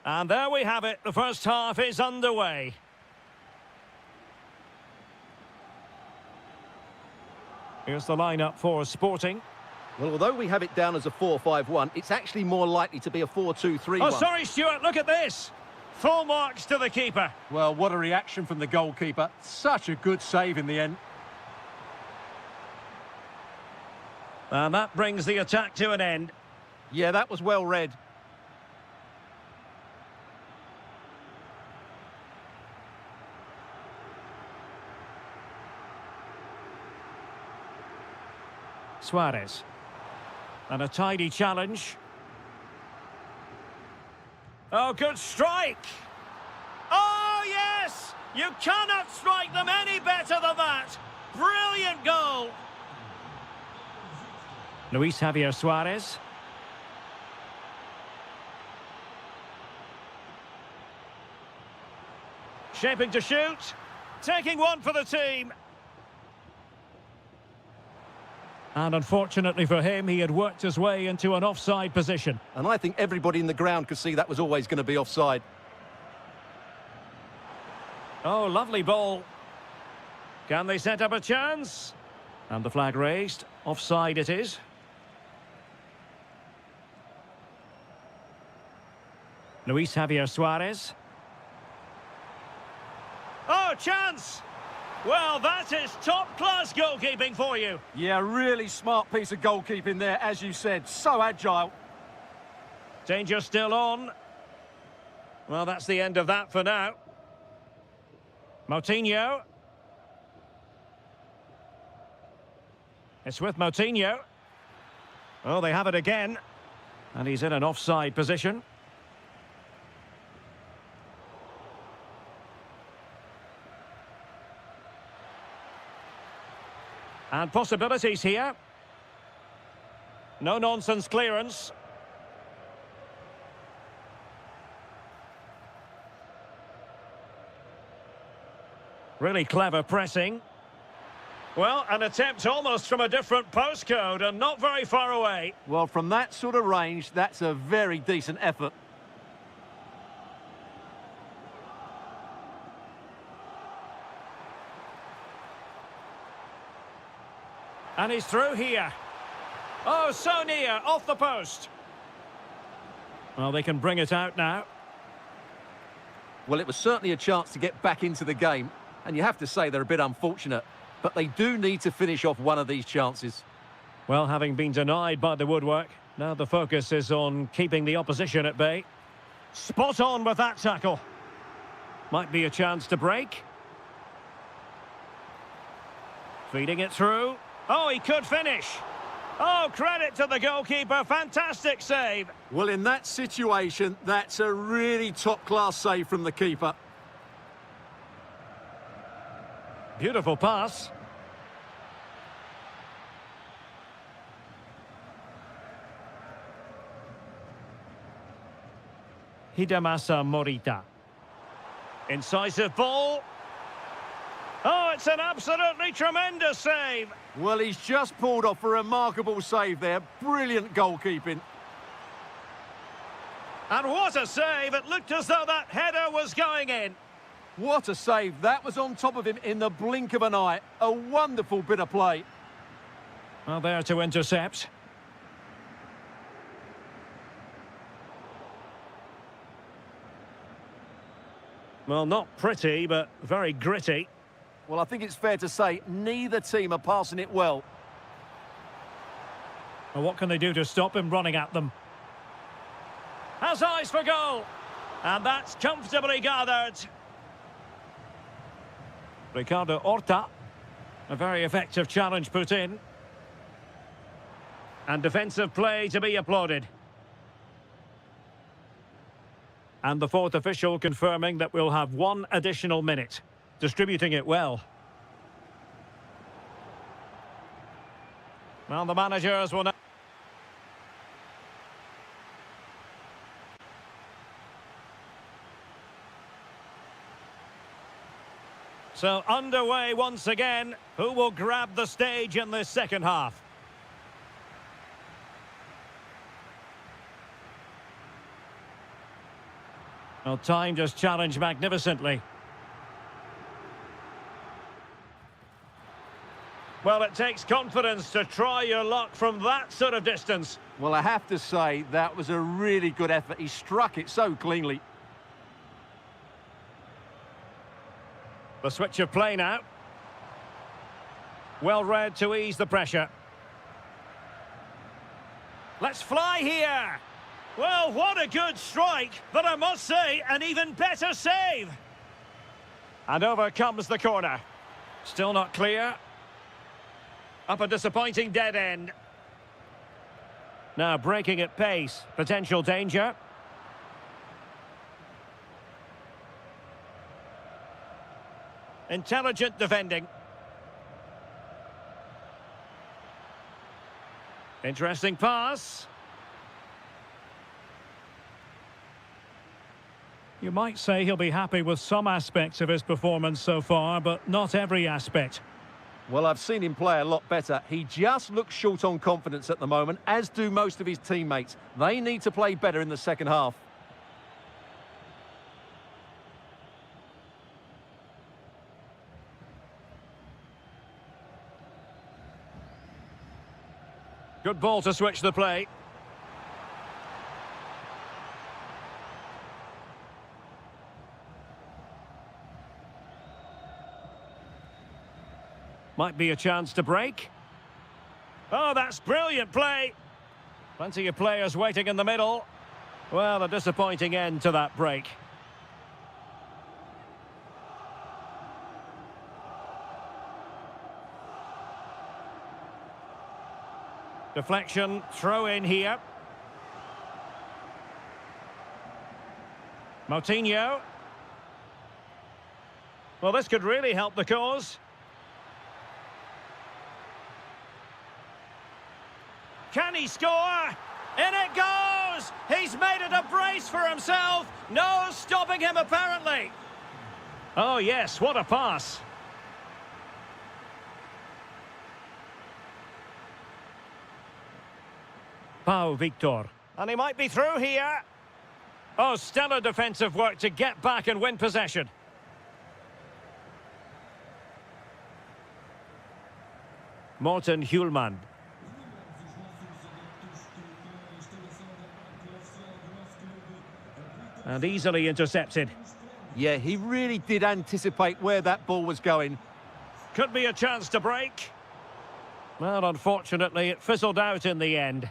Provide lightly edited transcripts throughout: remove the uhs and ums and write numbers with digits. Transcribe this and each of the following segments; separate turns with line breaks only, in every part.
And there we have it. The first half is underway. Here's the lineup for Sporting.
Well, although we have it down as a 4-5-1, it's actually more likely to be a 4-2-3-1.
Oh, sorry, Stuart, look at this. Full marks to the keeper.
Well, what a reaction from the goalkeeper. Such a good save in the end.
And that brings the attack to an end.
Yeah, that was well read.
Suarez. And a tidy challenge. Oh, good strike! Oh, yes! You cannot strike them any better than that! Brilliant goal! Luis Javier Suarez. Shaping to shoot. Taking one for the team. And unfortunately for him, he had worked his way into an offside position.
And I think everybody in the ground could see that was always going to be offside.
Oh, lovely ball. Can they set up a chance? And the flag raised. Offside it is. Luis Javier Suarez. Oh, chance! Well, that is top-class goalkeeping for you.
Yeah, really smart piece of goalkeeping there, as you said. So agile.
Danger still on. Well, that's the end of that for now. Moutinho. It's with Moutinho. Oh, they have it again. And he's in an offside position. And possibilities here. No-nonsense clearance. Really clever pressing. Well, an attempt almost from a different postcode and not very far away.
Well, from that sort of range, that's a very decent effort.
And he's through here. Oh, so near, off the post. Well, they can bring it out now.
Well, it was certainly a chance to get back into the game. And you have to say they're a bit unfortunate. But they do need to finish off one of these chances.
Well, having been denied by the woodwork, now the focus is on keeping the opposition at bay. Spot on with that tackle. Might be a chance to break. Feeding it through. Oh, he could finish. Oh, credit to the goalkeeper. Fantastic save.
Well, in that situation, that's a really top-class save from the keeper.
Beautiful pass. Hidemasa Morita. Incisive ball. Oh, it's an absolutely tremendous save.
Well, he's just pulled off a remarkable save there. Brilliant goalkeeping.
And what a save. It looked as though that header was going in.
What a save. That was on top of him in the blink of an eye. A wonderful bit of play.
Well, there to intercept. Well, not pretty, but very gritty.
Well, I think it's fair to say neither team are passing it well.
Well, what can they do to stop him running at them? Has eyes for goal. And that's comfortably gathered. Ricardo Horta. A very effective challenge put in. And defensive play to be applauded. And the fourth official confirming that we'll have one additional minute. Distributing it well. Well, the managers will now... So underway once again. Who will grab the stage in this second half? Well, timed his challenge magnificently. Well, it takes confidence to try your luck from that sort of distance.
Well, I have to say, that was a really good effort. He struck it so cleanly.
The switch of play now. Well read to ease the pressure. Let's fly here. Well, what a good strike, but I must say, an even better save. And over comes the corner. Still not clear. Up a disappointing dead end. Now breaking at pace. Potential danger. Intelligent defending. Interesting pass. You might say he'll be happy with some aspects of his performance so far, but not every aspect.
Well, I've seen him play a lot better. He just looks short on confidence at the moment, as do most of his teammates. They need to play better in the second half.
Good ball to switch the play. Might be a chance to break. Oh, that's brilliant play. Plenty of players waiting in the middle. Well, a disappointing end to that break. Deflection, throw in here. Moutinho. Well, this could really help the cause. Can he score? In it goes! He's made it a brace for himself. No stopping him, apparently. Oh, yes, what a pass. Pau Victor. And he might be through here. Oh, stellar defensive work to get back and win possession. Morten Hjulmand. And easily intercepted.
Yeah, he really did anticipate where that ball was going.
Could be a chance to break. Well, unfortunately, it fizzled out in the end.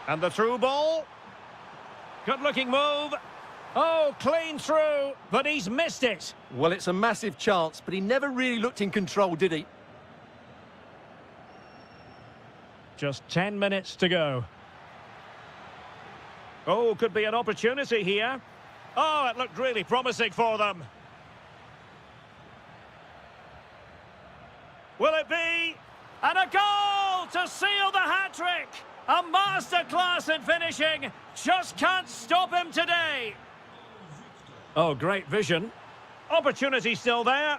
And the through ball. Good-looking move. Oh, clean through, but he's missed it.
Well, it's a massive chance, but he never really looked in control, did he?
Just 10 minutes to go. Oh, could be an opportunity here. Oh, it looked really promising for them. Will it be? And a goal to seal the hat-trick! A masterclass in finishing. Just can't stop him today. Oh, great vision. Opportunity still there.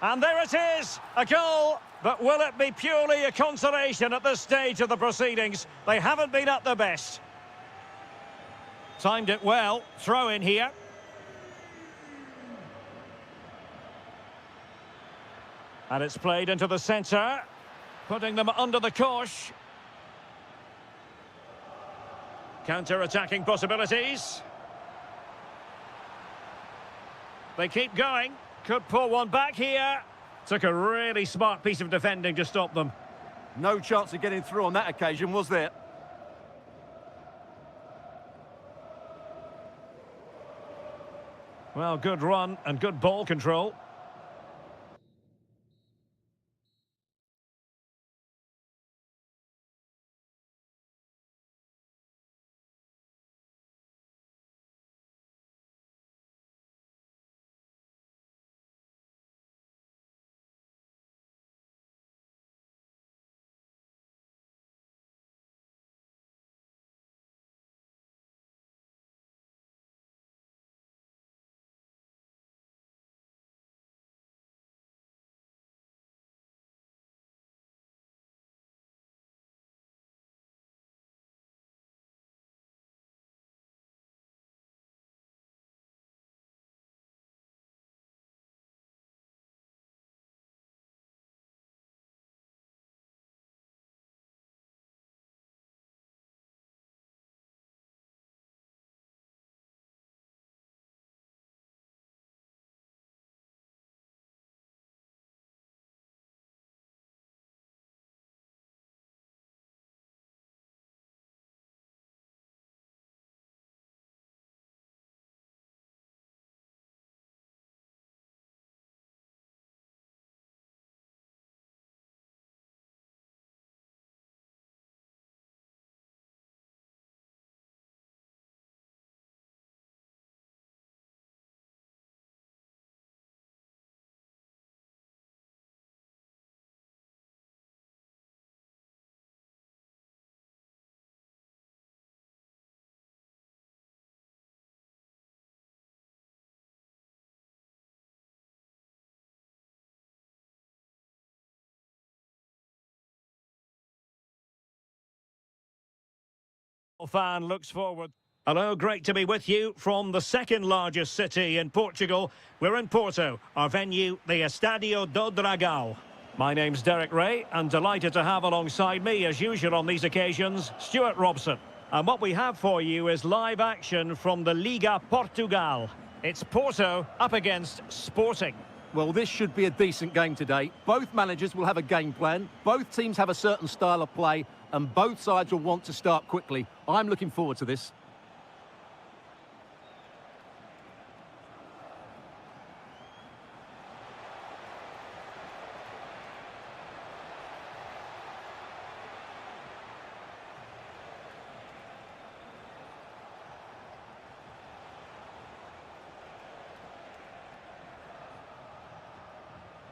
And there it is, a goal. But will it be purely a consolation at this stage of the proceedings? They haven't been at their best. Timed it well. Throw in here. And it's played into the centre, putting them under the cosh. Counter-attacking possibilities. They keep going. Could pull one back here. Took a really smart piece of defending to stop them.
No chance of getting through on that occasion, was there?
Well, good run and good ball control. Fan looks forward. Hello, great to be with you from the second largest city in Portugal. We're in Porto, our venue, the Estádio do Dragão. My name's Derek Ray, and delighted to have alongside me, as usual on these occasions, Stuart Robson. And what we have for you is live action from the Liga Portugal. It's Porto up against Sporting.
Well, this should be a decent game today. Both managers will have a game plan, both teams have a certain style of play, and both sides will want to start quickly. I'm looking forward to this.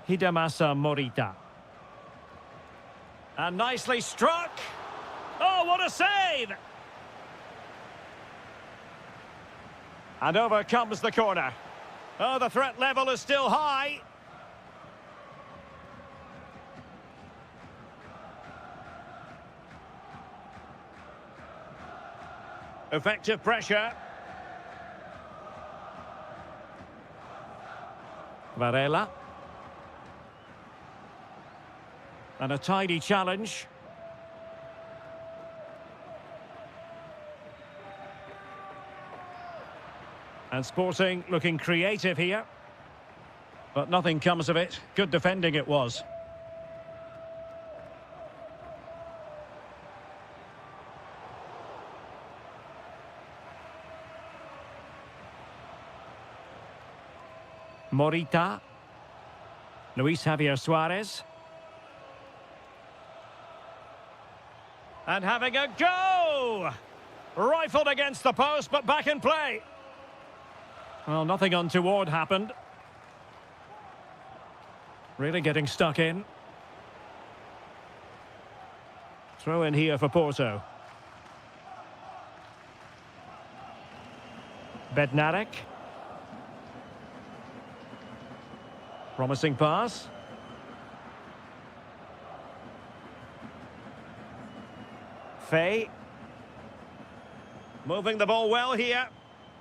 Hidemasa Morita. And nicely struck. Oh, what a save! And over comes the corner. Oh, the threat level is still high. Effective pressure. Varela. And a tidy challenge. And Sporting looking creative here. But nothing comes of it. Good defending it was. Morita. Luis Javier Suarez. And having a go! Rifled against the post, but back in play. Well, nothing untoward happened. Really getting stuck in. Throw in here for Porto. Bednarek. Promising pass. Fay. Moving the ball well here.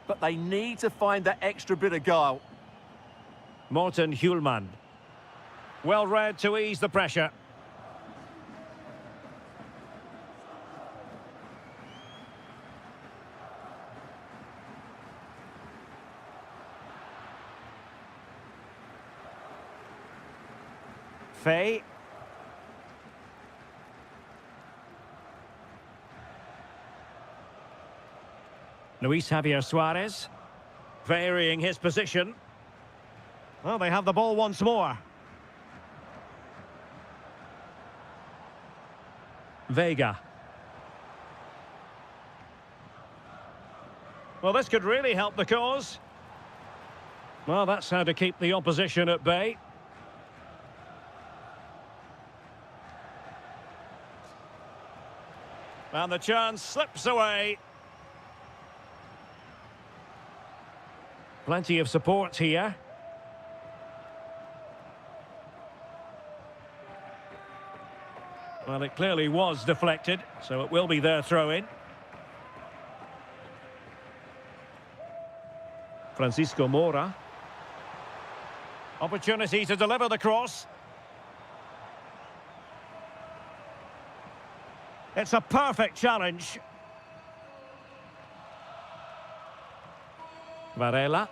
But they need to find that extra bit of guile.
Morten Hjulman. Well read to ease the pressure. Fay. Luis Javier Suarez, varying his position. Well, they have the ball once more. Vega. Well, this could really help the cause. Well, that's how to keep the opposition at bay. And the chance slips away. Plenty of support here. Well, it clearly was deflected, so it will be their throw-in. Francisco Moura. Opportunity to deliver the cross. It's a perfect challenge. Varela.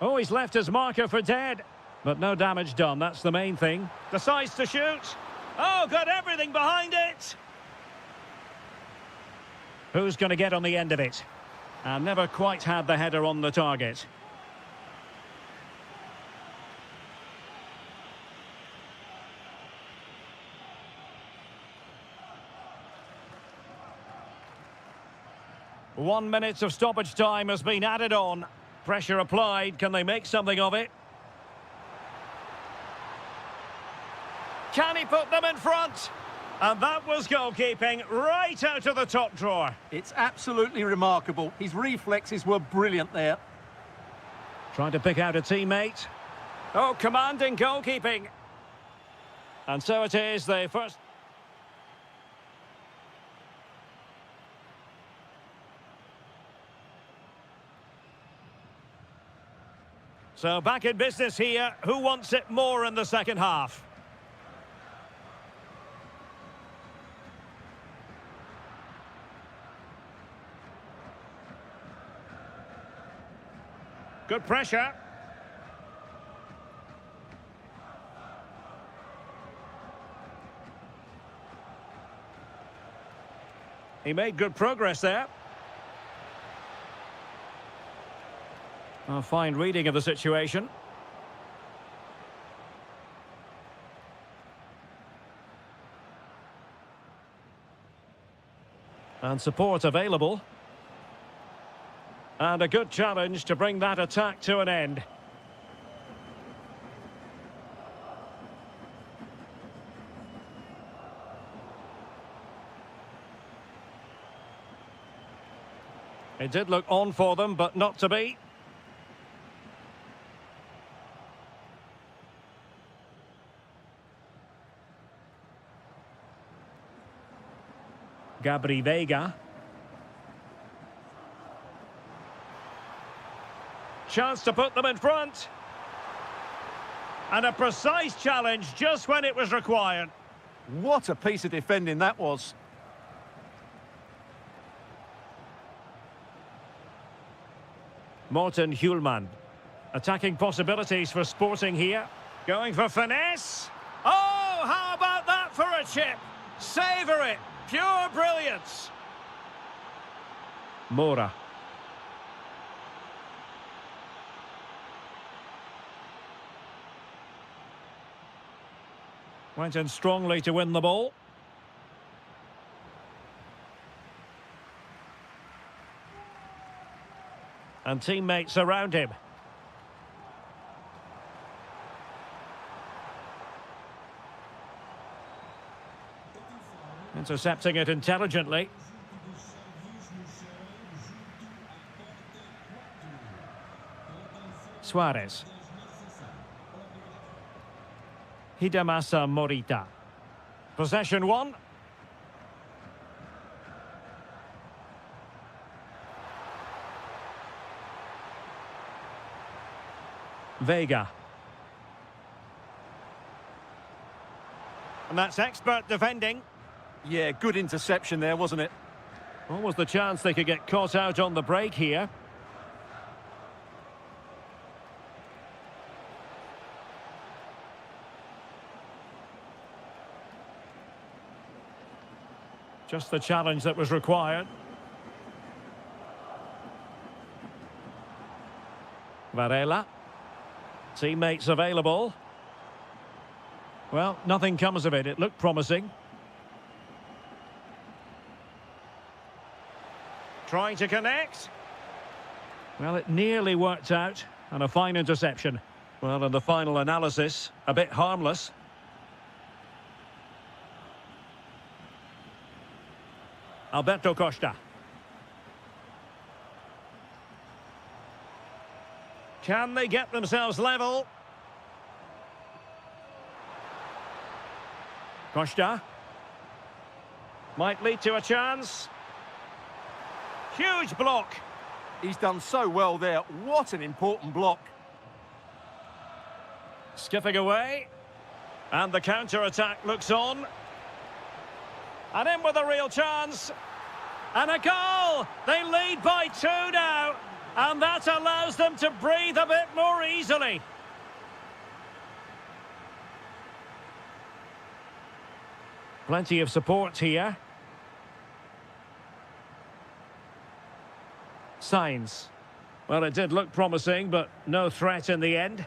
Oh, he's left his marker for dead. But no damage done, that's the main thing. Decides to shoot. Oh, got everything behind it. Who's going to get on the end of it? And never quite had the header on the target. One minute of stoppage time has been added on. Pressure applied. Can they make something of it? Can he put them in front? And that was goalkeeping right out of the top drawer.
It's absolutely remarkable. His reflexes were brilliant there.
Trying to pick out a teammate. Oh, commanding goalkeeping. And so it is, the first... So back in business here. Who wants it more in the second half? Good pressure. He made good progress there. A fine reading of the situation. And support available. And a good challenge to bring that attack to an end. It did look on for them, but not to be. Gabri Veiga. Chance to put them in front. And a precise challenge just when it was required.
What a piece of defending that was.
Morten Hjulman. Attacking possibilities for Sporting here. Going for finesse. Oh, how about that for a chip? Savour it. Pure brilliance. Mora. Went in strongly to win the ball. And teammates around him. Intercepting it intelligently. Suarez. Hidemasa Morita. Possession one. Veiga. And that's expert defending.
Yeah, good interception there, wasn't it?
What was the chance they could get caught out on the break here? Just the challenge that was required. Varela. Teammates available. Well, nothing comes of it. It looked promising. Trying to connect. Well, it nearly worked out. And a fine interception. Well, in the final analysis, a bit harmless. Alberto Costa. Can they get themselves level? Costa. Might lead to a chance. Huge block.
He's done so well there. What an important block.
Skipping away. And the counter-attack looks on. And in with a real chance. And a goal! They lead by 2 now. And that allows them to breathe a bit more easily. Plenty of support here. Signs. Well, it did look promising, but no threat in the end.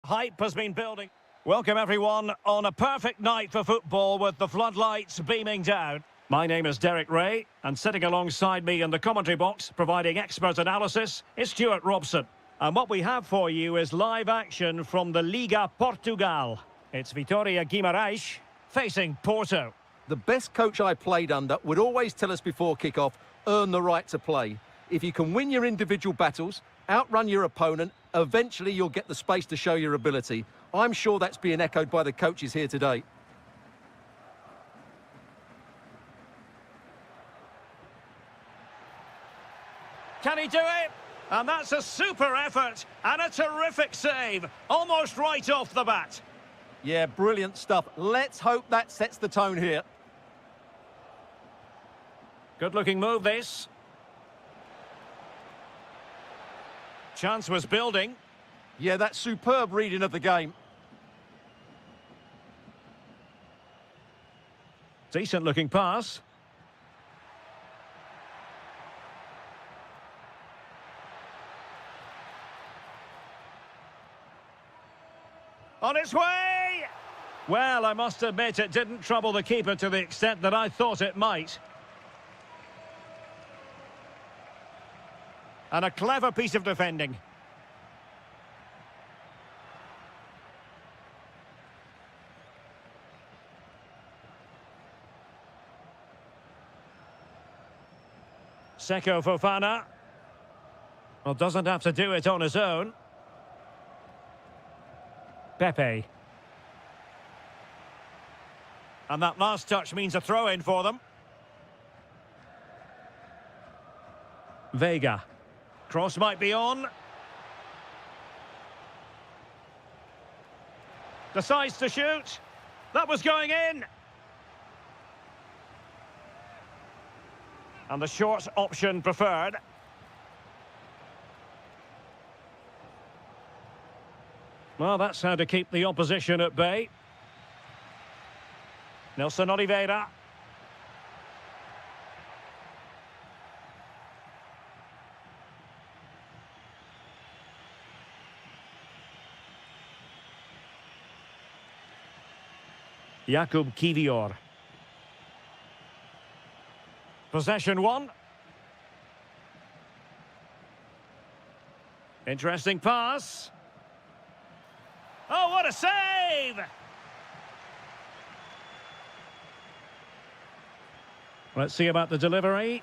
Hype has been building. Welcome everyone on a perfect night for football with the floodlights beaming down. My name is Derek Ray, and sitting alongside me in the commentary box, providing expert analysis, is Stuart Robson. And what we have for you is live action from the Liga Portugal. It's Vitória Guimarães facing Porto.
The best coach I played under would always tell us before kick-off, earn the right to play. If you can win your individual battles, outrun your opponent, eventually you'll get the space to show your ability. I'm sure that's being echoed by the coaches here today.
Can he do it? And that's a super effort and a terrific save, almost right off the bat.
Yeah, brilliant stuff. Let's hope that sets the tone here.
Good-looking move, this. Chance was building.
Yeah, that's superb reading of the game.
Decent-looking pass. On its way! Well, I must admit it didn't trouble the keeper to the extent that I thought it might. And a clever piece of defending. Seko Fofana. Well, doesn't have to do it on his own. Pepe. And that last touch means a throw-in for them. Vega. Cross might be on. Decides to shoot. That was going in. And the short option preferred. Well, that's how to keep the opposition at bay. Nelson Oliveira. Jakub Kivior. Possession one. Interesting pass. Oh, what a save! Let's see about the delivery.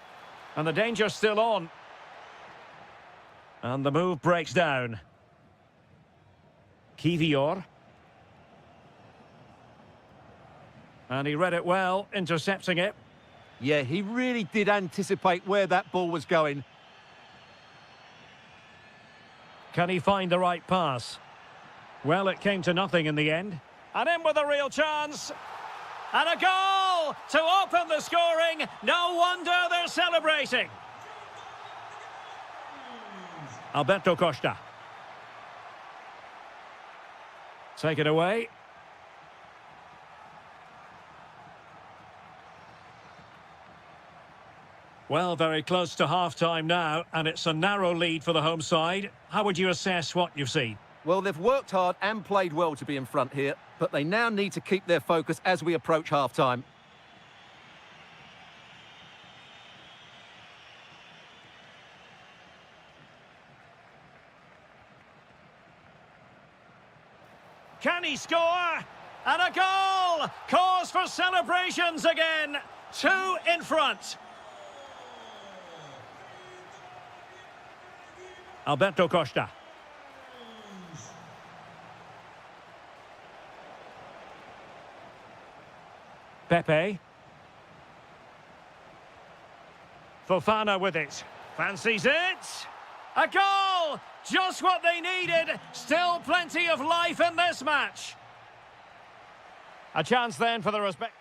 And the danger's still on. And the move breaks down. Kivior. And he read it well, intercepting it.
Yeah, he really did anticipate where that ball was going.
Can he find the right pass? Well, it came to nothing in the end. And in with a real chance. And a goal to open the scoring. No wonder they're celebrating. Alberto Costa. Take it away. Well, very close to half-time now, and it's a narrow lead for the home side. How would you assess what you've seen?
Well, they've worked hard and played well to be in front here, but they now need to keep their focus as we approach half-time.
Can he score? And a goal! Cause for celebrations again. 2 in front. Alberto Costa. Pepe. Fofana with it. Fancies it. A goal! Just what they needed. Still plenty of life in this match. A chance then for the respect.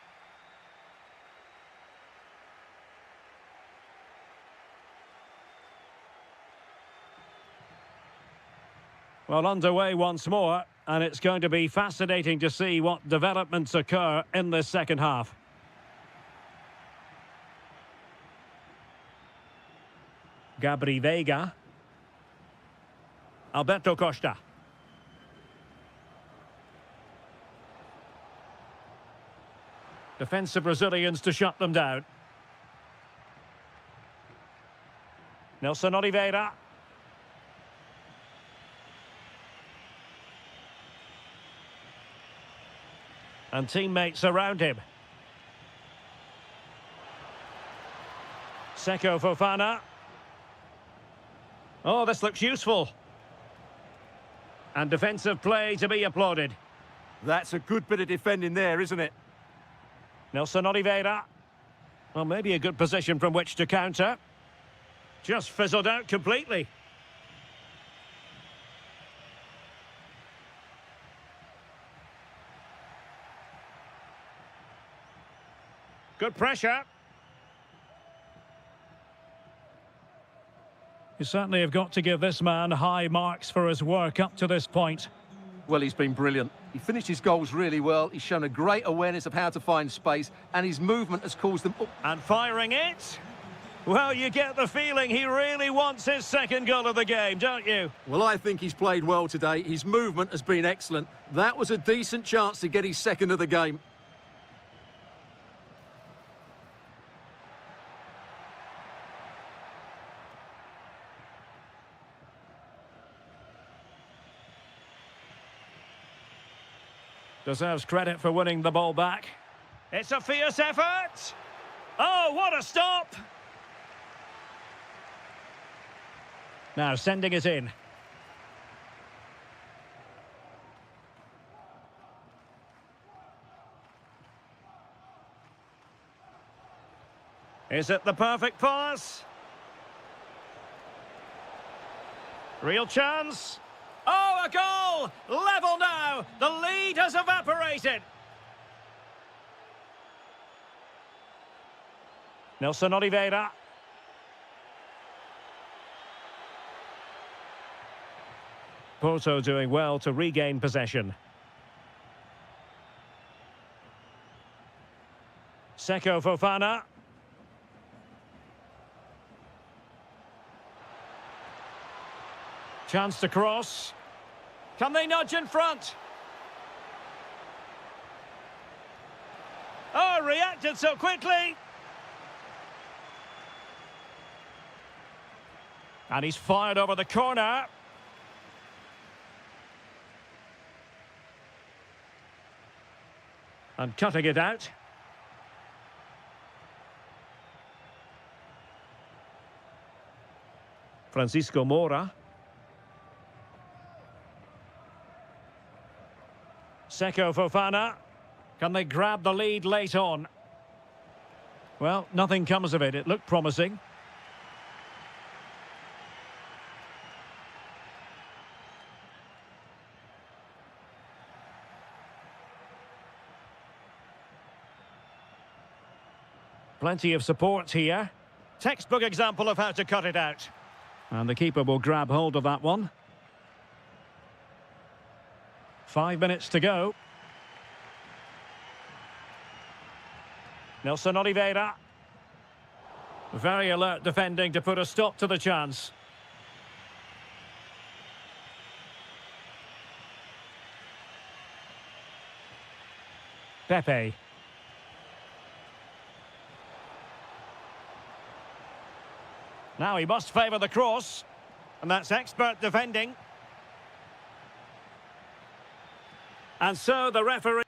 Well, underway once more, and it's going to be fascinating to see what developments occur in this second half. Gabri Veiga. Alberto Costa. Defensive Brazilians to shut them down. Nelson Oliveira. And teammates around him. Seko Fofana. Oh, this looks useful. And defensive play to be applauded.
That's a good bit of defending there, isn't it?
Nelson Oliveira. Well, maybe a good position from which to counter. Just fizzled out completely. Good pressure. You certainly have got to give this man high marks for his work up to this point.
Well, he's been brilliant. He finished his goals really well. He's shown a great awareness of how to find space, and his movement has caused them... Oh.
And firing it. Well, you get the feeling he really wants his second goal of the game, don't you?
Well, I think he's played well today. His movement has been excellent. That was a decent chance to get his second of the game.
Deserves credit for winning the ball back. It's a fierce effort. Oh, what a stop! Now sending it in. Is it the perfect pass? Real chance. Oh, a goal! Level now! The lead has evaporated. Nelson Oliveira. Porto doing well to regain possession. Seko Fofana. Chance to cross. Can they nudge in front? Oh, reacted so quickly. And he's fired over the corner. And cutting it out. Francisco Moura. Seko Fofana. Can they grab the lead late on? Well, nothing comes of it. It looked promising. Plenty of support here. Textbook example of how to cut it out. And the keeper will grab hold of that one. 5 minutes to go. Nelson Oliveira. Very alert defending to put a stop to the chance. Pepe. Now he must favour the cross. And that's expert defending. And so the referee...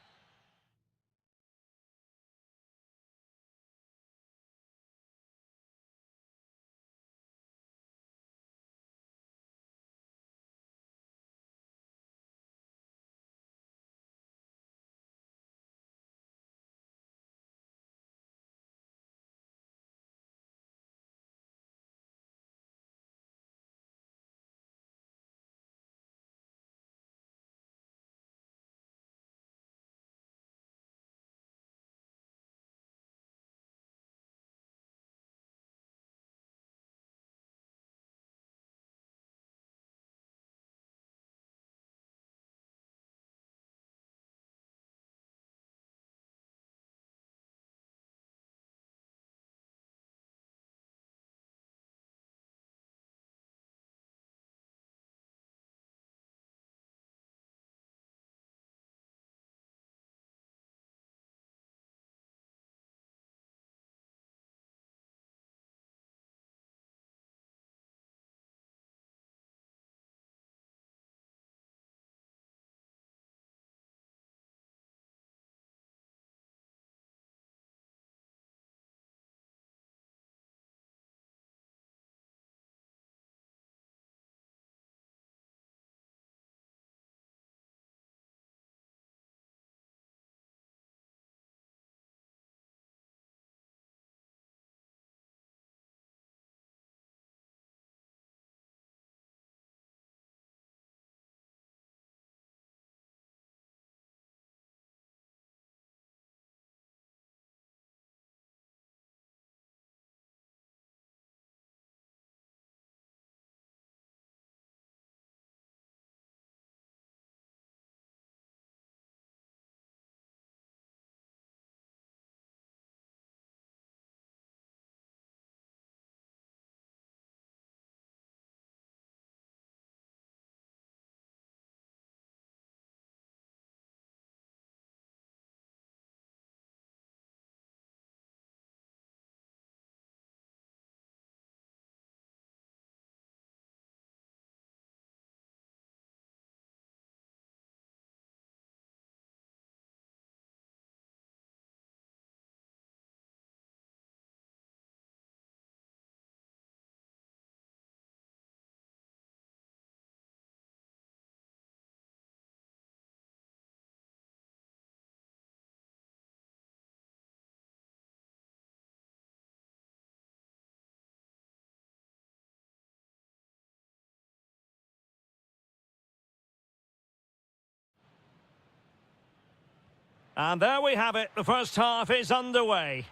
And there we have it. The first half is underway.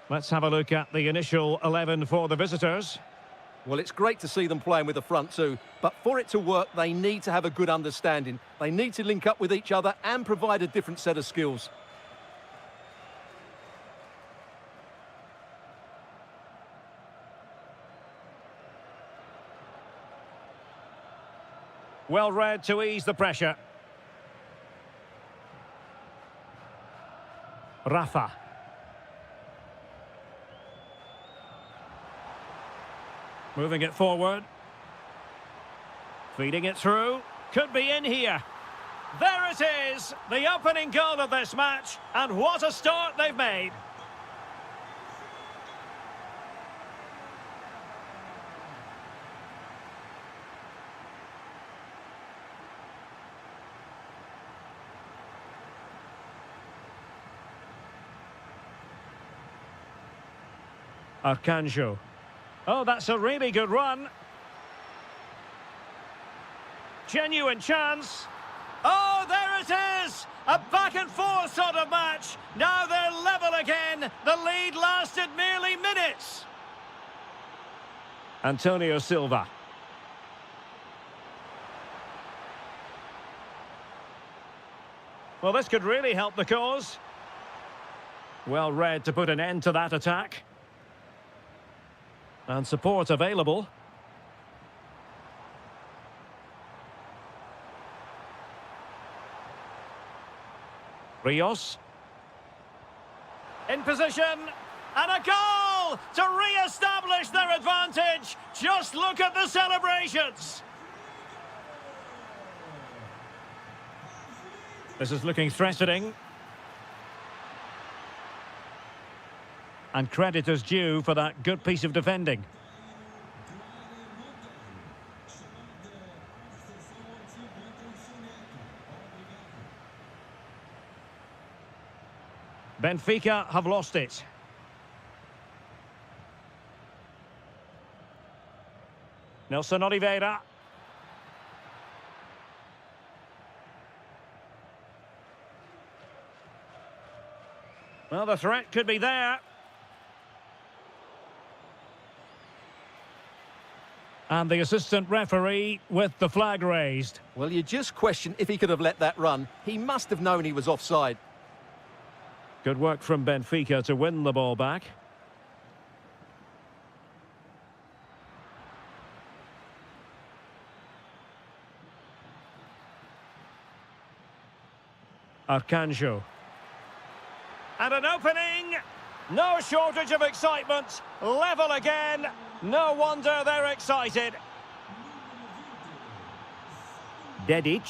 Let's have a look at the initial 11 for the visitors.
Well, it's great to see them playing with the front two, but for it to work, they need to have a good understanding. They need to link up with each other and provide a different set of skills.
Well read to ease the pressure. Rafa. Moving it forward. Feeding it through. Could be in here. There it is, the opening goal of this match. And what a start they've made. Arcanjo. Oh, that's a really good run. Genuine chance. Oh, there it is! A back and forth sort of match. Now they're level again. The lead lasted merely minutes. Antonio Silva. Well, this could really help the cause. Well read to put an end to that attack. And support available. Rios. In position. And a goal to re-establish their advantage. Just look at the celebrations. This is looking threatening. And credit is due for that good piece of defending. Benfica have lost it. Nelson Oliveira. Well, the threat could be there. And the assistant referee with the flag raised.
Well, you just question if he could have let that run. He must have known he was offside.
Good work from Benfica to win the ball back. Arcanjo. And an opening. No shortage of excitement. Level again. No wonder they're excited. Dedic.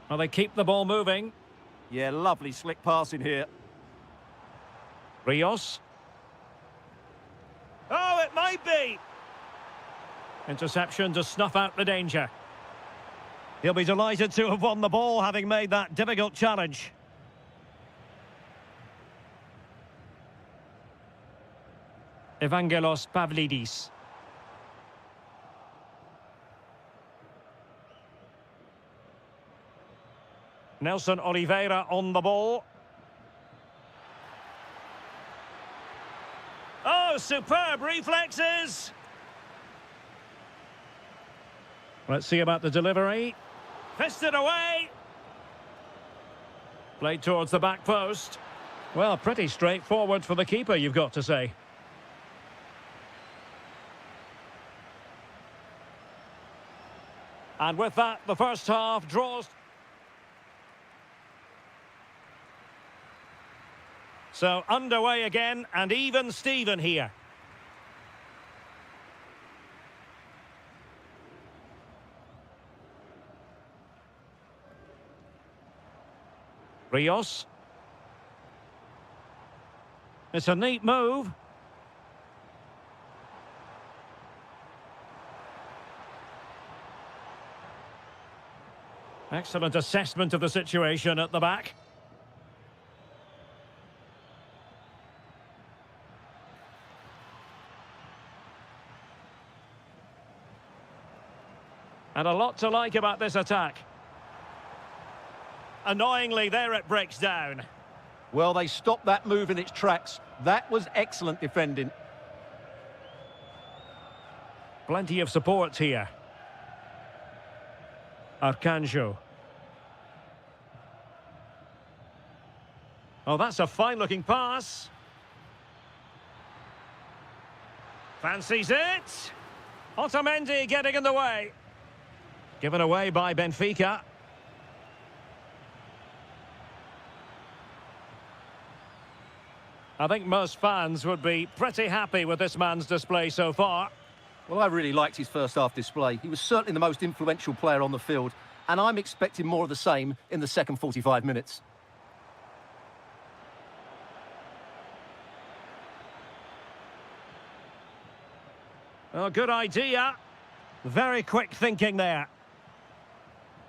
Well, they keep the ball moving.
Yeah, lovely slick passing here.
Rios. Oh, it might be. Interception to snuff out the danger. He'll be delighted to have won the ball, having made that difficult challenge. Evangelos Pavlidis. Nelson Oliveira on the ball. Oh, superb reflexes. Let's see about the delivery. Fisted away. Played towards the back post. Well, pretty straightforward for the keeper, you've got to say. And with that, the first half draws. So underway again, and even Steven here. Rios. It's a neat move. Excellent assessment of the situation at the back. And a lot to like about this attack. Annoyingly, there it breaks down.
Well, they stopped that move in its tracks. That was excellent defending.
Plenty of support here. Arcanjo. Oh, that's a fine-looking pass. Fancies it. Otamendi getting in the way. Given away by Benfica. I think most fans would be pretty happy with this man's display so far.
Well, I really liked his first half display. He was certainly the most influential player on the field, and I'm expecting more of the same in the second 45 minutes.
Oh, good idea. Very quick thinking there.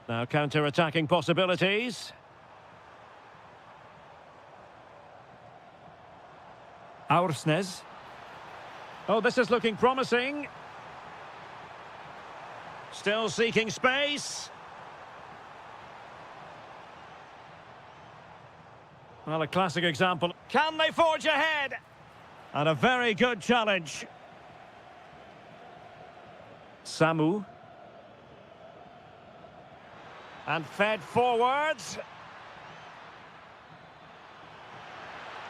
Now counter-attacking possibilities. Aursnes. Oh, this is looking promising. Still seeking space. Well, a classic example. Can they forge ahead? And a very good challenge. Samu. And fed forwards.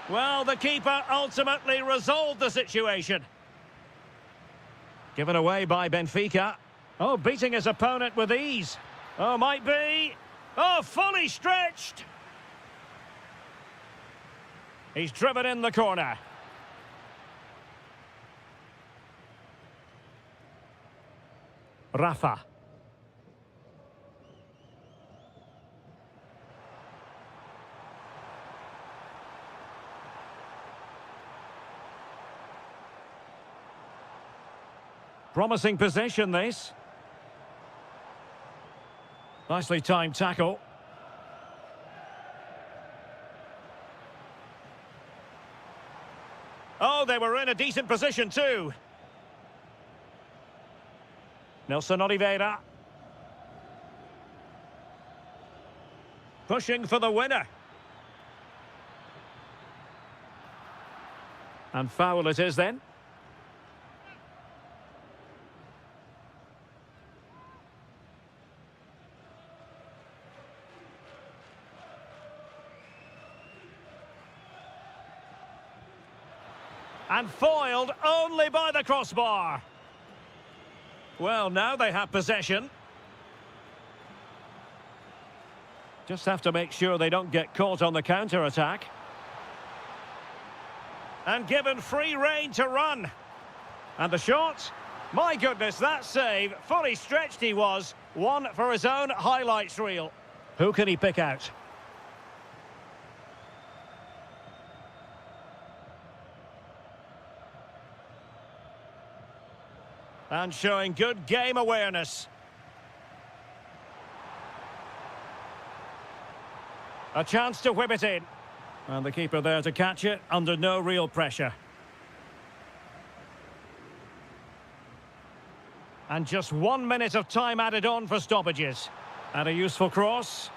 Well, the keeper ultimately resolved the situation. Given away by Benfica. Oh, beating his opponent with ease. Oh, might be. Oh, fully stretched. He's driven in the corner. Rafa. Promising possession, this. Nicely timed tackle. Oh, they were in a decent position too. Nelson Oliveira. Pushing for the winner. And foul it is then. And foiled only by the crossbar. Well, now they have possession. Just have to make sure they don't get caught on the counter-attack. And given free rein to run. And the shot. My goodness, that save. Fully stretched he was. One for his own highlights reel. Who can he pick out? And showing good game awareness. A chance to whip it in. And the keeper there to catch it under no real pressure. And just 1 minute of time added on for stoppages. And a useful cross.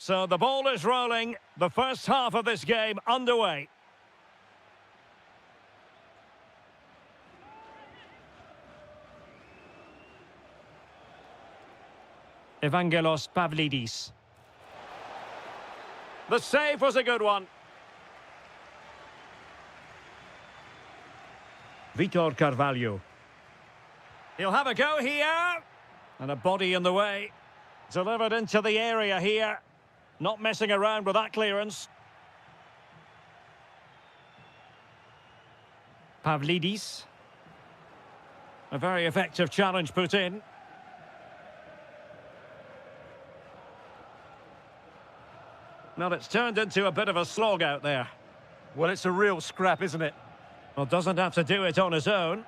So the ball is rolling. The first half of this game underway. Evangelos Pavlidis. The save was a good one. Vitor Carvalho. He'll have a go here. And a body in the way. Delivered into the area here. Not messing around with that clearance. Pavlidis. A very effective challenge put in. Well, it's turned into a bit of a slog out there.
Well, it's a real scrap, isn't it?
Well, doesn't have to do it on his own.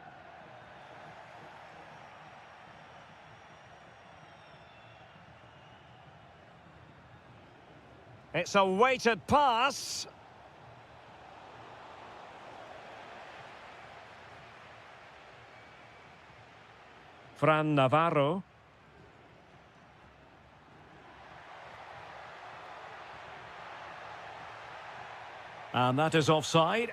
It's a weighted pass. Fran Navarro. And that is offside.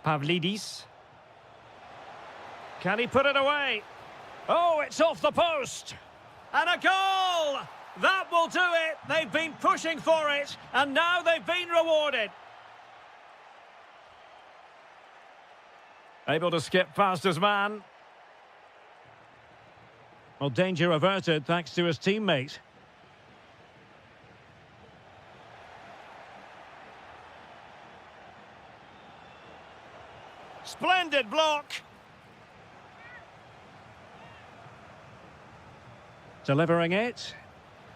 Pavlidis. Can he put it away? Oh, it's off the post. And a goal! That will do it. They've been pushing for it, and now they've been rewarded. Able to skip past his man. Well, danger averted thanks to his teammate. Splendid block. Delivering it.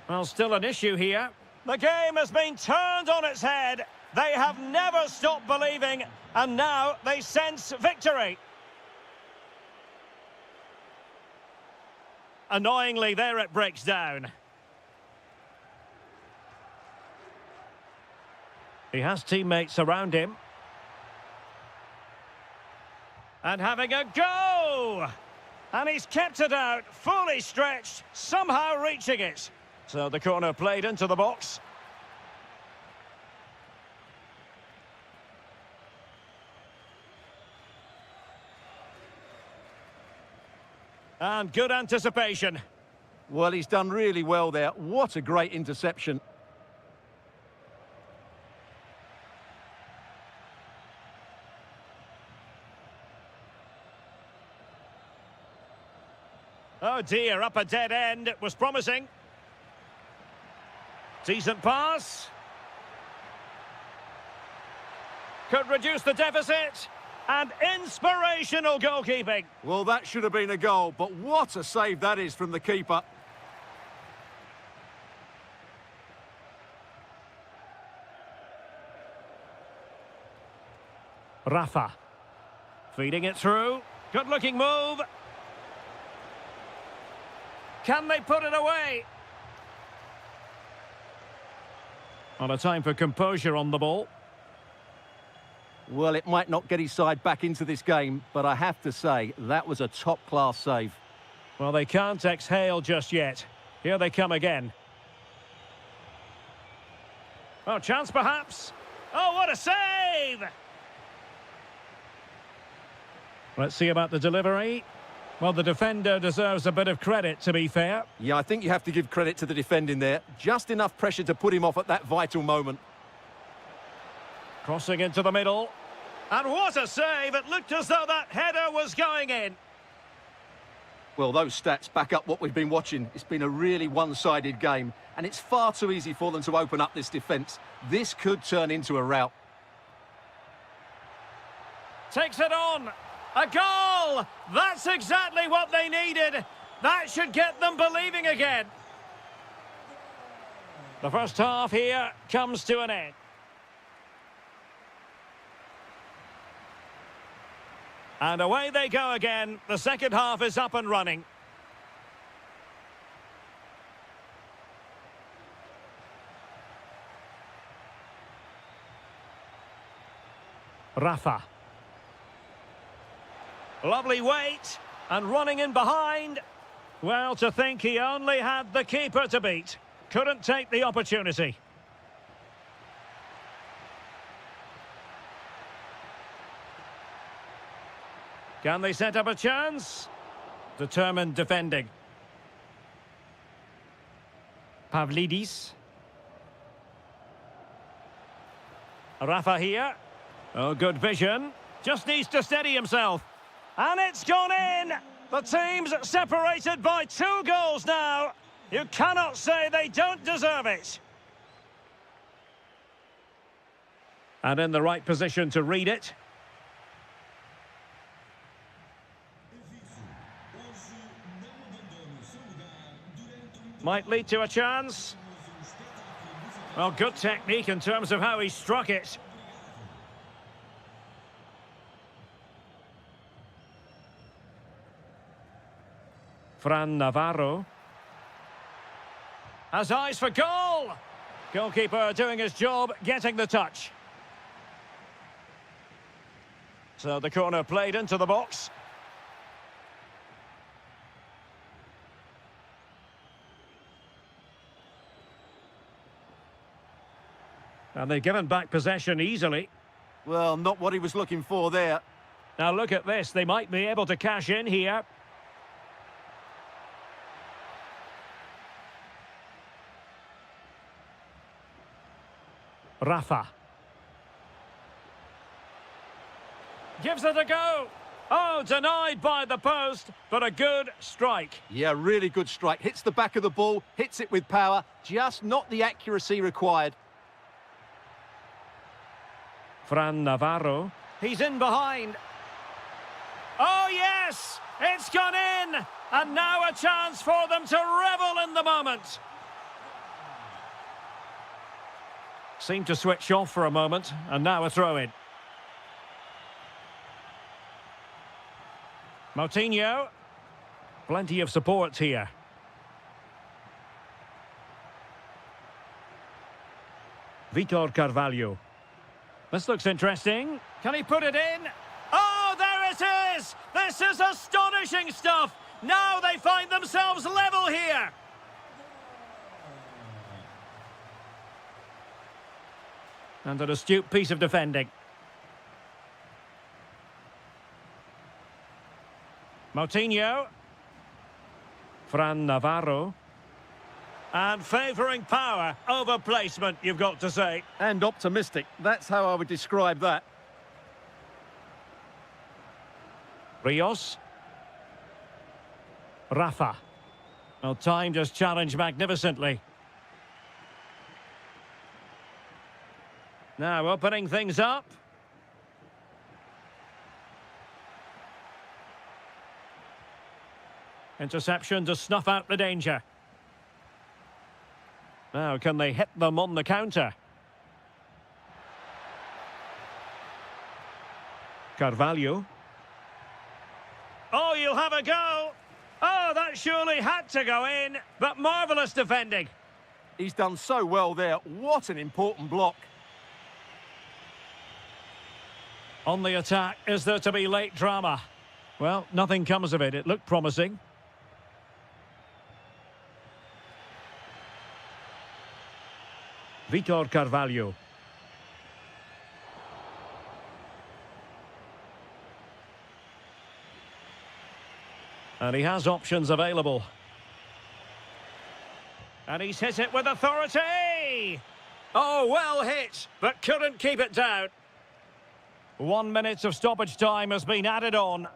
Well, still an issue here. The game has been turned on its head. They have never stopped believing, and now they sense victory. Annoyingly, there it breaks down. He has teammates around him. And having a go! And he's kept it out, fully stretched, somehow reaching it. So the corner played into the box. And good anticipation.
Well, he's done really well there. What a great interception.
Oh dear, up a dead end. It was promising. Decent pass. Could reduce the deficit. And inspirational goalkeeping.
Well, that should have been a goal, but what a save that is from the keeper.
Rafa. Feeding it through. Good-looking move. Can they put it away? On a time for composure on the ball.
Well, it might not get his side back into this game, but I have to say, that was a top-class save.
Well, they can't exhale just yet. Here they come again. Oh, chance perhaps. Oh, what a save! Let's see about the delivery. Well, the defender deserves a bit of credit, to be fair.
Yeah, I think you have to give credit to the defending there. Just enough pressure to put him off at that vital moment.
Crossing into the middle. And what a save! It looked as though that header was going in.
Well, those stats back up what we've been watching. It's been a really one-sided game, and it's far too easy for them to open up this defence. This could turn into a rout.
Takes it on. A goal! That's exactly what they needed. That should get them believing again. The first half here comes to an end. And away they go again. The second half is up and running. Rafa. Lovely weight, and running in behind. Well, to think he only had the keeper to beat. Couldn't take the opportunity. Can they set up a chance? Determined defending. Pavlidis. Rafa here. Oh, good vision. Just needs to steady himself. And it's gone in! The team's separated by 2 goals now. You cannot say they don't deserve it. And in the right position to read it. Might lead to a chance. Well, good technique in terms of how he struck it. Fran Navarro. Has eyes for goal. Goalkeeper doing his job, getting the touch. So the corner played into the box. And they've given back possession easily.
Well, not what he was looking for there.
Now look at this, they might be able to cash in here. Rafa. Gives it a go. Oh, denied by the post, but a good strike.
Yeah, really good strike. Hits the back of the ball, hits it with power, just not the accuracy required.
Fran Navarro. He's in behind. Oh, yes! It's gone in! And now a chance for them to revel in the moment. Seemed to switch off for a moment, and now a throw-in. Moutinho. Plenty of support here. Vitor Carvalho. This looks interesting. Can he put it in? Oh, there it is! This is astonishing stuff! Now they find themselves level here! And an astute piece of defending. Moutinho. Fran Navarro. And favouring power over placement, you've got to say.
And optimistic. That's how I would describe that.
Rios. Rafa. Well, timed his challenge magnificently. Now opening things up. Interception to snuff out the danger. Now, can they hit them on the counter? Carvalho. Oh, you'll have a go. Oh, that surely had to go in, but marvellous defending.
He's done so well there. What an important block.
On the attack, is there to be late drama? Well, nothing comes of it. It looked promising. Vitor Carvalho. And he has options available. And he's hit it with authority! Oh, well hit, but couldn't keep it down. 1 minute of stoppage time has been added on.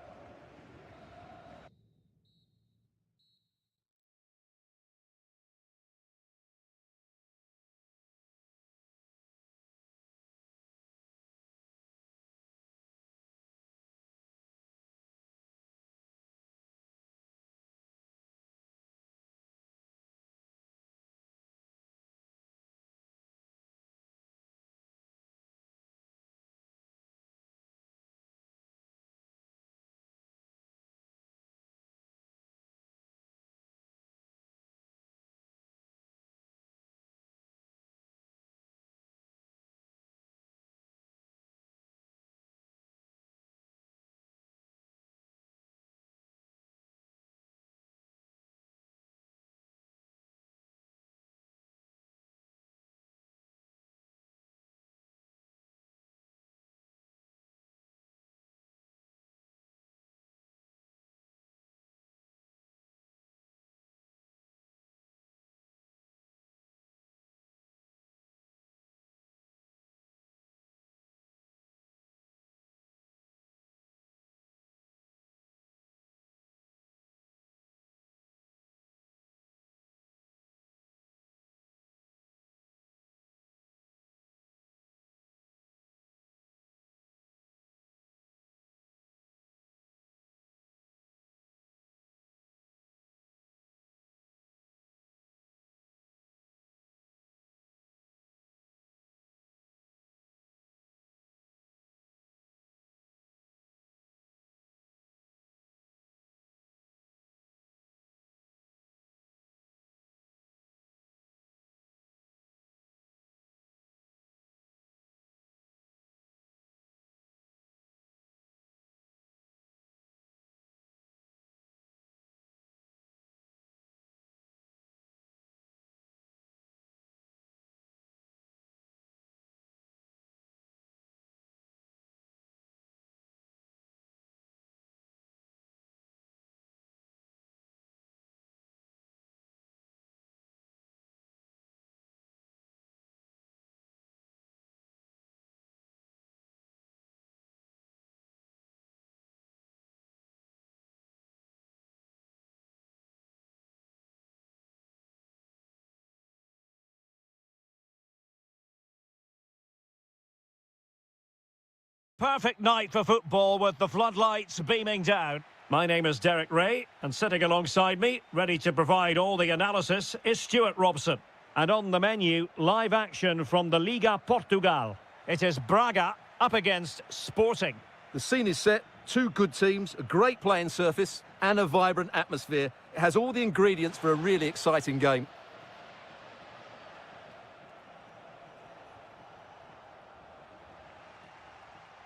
perfect night for football with the floodlights beaming down. My name is Derek Ray, and sitting alongside me, ready to provide all the analysis, is Stuart Robson. And on the menu, live action from the Liga Portugal. It is Braga up against Sporting.
The scene is set, two good teams, a great playing surface and a vibrant atmosphere. It has all the ingredients for a really exciting game.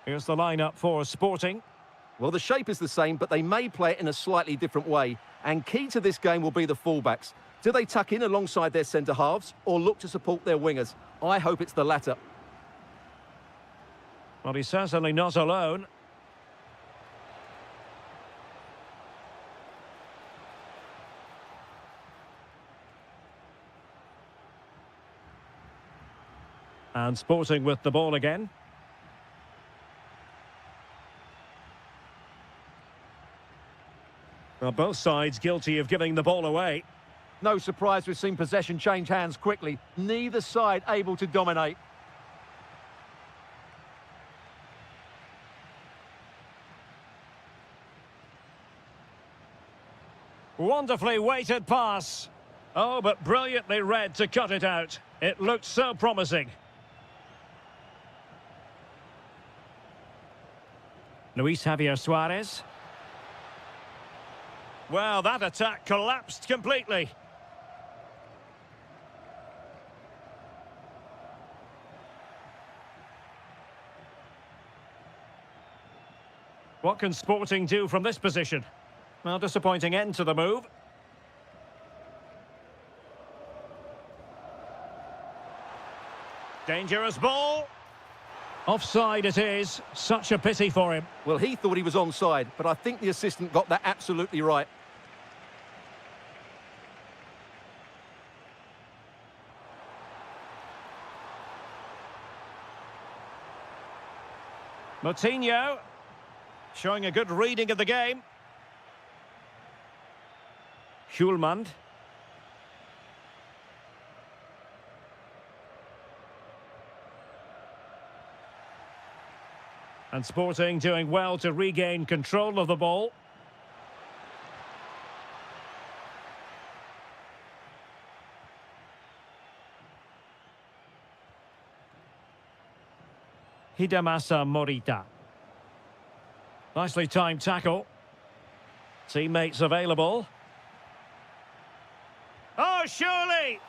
Here's the lineup for Sporting.
Well, the shape is the same, but they may play it in a slightly different way. And key to this game will be the fullbacks. Do they tuck in alongside their centre-halves or look to support their wingers? I hope it's the latter.
Well, he's certainly not alone. And Sporting with the ball again. Well, both sides guilty of giving the ball away.
No surprise we've seen possession change hands quickly. Neither side able to dominate.
Wonderfully weighted pass. Oh, but brilliantly read to cut it out. It looked so promising. Luis Javier Suarez. Well, that attack collapsed completely. What can Sporting do from this position? Well, disappointing end to the move. Dangerous ball. Offside it is. Such a pity for him.
Well, he thought he was onside, but I think the assistant got that absolutely right.
Moutinho showing a good reading of the game. Hjulmand. And Sporting doing well to regain control of the ball. Hidemasa Morita. Nicely timed tackle. Teammates available. Oh, surely!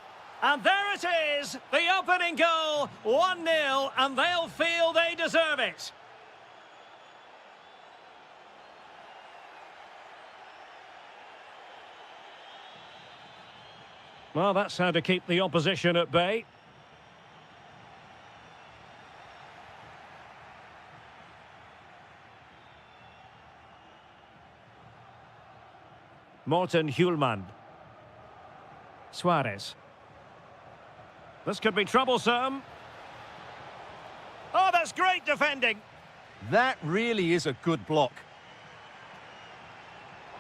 And there it is, the opening goal, 1-0, and they'll feel they deserve it. Well, that's how to keep the opposition at bay. Morten Hjulmand. Suarez. This could be troublesome. Oh, that's great defending.
That really is a good block.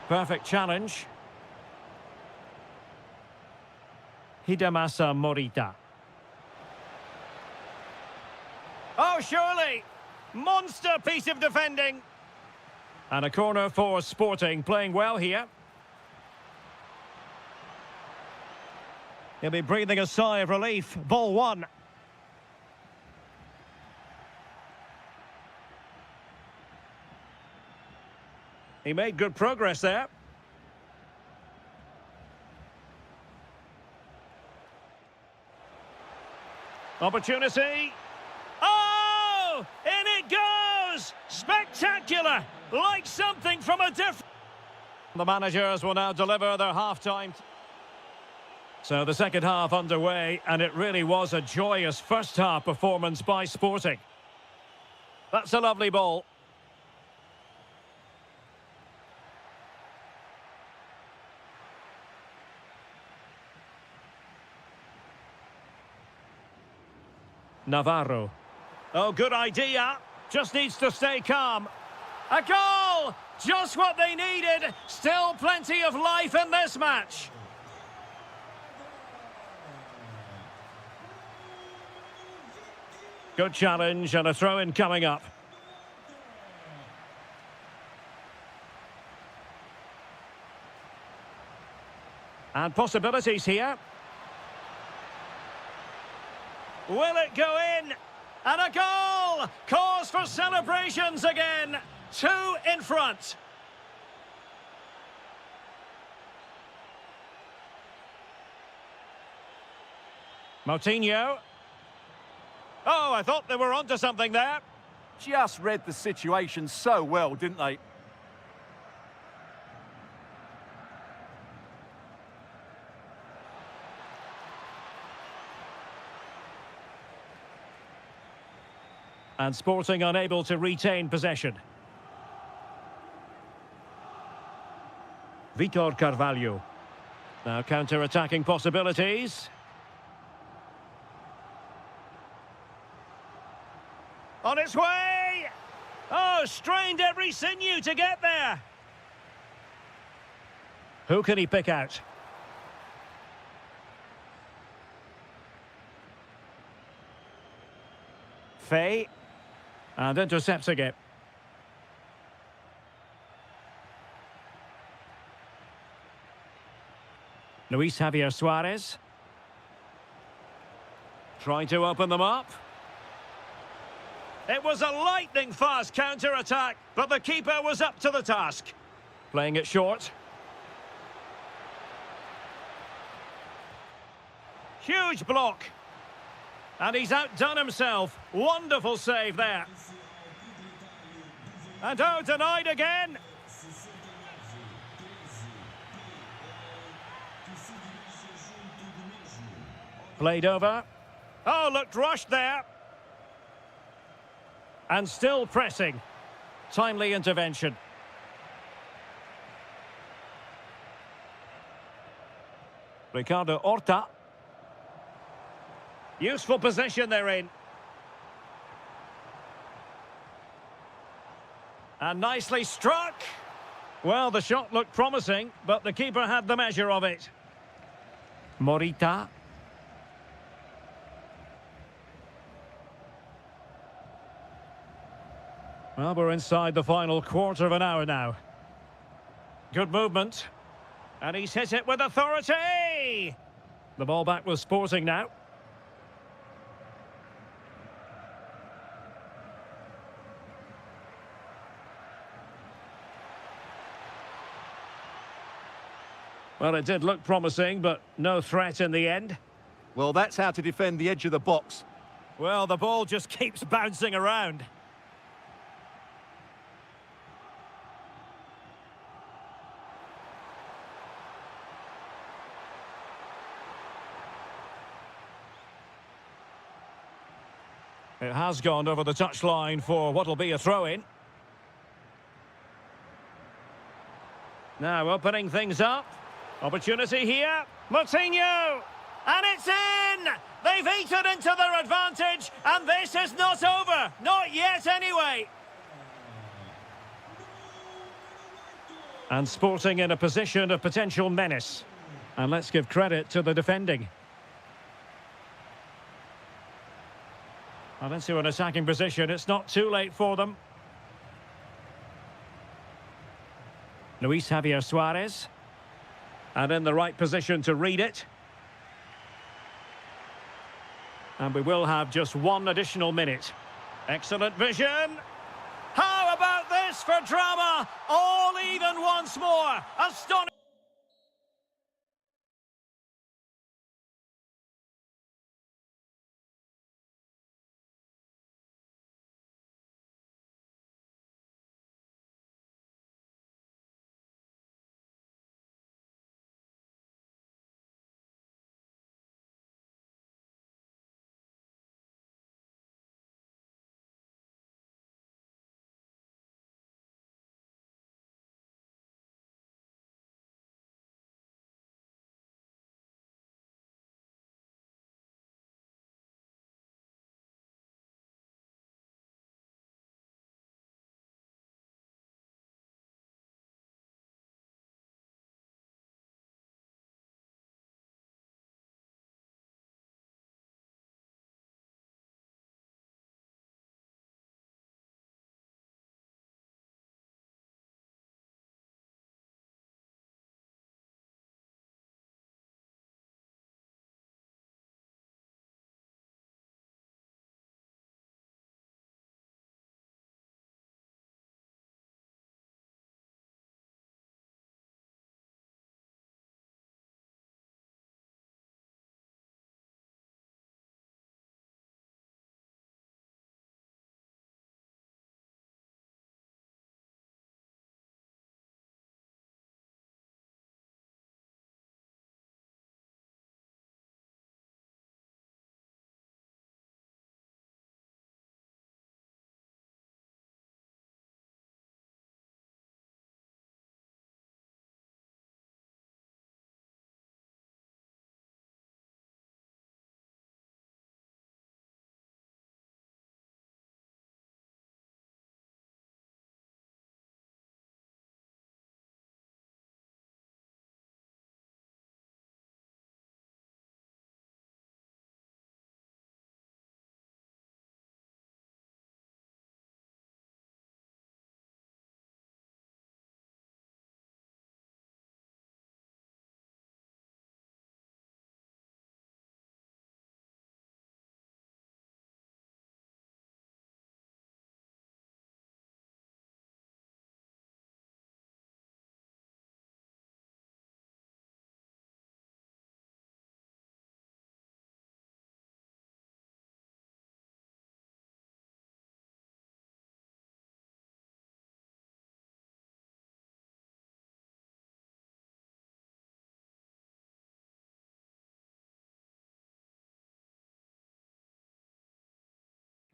Perfect challenge. Hidemasa Morita. Oh, surely! Monster piece of defending. And a corner for Sporting, playing well here. He'll be breathing a sigh of relief. Ball one. He made good progress there. Opportunity. Oh! In it goes! Spectacular! Like something from a different... The managers will now deliver their half-time. So the second half underway, and it really was a joyous first-half performance by Sporting. That's a lovely ball. Navarro. Oh, good idea. Just needs to stay calm. A goal! Just what they needed. Still plenty of life in this match. Good challenge and a throw-in coming up. And possibilities here. Will it go in? And a goal! Cause for celebrations again. 2 in front. Moutinho. Oh, I thought they were onto something there.
Just read the situation so well, didn't they?
And Sporting unable to retain possession. Vitor Carvalho. Now counter-attacking possibilities. On its way! Oh, strained every sinew to get there. Who can he pick out? Fay. And intercepts again. Luis Javier Suarez. Trying to open them up. It was a lightning-fast counter-attack, but the keeper was up to the task. Playing it short. Huge block. And he's outdone himself. Wonderful save there. And oh, denied again. Played over. Oh, looked rushed there. And still pressing. Timely intervention. Ricardo Horta. Useful position they're in. And nicely struck. Well, the shot looked promising, but the keeper had the measure of it. Morita. Well, we're inside the final quarter of an hour now. Good movement. And he's hit it with authority! The ball back with Sporting now. Well, it did look promising, but no threat in the end.
Well, that's how to defend the edge of the box.
Well, the ball just keeps bouncing around. It has gone over the touchline for what will be a throw-in. Now opening things up. Opportunity here. Moutinho! And it's in! They've eaten into their advantage, and this is not over. Not yet, anyway. And Sporting in a position of potential menace. And let's give credit to the defending. Well, into an attacking position. It's not too late for them. Luis Javier Suarez. And in the right position to read it. And we will have just 1 additional minute. Excellent vision. How about this for drama? All even once more. Astonishing.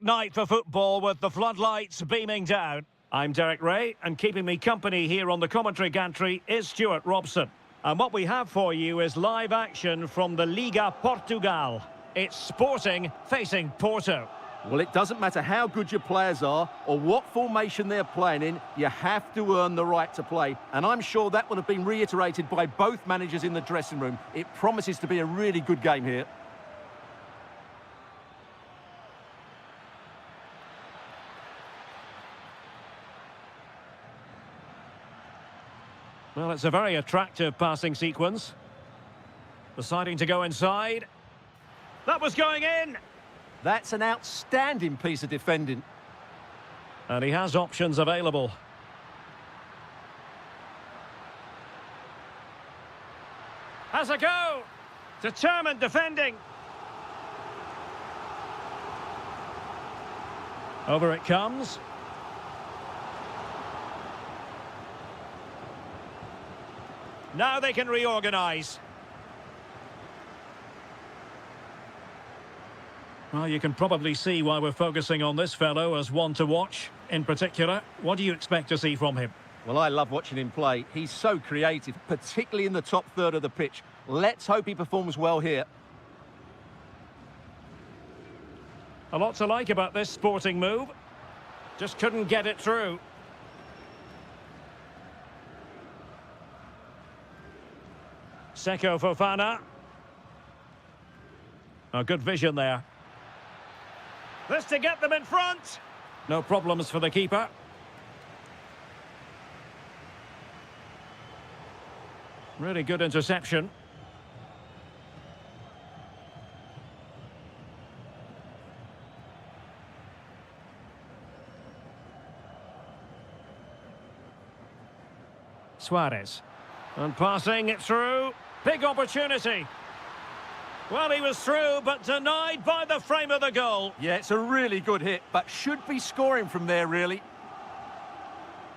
night for football with the floodlights beaming down. I'm Derek Ray, and keeping me company here on the commentary gantry is Stuart Robson. And what we have for you is live action from the Liga Portugal. It's Sporting facing Porto.
Well, it doesn't matter how good your players are or what formation they're playing in, you have to earn the right to play. And I'm sure that would have been reiterated by both managers in the dressing room. It promises to be a really good game here.
Well, it's a very attractive passing sequence. Deciding to go inside. That was going in!
That's an outstanding piece of defending.
And he has options available. Has a go! Determined defending. Over it comes. Now they can reorganise. Well, you can probably see why we're focusing on this fellow as one to watch. In particular, what do you expect to see from him?
Well, I love watching him play. He's so creative, particularly in the top third of the pitch. Let's hope he performs well here.
A lot to like about this Sporting move. Just couldn't get it through. Seko Fofana. A good vision there. This to get them in front. No problems for the keeper. Really good interception. Suarez. And passing it through. Big opportunity. Well, he was through, but denied by the frame of the goal.
Yeah, it's a really good hit, but should be scoring from there, really.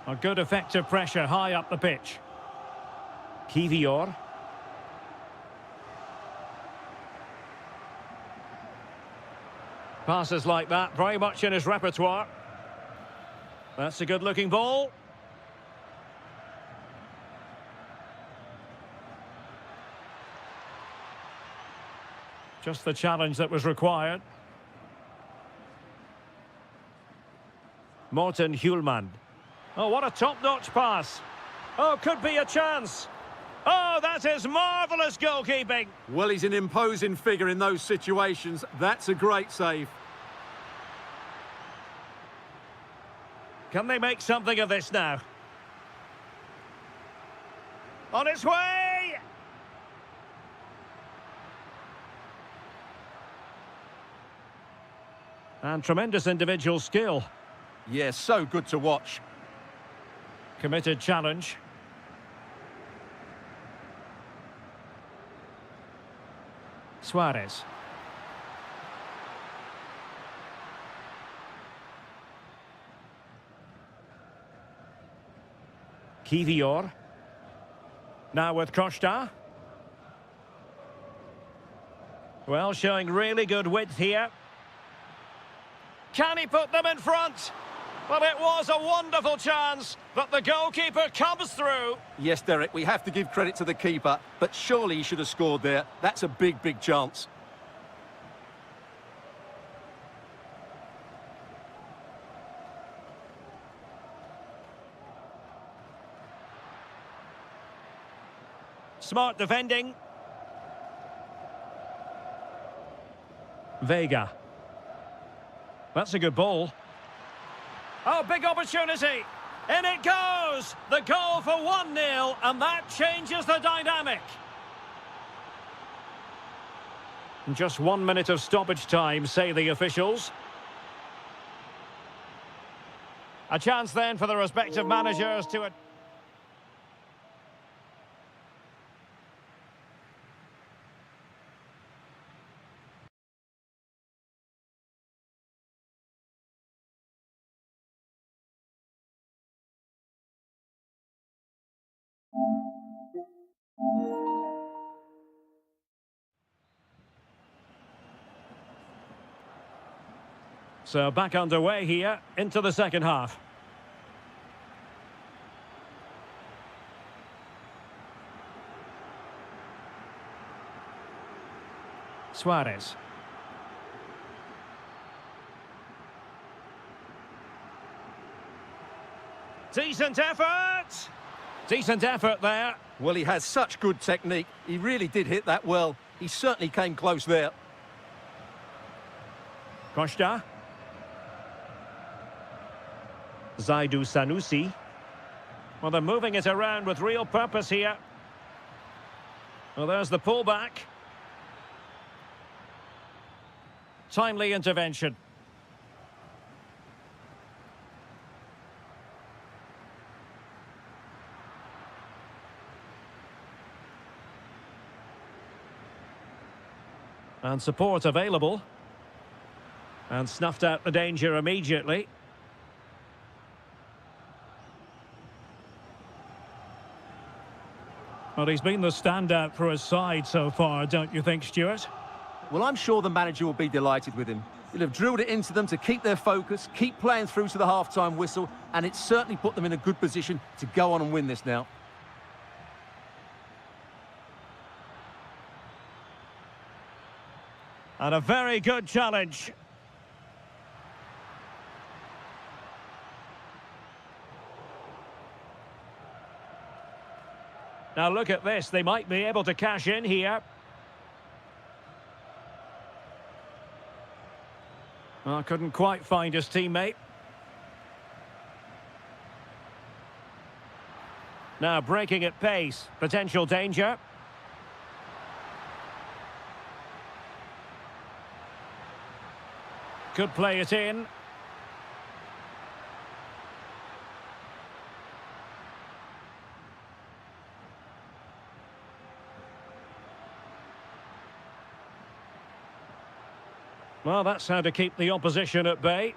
A good effective pressure high up the pitch. Kivior. Passes like that, very much in his repertoire. That's a good-looking ball. Just the challenge that was required. Morten Hjulmand. Oh, what a top-notch pass. Oh, could be a chance. Oh, that is marvellous goalkeeping.
Well, he's an imposing figure in those situations. That's a great save.
Can they make something of this now? On its way! And tremendous individual skill.
Yeah, so good to watch.
Committed challenge. Suarez. Kivior. Now with Costa. Well, showing really good width here. Can he put them in front? Well, it was a wonderful chance, but the goalkeeper comes through.
Yes, Derek, we have to give credit to the keeper, but surely he should have scored there. That's a big, big chance.
Smart defending. Vega. That's a good ball. Oh, big opportunity. In it goes. The goal for 1-0, and that changes the dynamic. Just 1 minute of stoppage time, say the officials. A chance then for the respective managers to... So back underway here into the second half. Suarez. Decent effort! Decent effort there.
Well, he has such good technique. He really did hit that well. He certainly came close there.
Costa. Zaidu Sanusi. Well, they're moving it around with real purpose here. Well, there's the pullback. Timely intervention. And support available. And snuffed out the danger immediately. Well, he's been the standout for his side so far, don't you think, Stuart?
Well, I'm sure the manager will be delighted with him. He'll have drilled it into them to keep their focus, keep playing through to the half-time whistle, and it's certainly put them in a good position to go on and win this now.
And a very good challenge. Now look at this, they might be able to cash in here. Well, couldn't quite find his teammate. Now breaking at pace, potential danger. Could play it in. Well, that's how to keep the opposition at bay.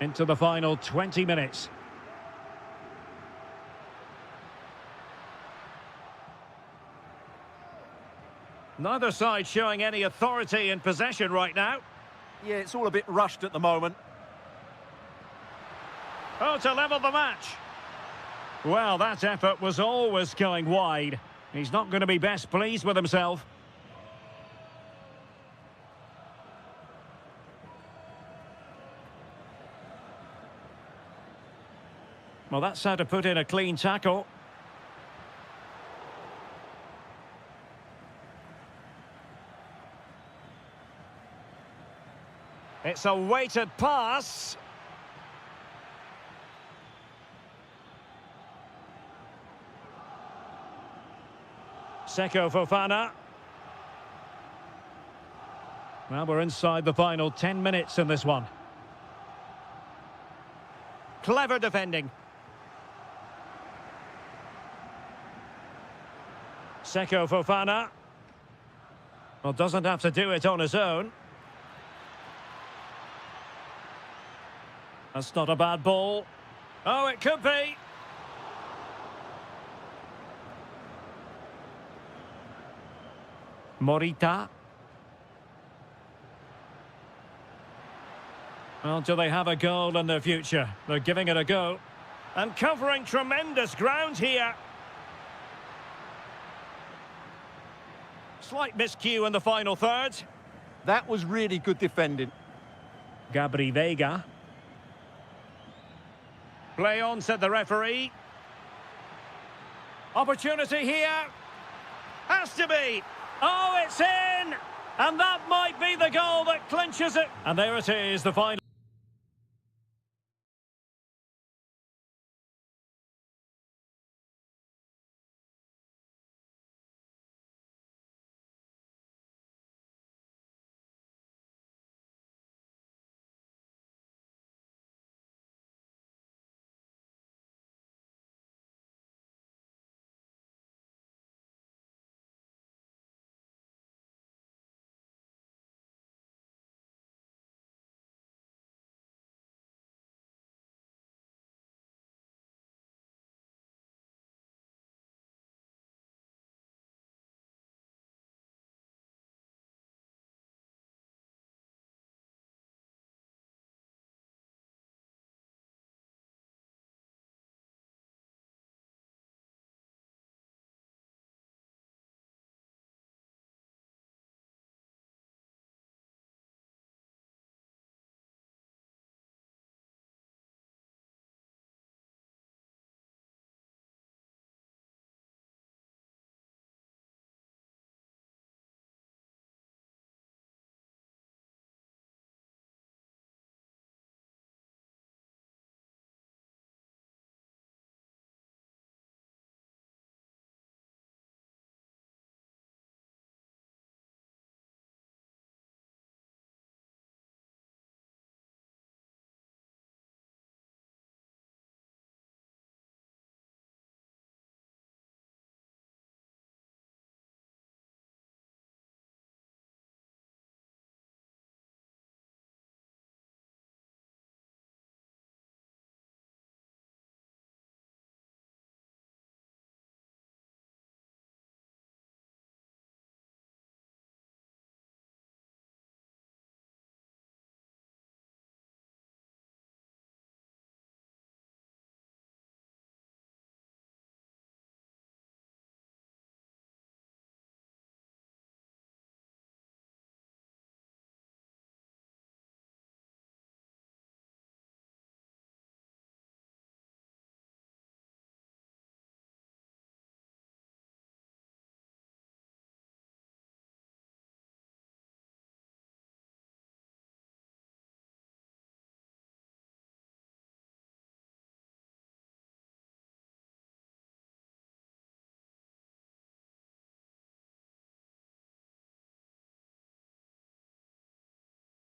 Into the final 20 minutes. Neither side showing any authority in possession right now.
Yeah, it's all a bit rushed at the moment.
Oh, to level the match. Well, that effort was always going wide. He's not going to be best pleased with himself. Well, that's how to put in a clean tackle. It's a weighted pass. Seko Fofana. Well, we're inside the final 10 minutes in this one. Clever defending. Seko Fofana. Well, doesn't have to do it on his own. That's not a bad ball. Oh, it could be. Morita. Well, do they have a goal in their future? They're giving it a go. And covering tremendous ground here. Slight miscue in the final third.
That was really good defending.
Gabri Veiga. Play on, said the referee. Opportunity here. Has to be. Oh, it's in! And that might be the goal that clinches it. And there it is, the final.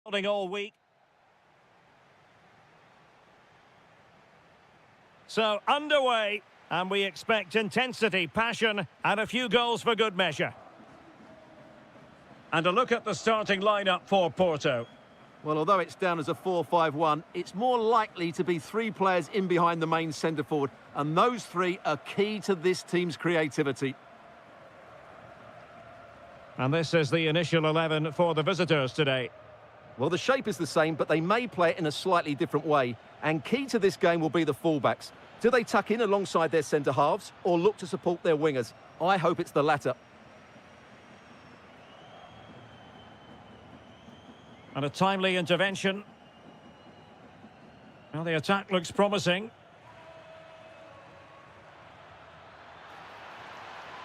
All week. So underway, and we expect intensity, passion, and a few goals for good measure. And a look at the starting lineup for Porto.
Well, although it's down as a 4-5-1, it's more likely to be three players in behind the main centre forward, and those three are key to this team's creativity.
And this is the initial 11 for the visitors today.
Well, the shape is the same, but they may play it in a slightly different way. And key to this game will be the fullbacks. Do they tuck in alongside their centre-halves or look to support their wingers? I hope it's the latter.
And a timely intervention. Well, the attack looks promising.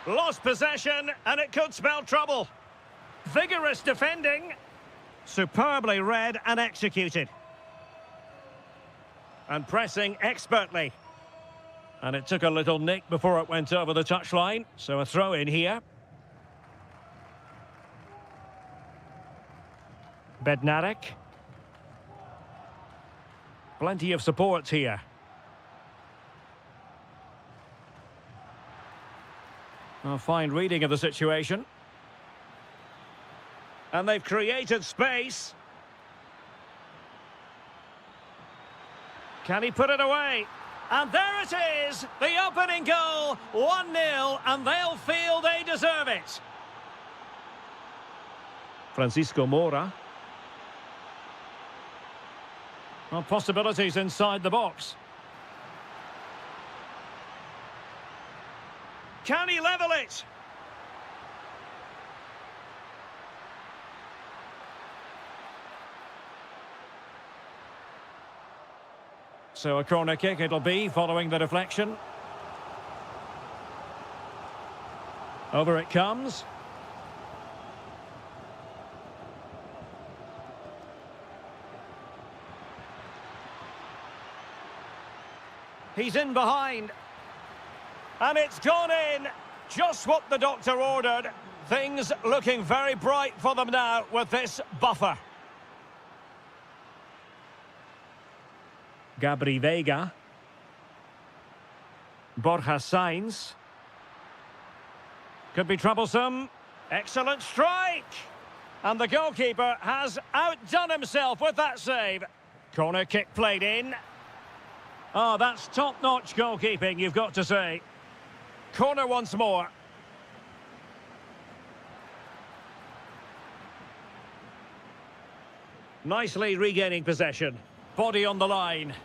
Lost possession, and it could spell trouble. Vigorous defending. Superbly read and executed. And pressing expertly. And it took a little nick before it went over the touchline, so a throw in here. Bednarek. Plenty of support here. A fine reading of the situation. And they've created space. Can he put it away? And there it is, the opening goal, 1-0, and they'll feel they deserve it. Francisco Moura. Well, possibilities inside the box. Can he level it? So a corner kick it'll be, following the deflection. Over it comes. He's in behind. And it's gone in. Just what the doctor ordered. Things looking very bright for them now with this buffer. Gabri Veiga. Borja Sainz. Could be troublesome. Excellent strike. And the goalkeeper has outdone himself with that save. Corner kick played in. Oh, that's top-notch goalkeeping, you've got to say. Corner once more. Nicely regaining possession. Body on the line.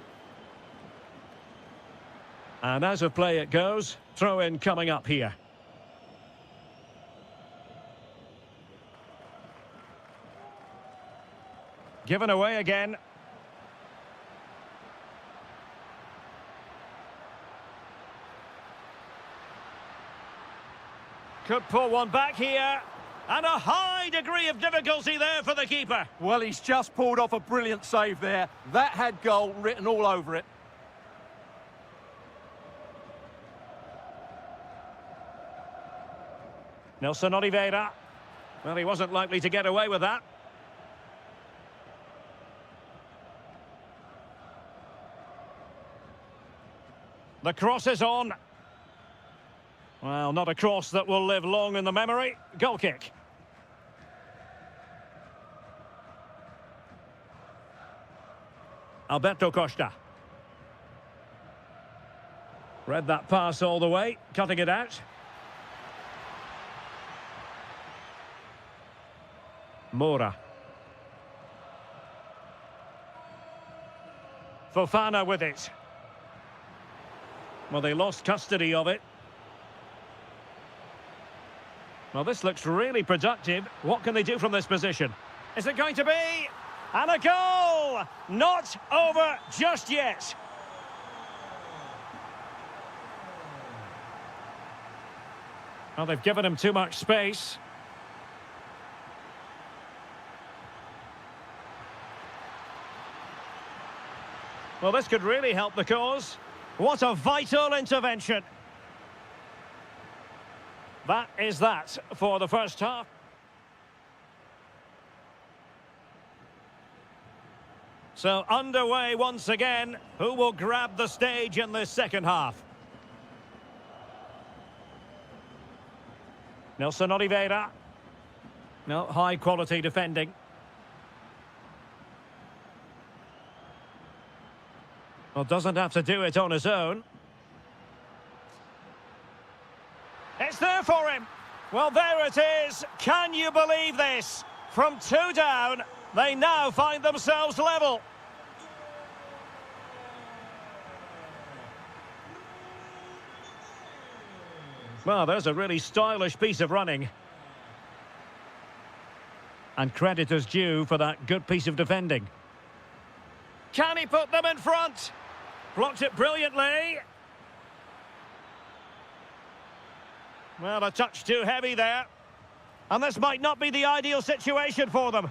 And as of play it goes, throw-in coming up here. Given away again. Could pull one back here. And a high degree of difficulty there for the keeper.
Well, he's just pulled off a brilliant save there. That had goal written all over it.
Nelson Oliveira. Well, he wasn't likely to get away with that. The cross is on. Well, not a cross that will live long in the memory. Goal kick. Alberto Costa. Read that pass all the way, cutting it out. Moura. Fofana with it. Well, they lost custody of it. Well, this looks really productive. What can they do from this position? Is it going to be? And a goal! Not over just yet. Well, they've given him too much space. Well, this could really help the cause. What a vital intervention. That is that for the first half. So underway once again. Who will grab the stage in this second half? Nelson Oliveira. No, high quality defending. Well, doesn't have to do it on his own. It's there for him. Well, there it is. Can you believe this? From 2 down, they now find themselves level. Well, there's a really stylish piece of running. And credit is due for that good piece of defending. Can he put them in front? Blocked it brilliantly. Well, a touch too heavy there. And this might not be the ideal situation for them.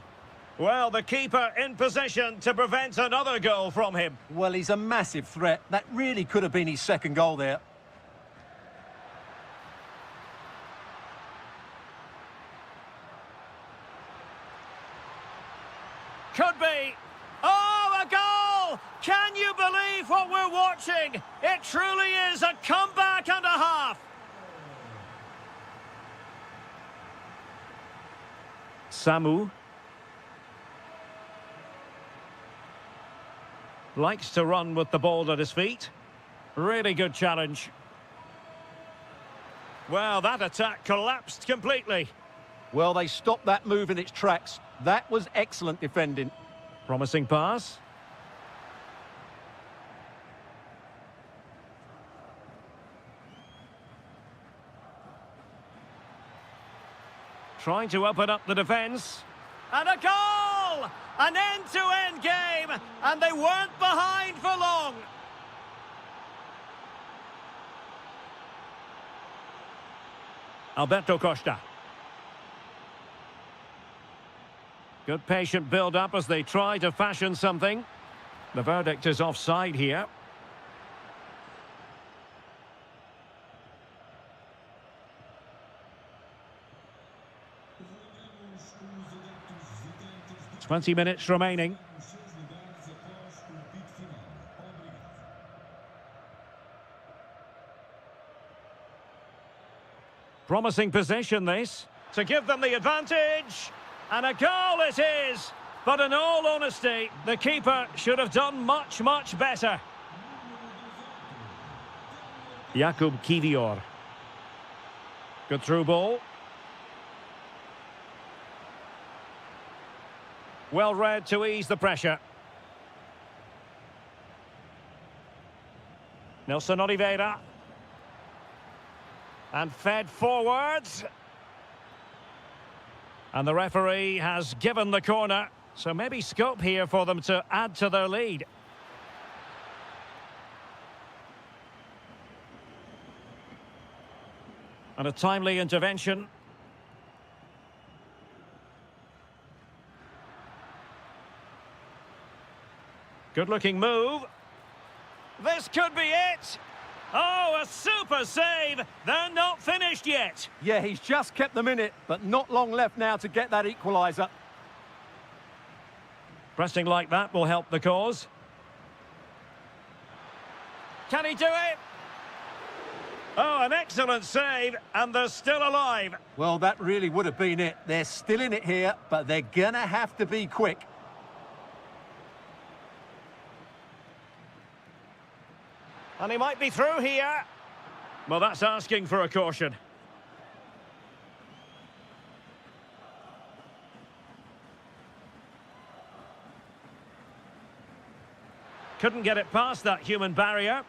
Well, the keeper in position to prevent another goal from him.
Well, he's a massive threat. That really could have been his second goal there.
Could be. Oh, a goal! Can you believe what we're watching? It truly is a comeback and a half. Samu. Likes to run with the ball at his feet. Really good challenge. Well, that attack collapsed completely.
Well, they stopped that move in its tracks. That was excellent defending.
Promising pass. Trying to open up the defence. And a goal! An end-to-end game, and they weren't behind for long. Alberto Costa. Good patient build-up as they try to fashion something. The verdict is offside here. "20 minutes remaining. Promising position this, to give them the advantage. And a goal it is. But in all honesty, the keeper should have done much, much better. Jakub Kivior. Good through ball. Well read to ease the pressure. Nelson Oliveira. And fed forwards. And the referee has given the corner. So maybe scope here for them to add to their lead. And a timely intervention. Good-looking move. This could be it. Oh, a super save. They're not finished yet.
Yeah, he's just kept them in it, but not long left now to get that equaliser.
Pressing like that will help the cause. Can he do it? Oh, an excellent save, and they're still alive.
Well, that really would have been it. They're still in it here, but they're gonna have to be quick.
And he might be through here. Well, that's asking for a caution. Couldn't get it past that human barrier.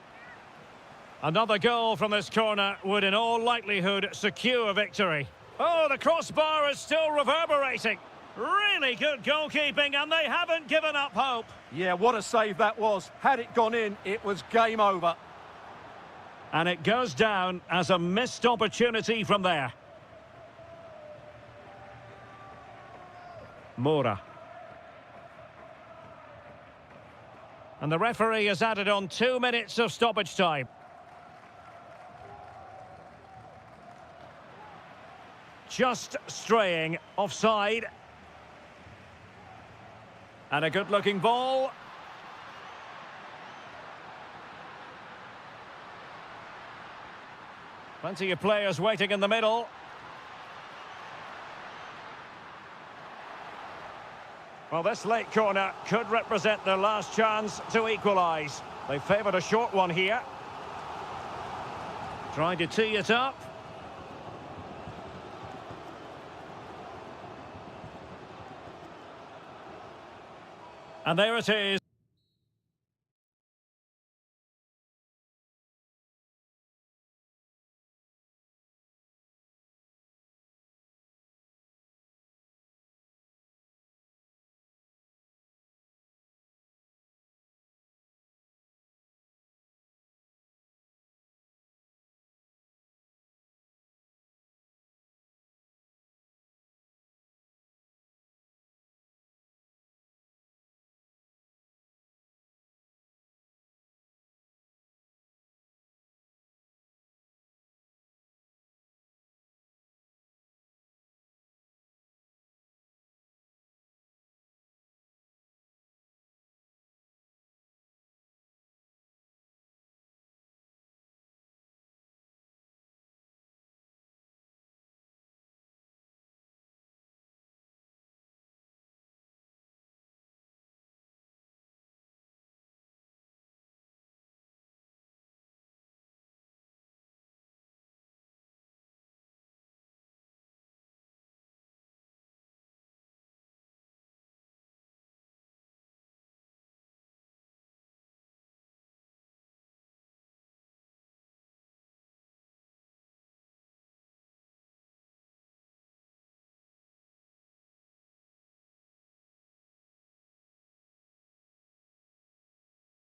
Another goal from this corner would in all likelihood secure victory. Oh, the crossbar is still reverberating. Really good goalkeeping, and they haven't given up hope.
Yeah, what a save that was. Had it gone in, it was game over.
And it goes down as a missed opportunity from there. Moura. And the referee has added on 2 minutes of stoppage time. Just straying offside. And a good-looking ball. Plenty of players waiting in the middle. Well, this late corner could represent their last chance to equalise. They favoured a short one here. Trying to tee it up. And there it is.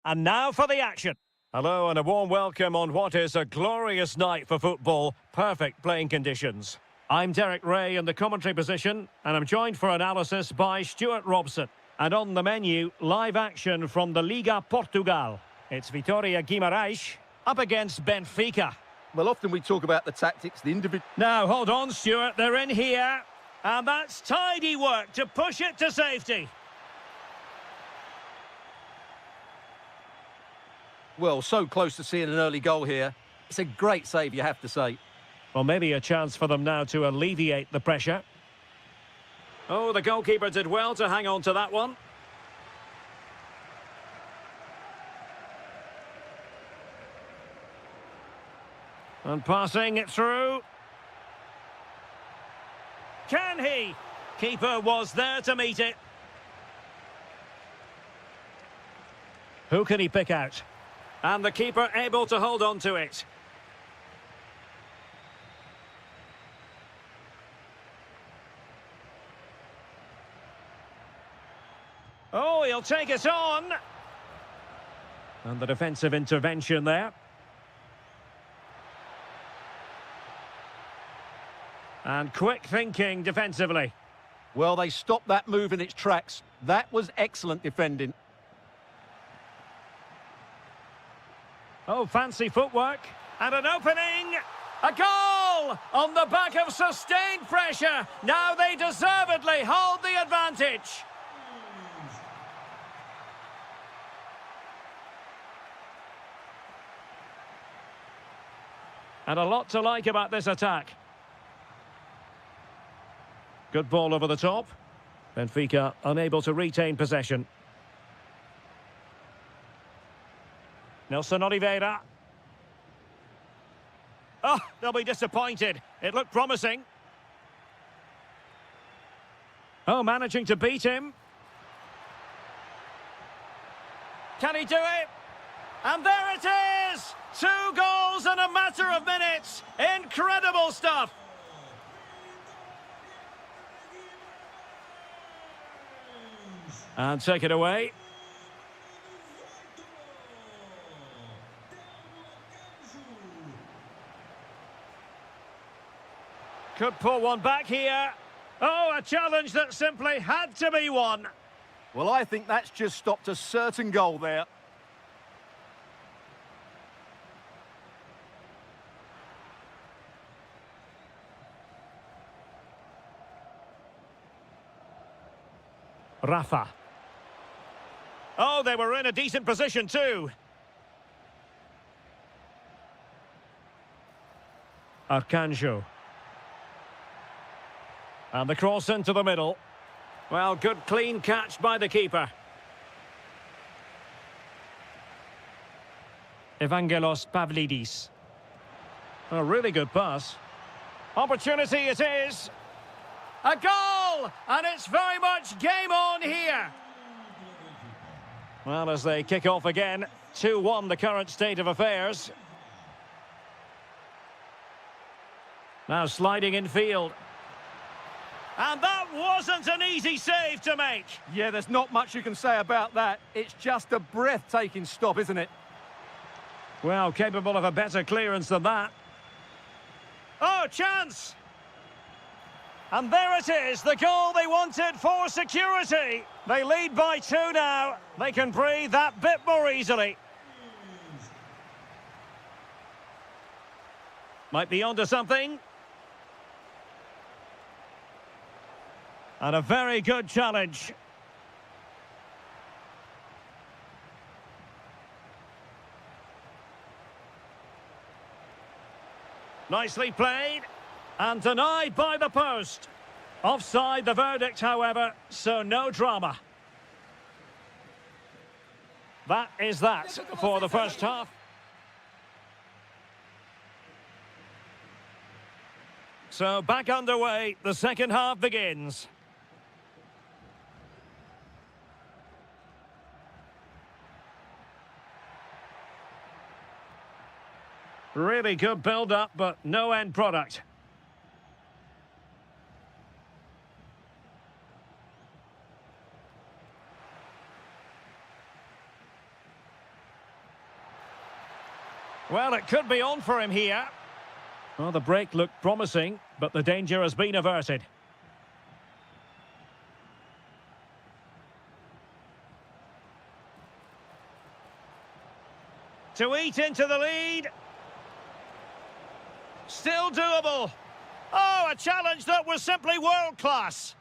And now for the action. Hello and a warm welcome on what is a glorious night for football. Perfect playing conditions. I'm Derek Ray in the commentary position, and I'm joined for analysis by Stuart Robson. And on the menu, live action from the Liga Portugal. It's Vitória Guimarães up against Benfica.
Well, often we talk about the tactics, the individual...
Now, hold on, Stuart. They're in here. And that's tidy work to push it to safety.
Well, so close to seeing an early goal here. It's a great save, you have to say.
Well, maybe a chance for them now to alleviate the pressure. Oh, the goalkeeper did well to hang on to that one. And passing it through. Can he? Keeper was there to meet it. Who can he pick out? And the keeper able to hold on to it. Oh, he'll take it on. And the defensive intervention there. And quick thinking defensively.
Well, they stopped that move in its tracks. That was excellent defending.
Oh, fancy footwork. And an opening. A goal on the back of sustained pressure. Now they deservedly hold the advantage. And a lot to like about this attack. Good ball over the top. Benfica unable to retain possession. Nelson Oliveira. Oh, they'll be disappointed. It looked promising. Oh, managing to beat him. Can he do it? And there it is! 2 goals in a matter of minutes. Incredible stuff. And take it away. Could pull one back here. Oh, a challenge that simply had to be won.
Well, I think that's just stopped a certain goal there.
Rafa. Oh, they were in a decent position too. Arcanjo. And the cross into the middle. Well, good clean catch by the keeper. Evangelos Pavlidis. A really good pass. Opportunity it is. A goal! And it's very much game on here. Well, as they kick off again, 2-1 the current state of affairs. Now sliding in field. And that wasn't an easy save to make.
Yeah, there's not much you can say about that. It's just a breathtaking stop, isn't it?
Well, capable of a better clearance than that. Oh, chance! And there it is, the goal they wanted for security. They lead by 2 now. They can breathe that bit more easily. Might be onto something. And a very good challenge. Nicely played. And denied by the post. Offside the verdict, however, so no drama. That is that for the first half. So back underway, the second half begins. Really good build-up, but no end product. Well, it could be on for him here. Well, the break looked promising, but the danger has been averted. To eat into the lead. Still doable. Oh, a challenge that was simply world-class.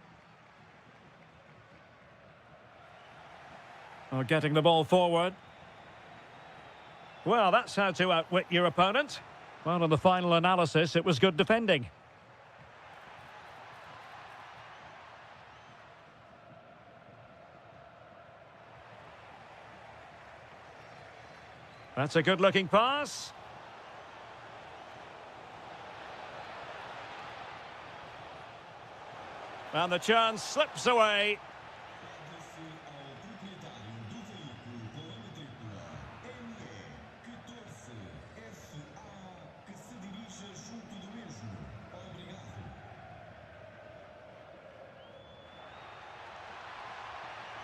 Oh, getting the ball forward. Well, that's how to outwit your opponent. Well, in the final analysis, it was good defending. That's a good-looking pass. And the chance slips away.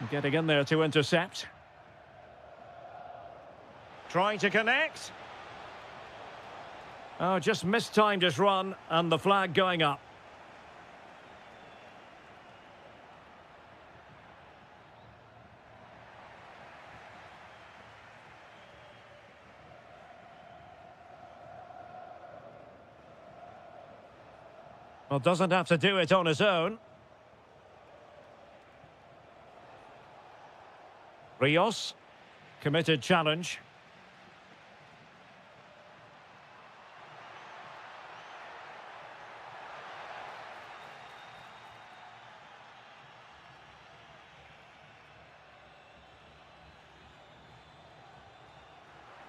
Getting in there to intercept. Trying to connect. Oh, just mistimed his run, and the flag going up. Well, doesn't have to do it on his own. Rios, committed challenge.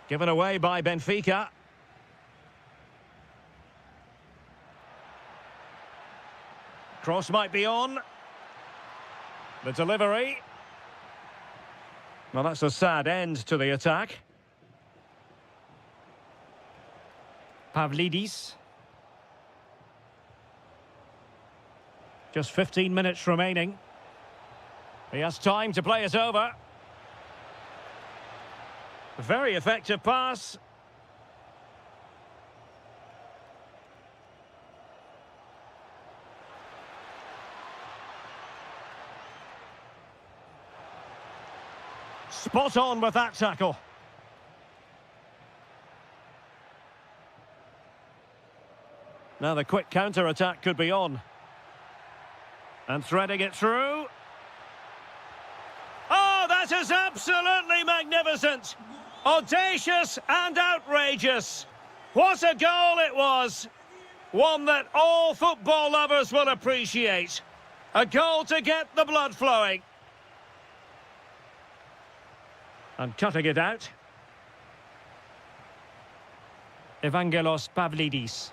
Given away by Benfica. Cross might be on. The delivery. Well, that's a sad end to the attack. Pavlidis. Just 15 minutes remaining. He has time to play it over. Very effective pass. Spot on with that tackle. Now the quick counter-attack could be on. And threading it through. Oh, that is absolutely magnificent. Audacious and outrageous. What a goal it was. One that all football lovers will appreciate. A goal to get the blood flowing. And cutting it out. Evangelos Pavlidis.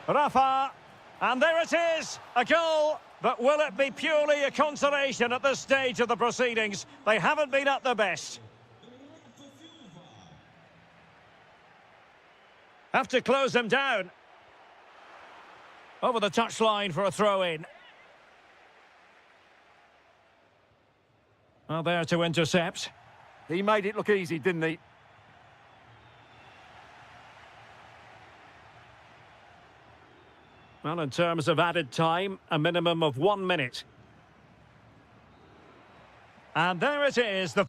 Rafa. And there it is. A goal. But will it be purely a consolation at this stage of the proceedings? They haven't been at their best. Have to close them down. Over the touchline for a throw-in. Well, there to intercept.
He made it look easy, didn't he?
Well, in terms of added time, a minimum of 1 minute. And there it is, the...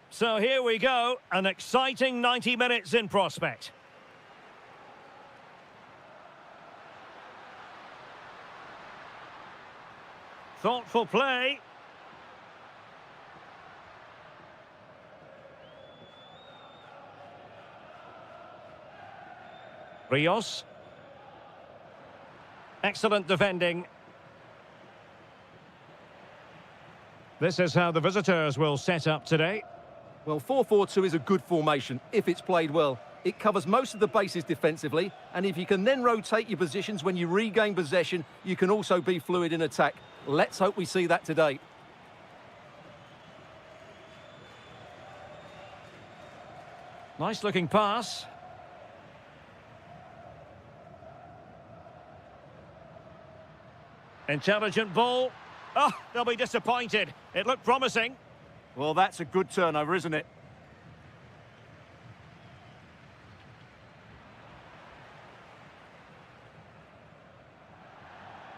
So here we go, an exciting 90 minutes in prospect. Thoughtful play. Rios. Excellent defending. This is how the visitors will set up today.
Well, 4-4-2 is a good formation if it's played well. It covers most of the bases defensively, and if you can then rotate your positions when you regain possession, you can also be fluid in attack. Let's hope we see that today.
Nice looking pass. Intelligent ball. Oh, they'll be disappointed. It looked promising.
Well, that's a good turnover, isn't it?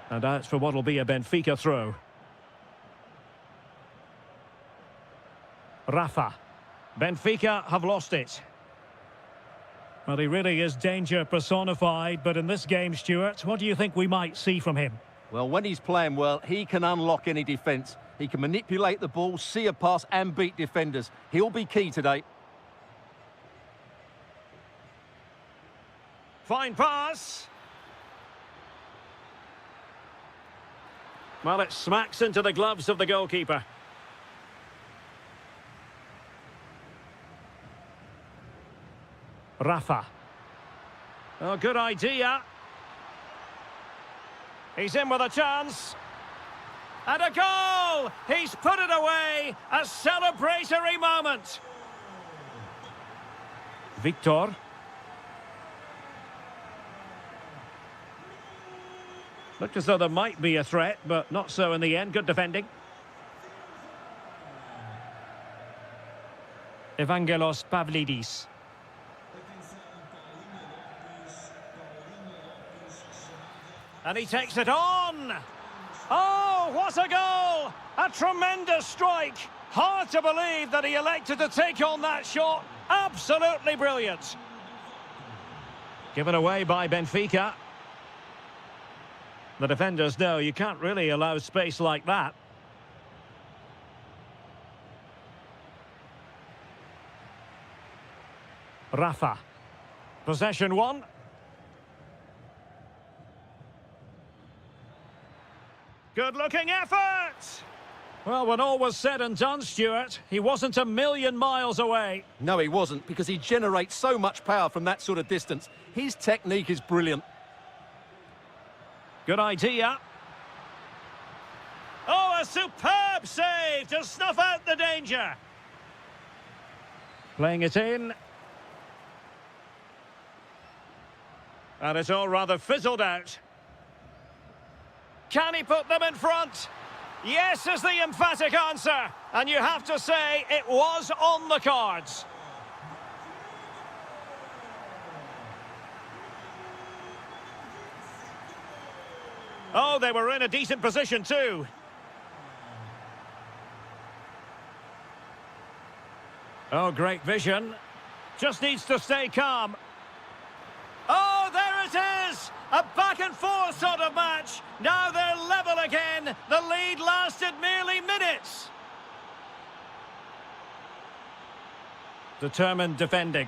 And that's for what will be a Benfica throw. Rafa. Benfica have lost it. Well, he really is danger personified, but in this game, Stuart, what do you think we might see from him?
Well, when he's playing well, he can unlock any defence. He can manipulate the ball, see a pass and beat defenders. He'll be key today.
Fine pass. Well, it smacks into the gloves of the goalkeeper. Rafa. Oh, good idea. He's in with a chance. And a goal! He's put it away. A celebratory moment. Victor. Looked as though there might be a threat, but not so in the end. Good defending. Evangelos Pavlidis. And he takes it on. Oh, what a goal! A tremendous strike. Hard to believe that he elected to take on that shot. Absolutely brilliant. Given away by Benfica. The defenders know you can't really allow space like that. Rafa. Possession one. Good-looking effort! Well, when all was said and done, Stuart, he wasn't a million miles away.
No, he wasn't, because he generates so much power from that sort of distance. His technique is brilliant.
Good idea. Oh, a superb save to snuff out the danger. Playing it in. And it's all rather fizzled out. Can he put them in front? Yes is the emphatic answer. And you have to say it was on the cards. Oh, they were in a decent position too. Oh, great vision. Just needs to stay calm. Oh, there it is! A back-and-forth sort of match. Now they're level again. The lead lasted merely minutes. Determined defending.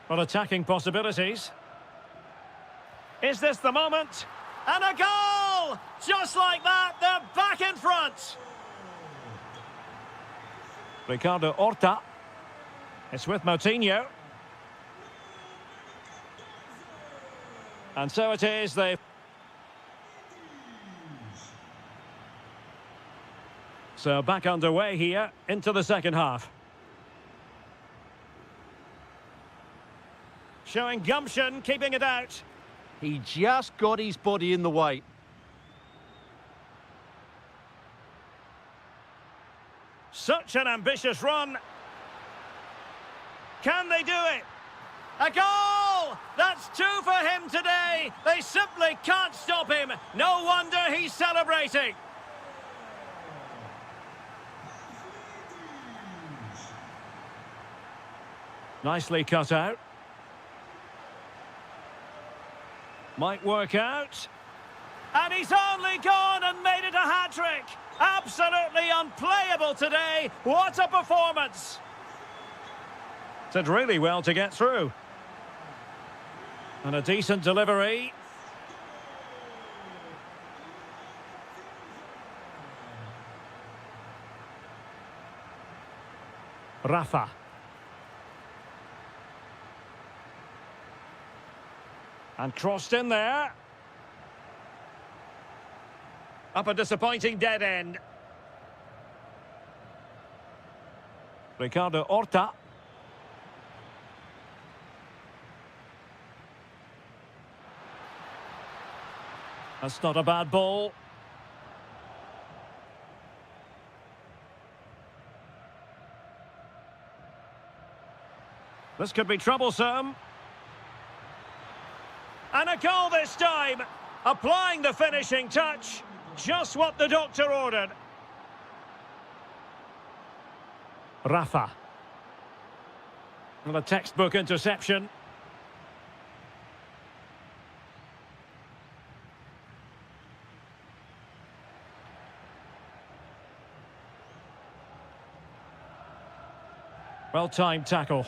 Well, attacking possibilities. Is this the moment? And a goal! Just like that, they're back in front. Ricardo Horta. It's with Moutinho. And so it is, So back underway here, into the second half. Showing gumption, keeping it out.
He just got his body in the way.
Such an ambitious run. Can they do it? A goal! That's two for him today. They simply can't stop him. No wonder he's celebrating. Nicely cut out. Might work out. And he's only gone and made it a hat-trick. Absolutely unplayable today. What a performance. Did really well to get through. And a decent delivery. Rafa. And crossed in there. Up a disappointing dead end. Ricardo Horta. That's not a bad ball. This could be troublesome. And a goal this time. Applying the finishing touch. Just what the doctor ordered. Rafa. And a textbook interception. Well-timed tackle.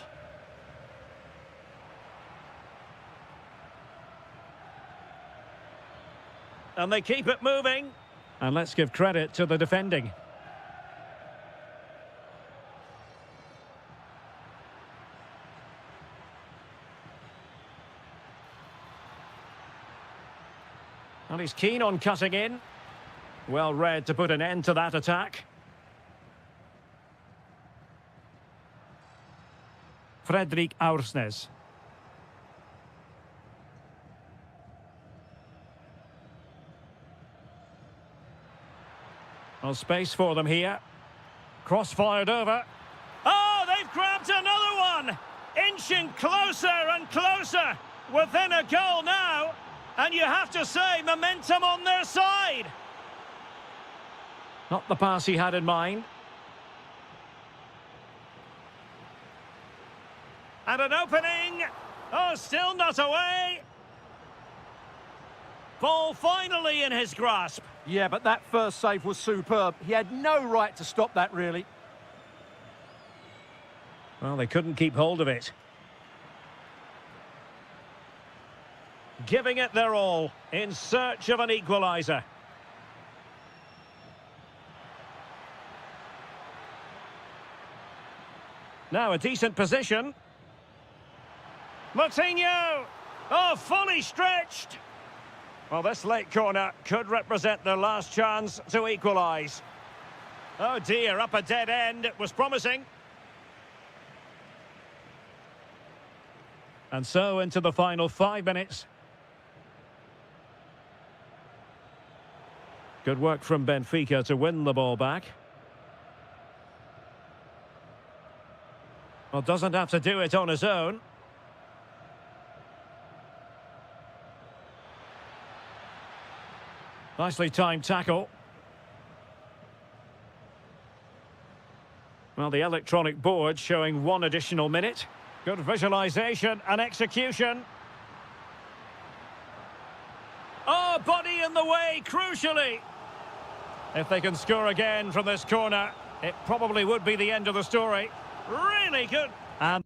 And they keep it moving. And let's give credit to the defending. And he's keen on cutting in. Well read to put an end to that attack. Fredrik Aursnes. Well, space for them here. Cross fired over. Oh, they've grabbed another one! Inching closer and closer. Within a goal now. And you have to say, momentum on their side. Not the pass he had in mind. And an opening. Oh, still not away. Ball finally in his grasp.
Yeah, but that first save was superb. He had no right to stop that, really.
Well, they couldn't keep hold of it. Giving it their all in search of an equaliser. Now a decent position. Moutinho! Oh, fully stretched! Well, this late corner could represent their last chance to equalise. Oh dear, up a dead end. It was promising. And so into the final 5 minutes. Good work from Benfica to win the ball back. Well, doesn't have to do it on his own. Nicely timed tackle. Well, the electronic board showing 1 additional minute. Good visualisation and execution. Oh, body in the way, crucially. If they can score again from this corner, it probably would be the end of the story. Really good. And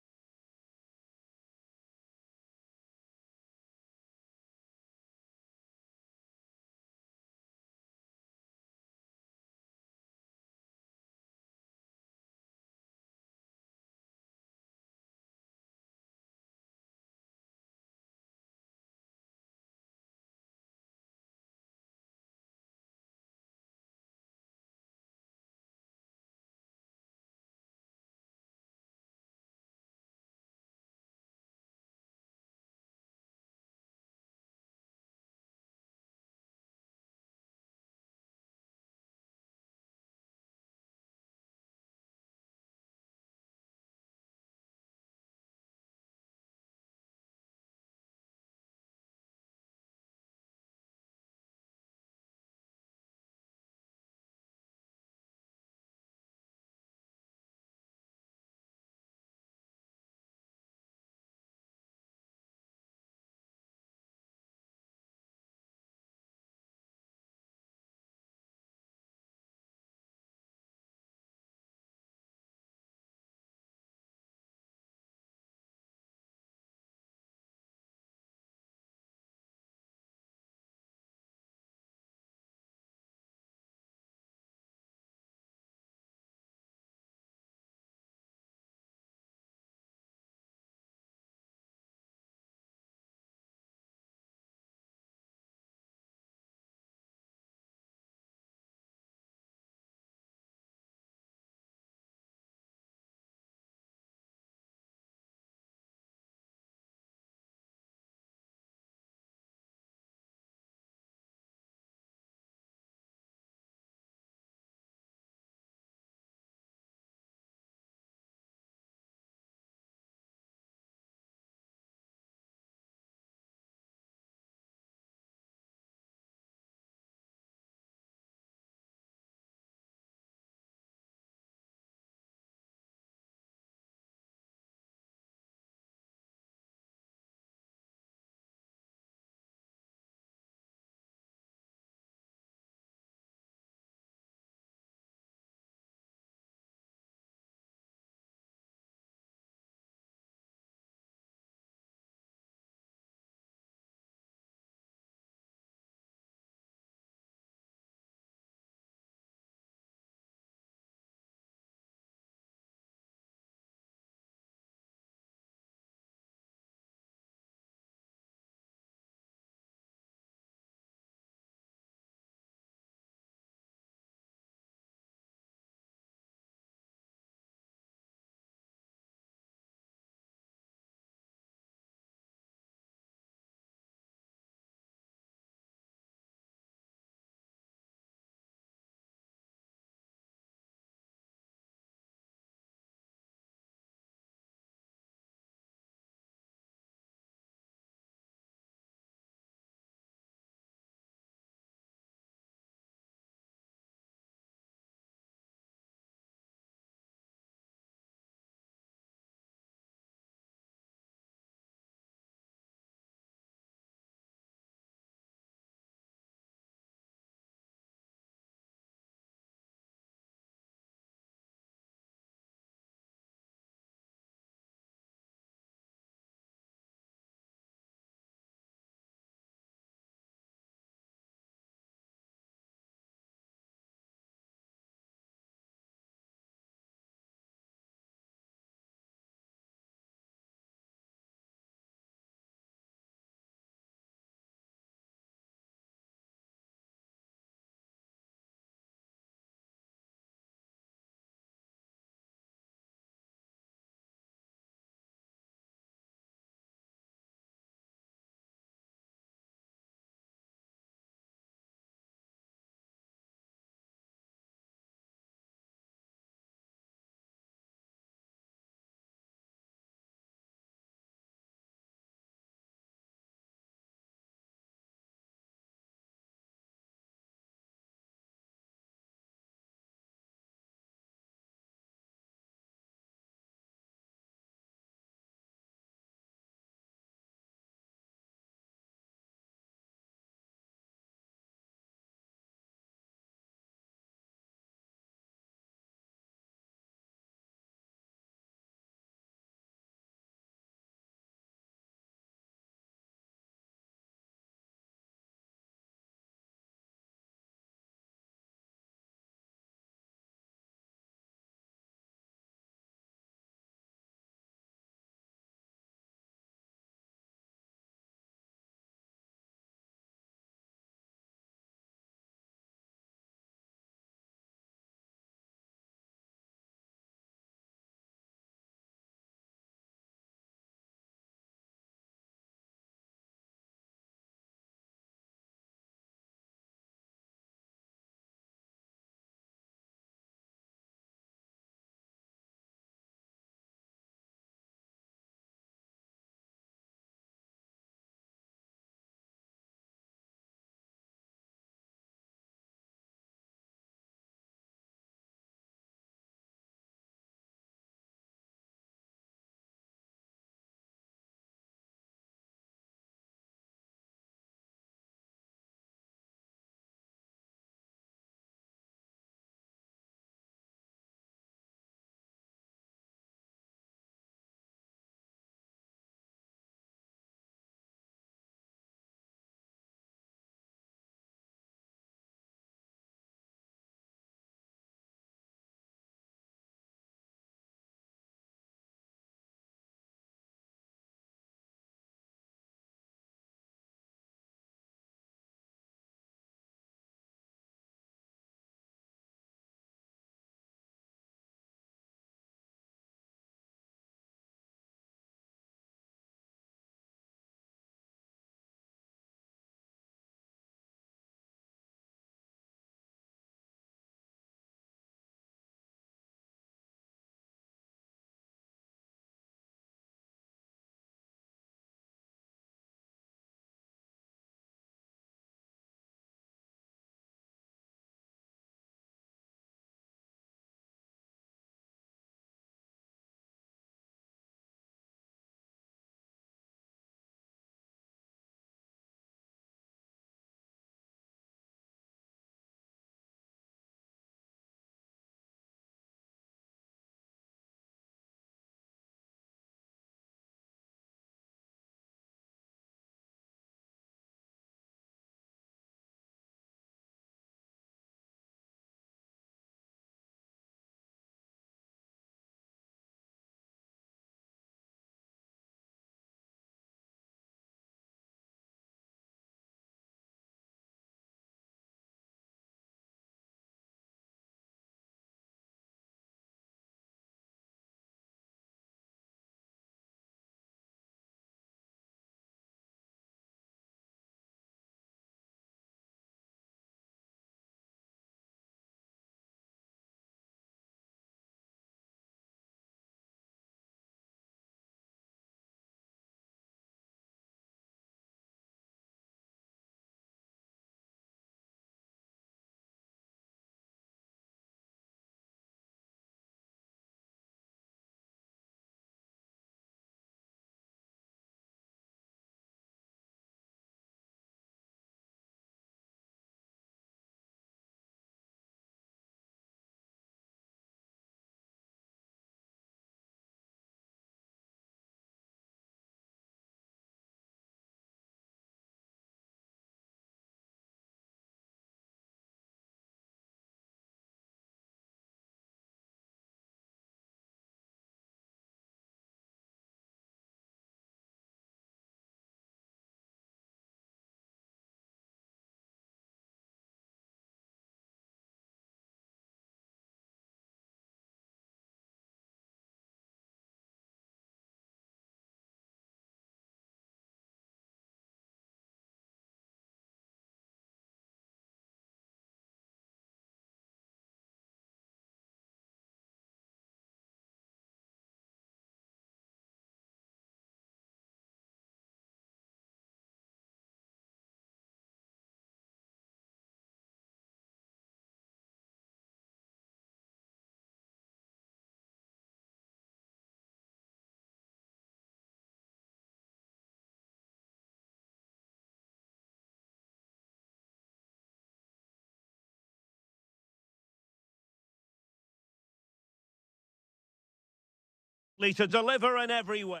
likely to deliver in every way.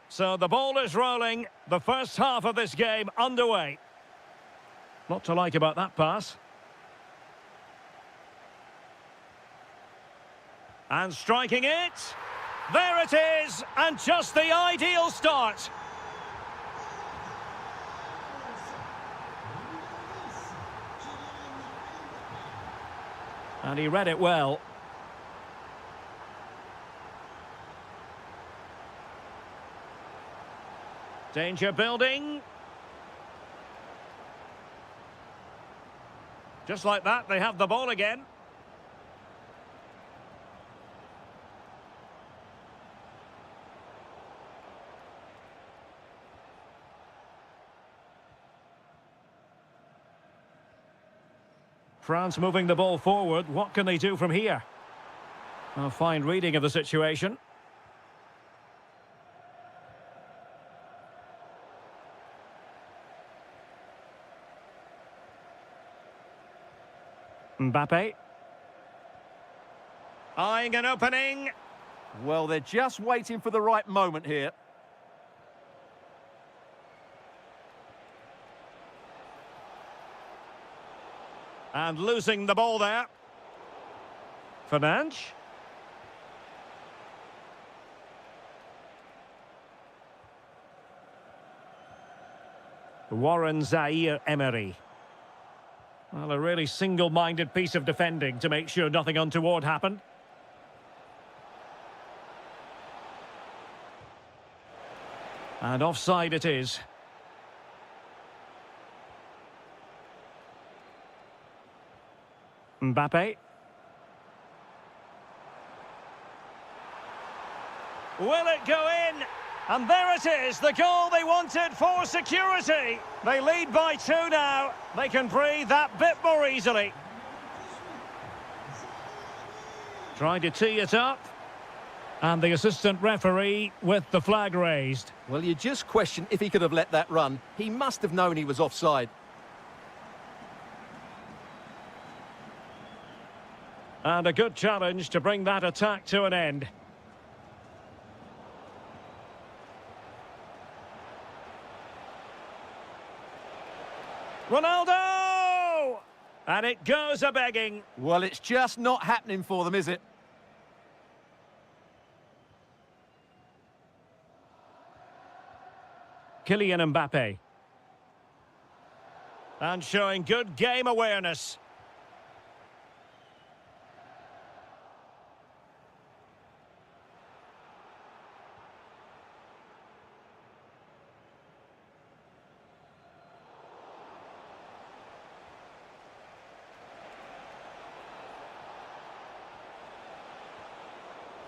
So the ball is rolling. The first half of this game underway. Not to like about that pass. And striking it. There it is. And just the ideal start. And he read it well. Danger building. Just like that, they have the ball again. France moving the ball forward. What can they do from here? A fine reading of the situation. Mbappe. Eyeing an opening.
Well, they're just waiting for the right moment here.
And losing the ball there. Fernandes. Warren Zaire-Emery. Well, a really single-minded piece of defending to make sure nothing untoward happened. And offside it is. Mbappe. Will it go in? And there it is, the goal they wanted for security. They lead by 2 now. They can breathe that bit more easily. Trying to tee it up. And the assistant referee with the flag raised.
Well, you just question if he could have let that run. He must have known he was offside.
And a good challenge to bring that attack to an end. Ronaldo! And it goes a-begging.
Well, it's just not happening for them, is it?
Kylian Mbappe. And showing good game awareness.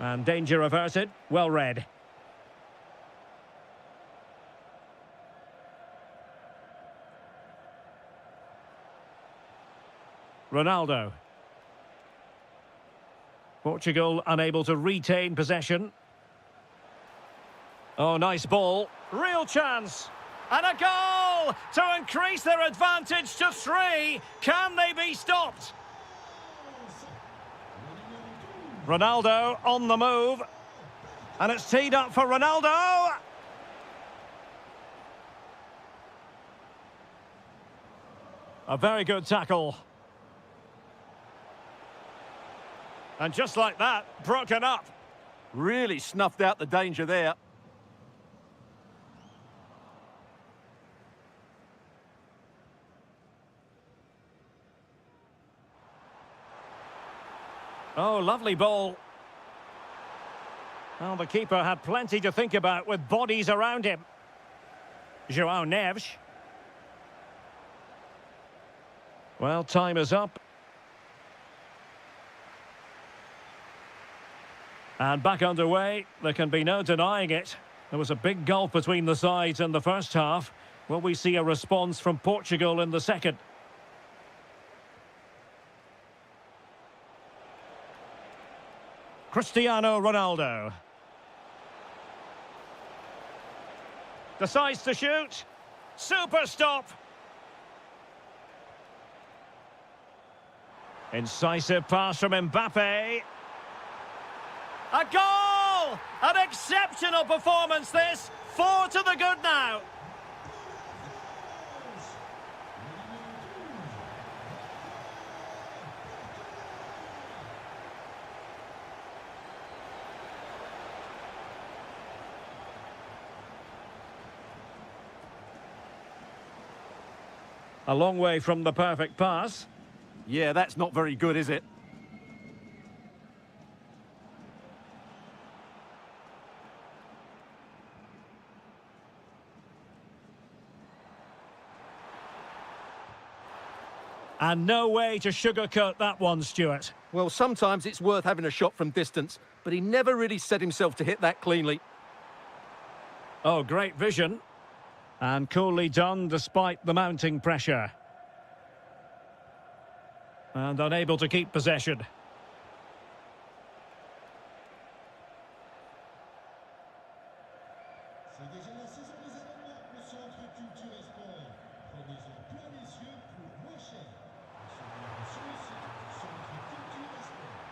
And danger averted. Well read. Ronaldo. Portugal unable to retain possession. Oh, nice ball. Real chance. And a goal to increase their advantage to 3. Can they be stopped? Ronaldo on the move. And it's teed up for Ronaldo. A very good tackle. And just like that, broken up.
Really snuffed out the danger there.
Oh, lovely ball. Well, the keeper had plenty to think about with bodies around him. João Neves. Well, time is up. And back underway. There can be no denying it. There was a big gulf between the sides in the first half. Will we see a response from Portugal in the second? Cristiano Ronaldo. Decides to shoot. Super stop. Incisive pass from Mbappe. A goal! goal! An exceptional performance this. 4 to the good now. A long way from the perfect pass.
Yeah, that's not very good, is it?
And no way to sugarcoat that one, Stuart.
Well, sometimes it's worth having a shot from distance, but he never really set himself to hit that cleanly.
Oh, great vision. And coolly done despite the mounting pressure. And unable to keep possession.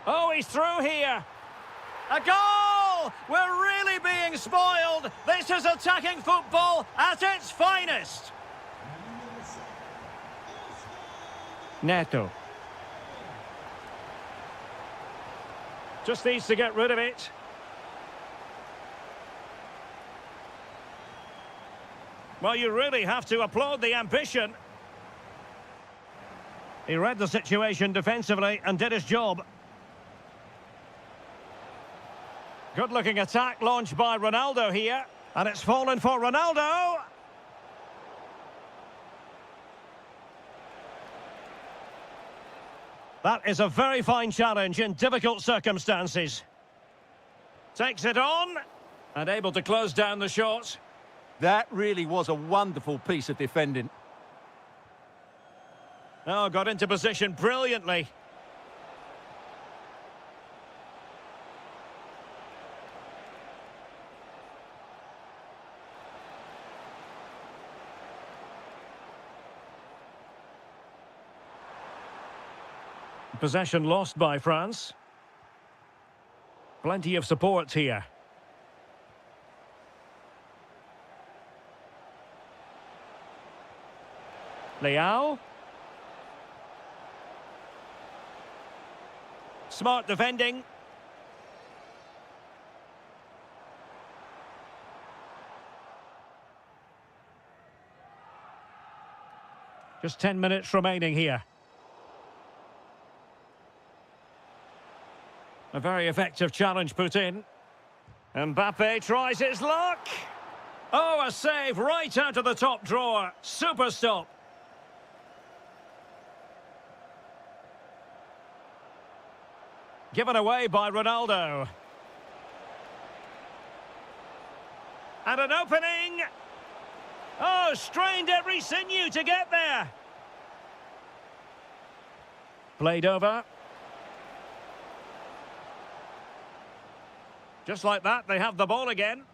Oh, he's through here. A goal! We're really being spoiled. This is attacking football at its finest. Neto. Just needs to get rid of it. Well, you really have to applaud the ambition. He read the situation defensively and did his job. Good-looking attack launched by Ronaldo here. And it's fallen for Ronaldo. That is a very fine challenge in difficult circumstances. Takes it on. And able to close down the shot.
That really was a wonderful piece of defending.
Oh, got into position brilliantly. Possession lost by France. Plenty of support here. Leao. Smart defending. Just 10 minutes remaining here. A very effective challenge put in. Mbappe tries his luck. Oh, a save right out of the top drawer. Super stop. Given away by Ronaldo. And an opening. Oh, strained every sinew to get there. Played over. Just like that, they have the ball again.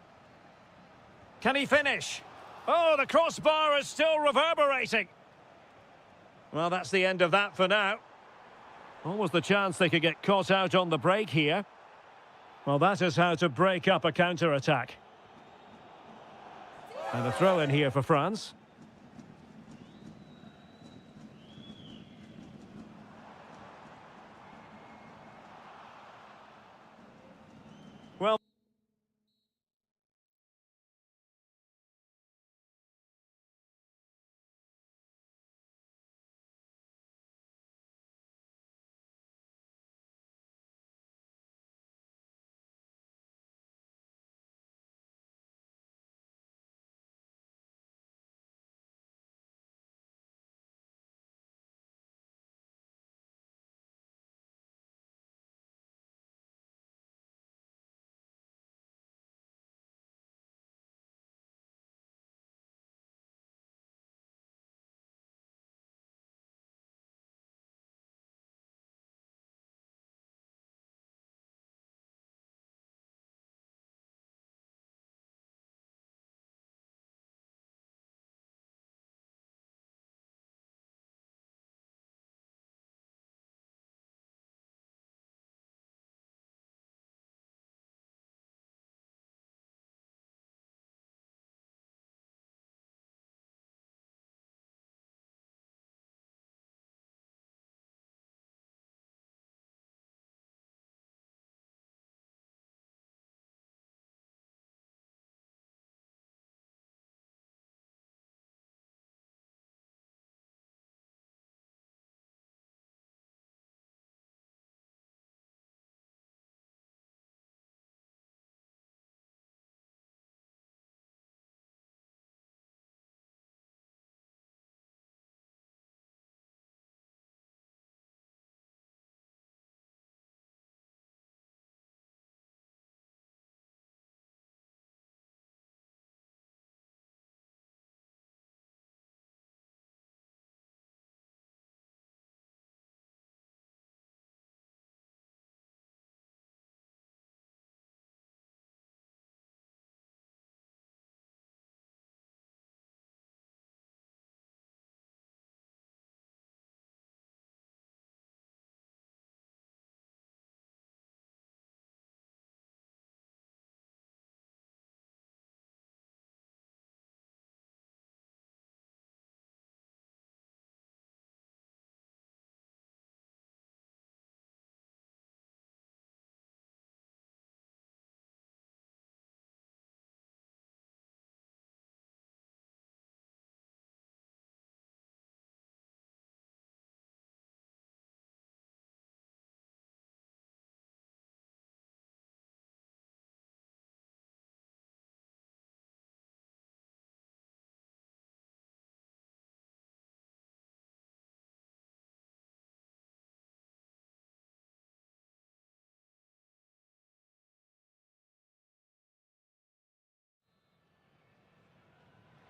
Can he finish? Oh, the crossbar is still reverberating. Well, that's the end of that for now. Almost the chance they could get caught out on the break here. Well, that is how to break up a counter-attack. And a throw in here for France. Well...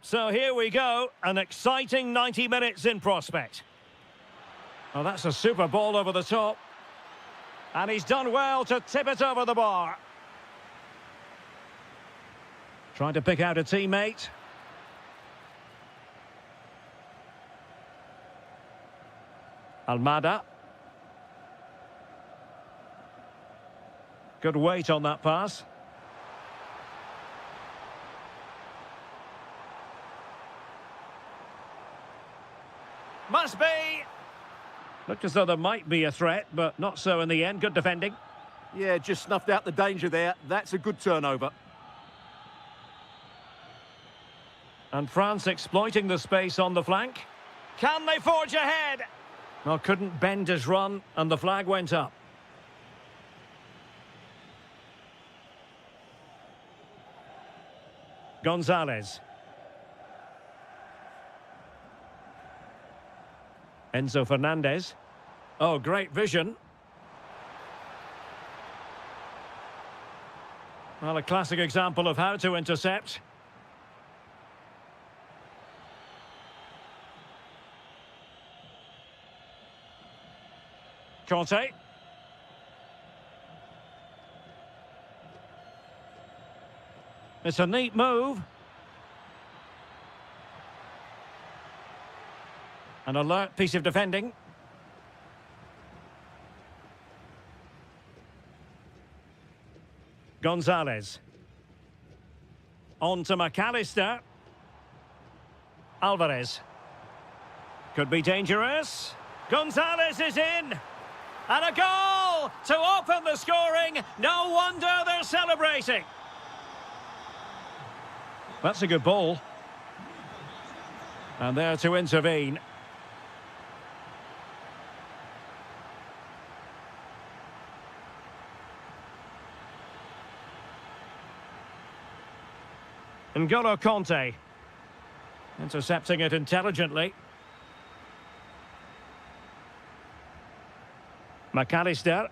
So here we go, an exciting 90 minutes in prospect. Oh, that's a super ball over the top. And he's done well to tip it over the bar. Trying to pick out a teammate. Almada. Good weight on that pass. Must be. Looked as though there might be a threat, but not so in the end. Good defending.
Yeah, just snuffed out the danger there. That's a good turnover.
And France exploiting the space on the flank. Can they forge ahead? Well, couldn't bend his run, and the flag went up. Gonzalez. Enzo Fernandez. Oh, great vision. Well, a classic example of how to intercept. Conte. It's a neat move. An alert piece of defending. Gonzalez. On to McAllister. Alvarez. Could be dangerous. Gonzalez is in. And a goal to open the scoring. No wonder they're celebrating. That's a good ball. And there to intervene. N'Golo Conte. Intercepting it intelligently. McAllister.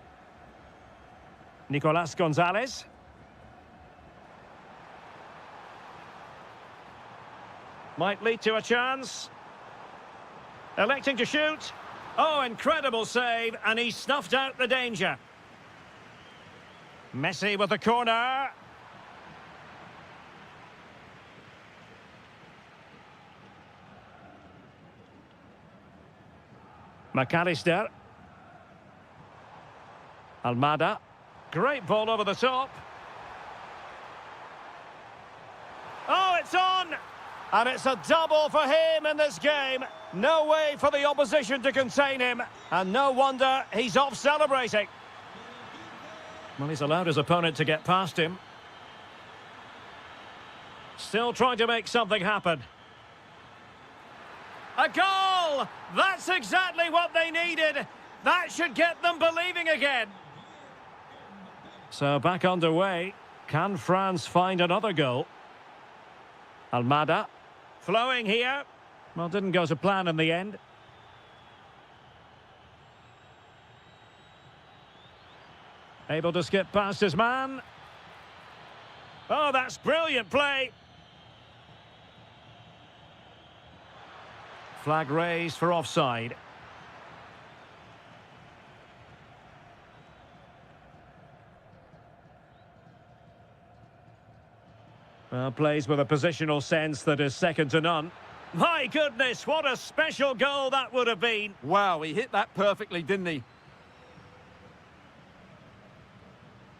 Nicolas Gonzalez. Might lead to a chance. Electing to shoot. Oh, incredible save, and he snuffed out the danger. Messi with the corner. McAllister. Almada. Great ball over the top. Oh, it's on! And it's a double for him in this game. No way for the opposition to contain him. And no wonder he's off celebrating. Well, he's allowed his opponent to get past him. Still trying to make something happen. A goal! That's exactly what they needed. That should get them believing again. So back underway. Can France find another goal? Almada. Flowing here. Well, didn't go to plan in the end. Able to skip past his man. Oh, that's brilliant play. Flag raised for offside. Well, plays with a positional sense that is second to none. My goodness, what a special goal that would have been.
Wow, he hit that perfectly, didn't he?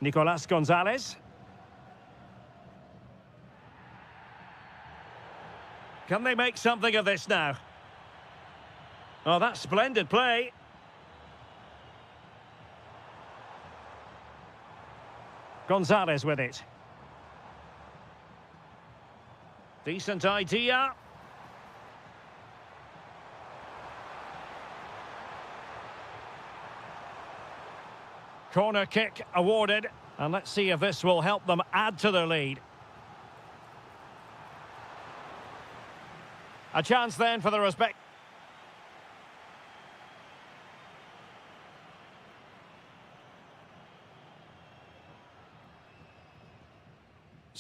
Nicolas Gonzalez. Can they make something of this now? Oh, that's splendid play. Gonzalez with it. Decent idea. Corner kick awarded. And let's see if this will help them add to their lead. A chance then for the respect.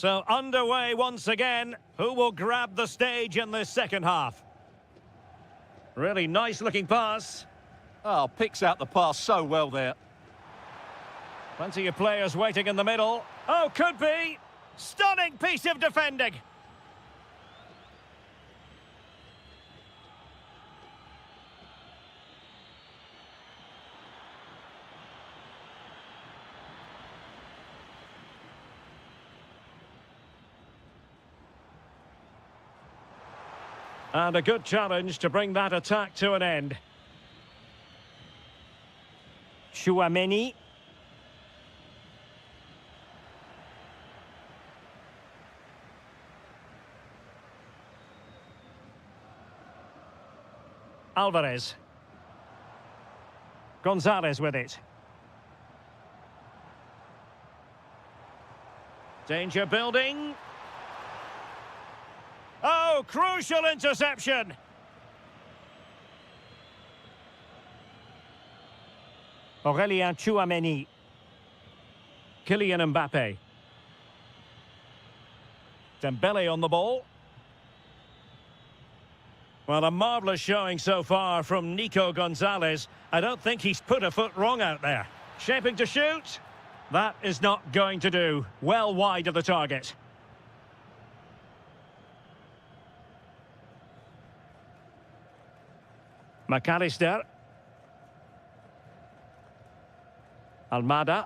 So underway once again. Who will grab the stage in this second half? Really nice looking pass.
Oh, picks out the pass so well there.
Plenty of players waiting in the middle. Oh, could be. Stunning piece of defending. And a good challenge to bring that attack to an end. Chouameni. Alvarez. Gonzalez with it. Danger building. Oh, crucial interception. Aurélien Chouameni. Kylian Mbappé. Dembele on the ball. Well, a marvellous showing so far from Nico Gonzalez. I don't think he's put a foot wrong out there. Shaping to shoot. That is not going to do. Well wide of the target. McAllister. Almada.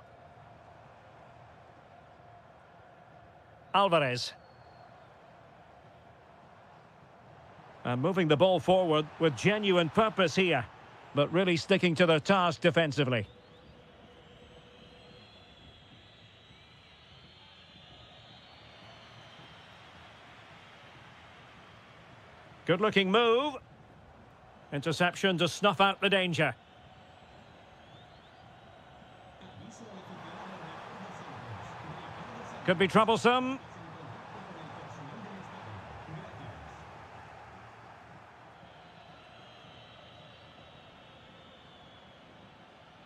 Alvarez. And moving the ball forward with genuine purpose here, but really sticking to their task defensively. Good-looking move. Interception to snuff out the danger. Could be troublesome.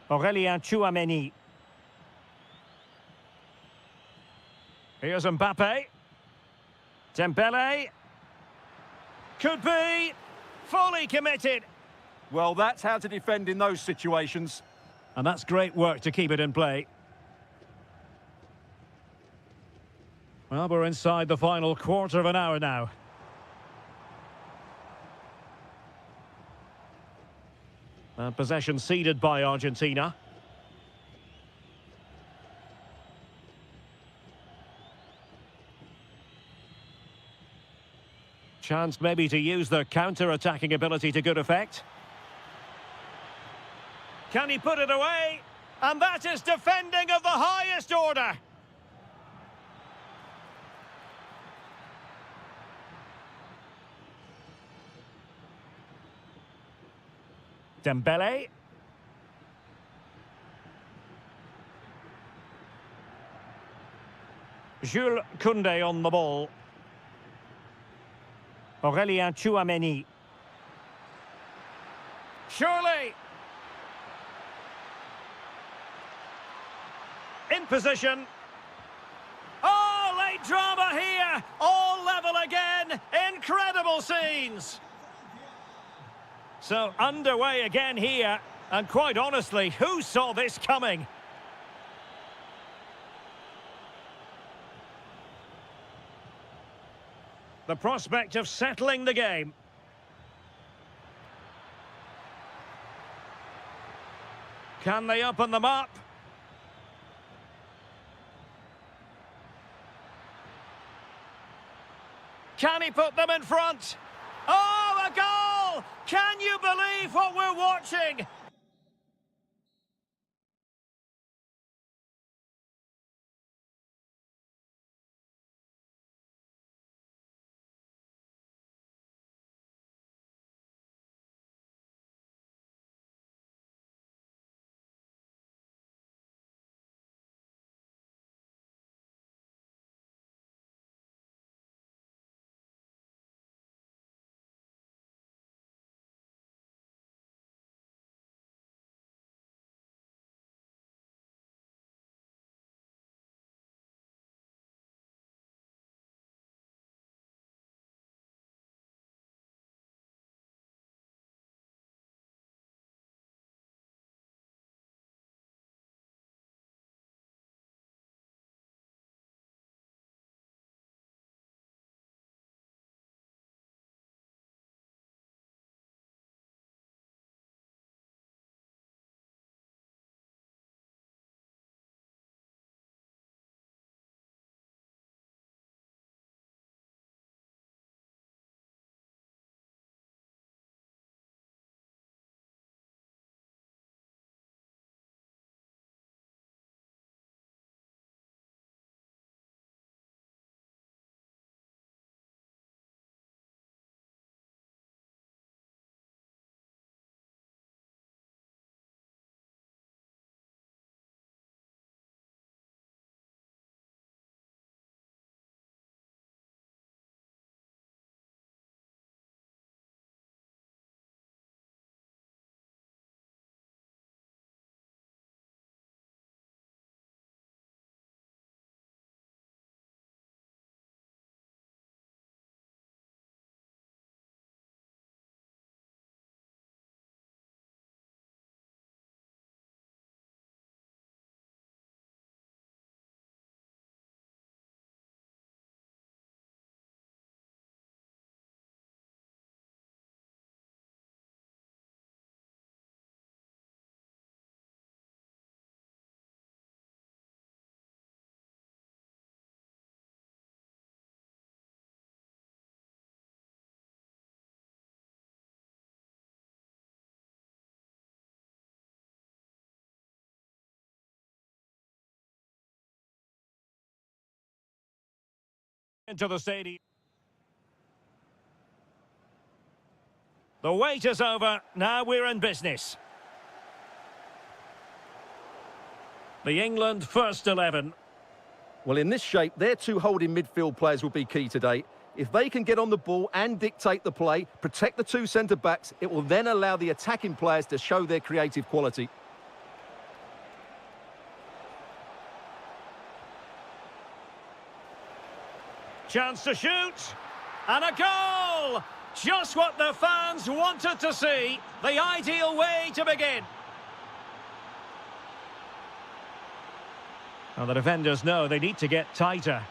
Aurélien Chouameni. Here's Mbappé. Dembele. Could be. Fully committed.
Well, that's how to defend in those situations.
And that's great work to keep it in play. Well, we're inside the final quarter of an hour now. And possession ceded by Argentina. Chance maybe to use their counter-attacking ability to good effect. Can he put it away? And that is defending of the highest order. Dembele. Jules Koundé on the ball. Aurélien Chouameni. Surely. In position. Oh, late drama here. All level again. Incredible scenes. So underway again here. And quite honestly, who saw this coming? The prospect of settling the game. Can they open them up? Can he put them in front? Oh, a goal! Can you believe what we're watching? into the stadium. The wait is over. Now we're in business. The England first 11.
Well, in this shape, their two holding midfield players will be key today. If they can get on the ball and dictate the play, protect the two centre-backs, it will then allow the attacking players to show their creative quality.
Chance to shoot. And a goal! Just what the fans wanted to see. The ideal way to begin. Well, the defenders know they need to get tighter.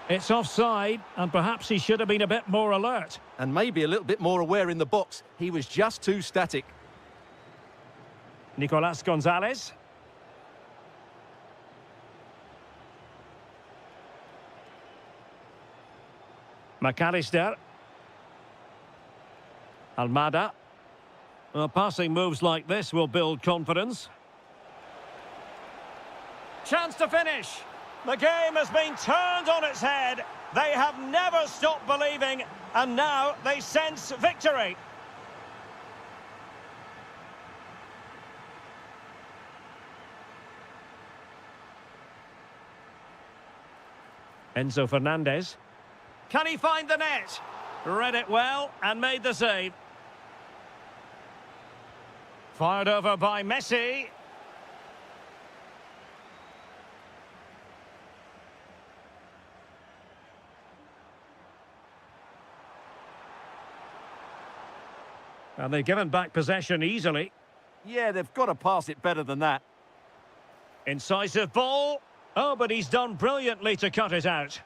It's offside, and perhaps he should have been a bit more alert.
And maybe a little bit more aware in the box. He was just too static.
Nicolas Gonzalez. McAllister. Almada. Well, passing moves like this will build confidence. Chance to finish. The game has been turned on its head. They have never stopped believing, and now they sense victory. Enzo Fernandez. Can he find the net? Read it well and made the save. Fired over by Messi. And they've given back possession easily.
Yeah, they've got to pass it better than that.
Incisive ball. Oh, but he's done brilliantly to cut it out.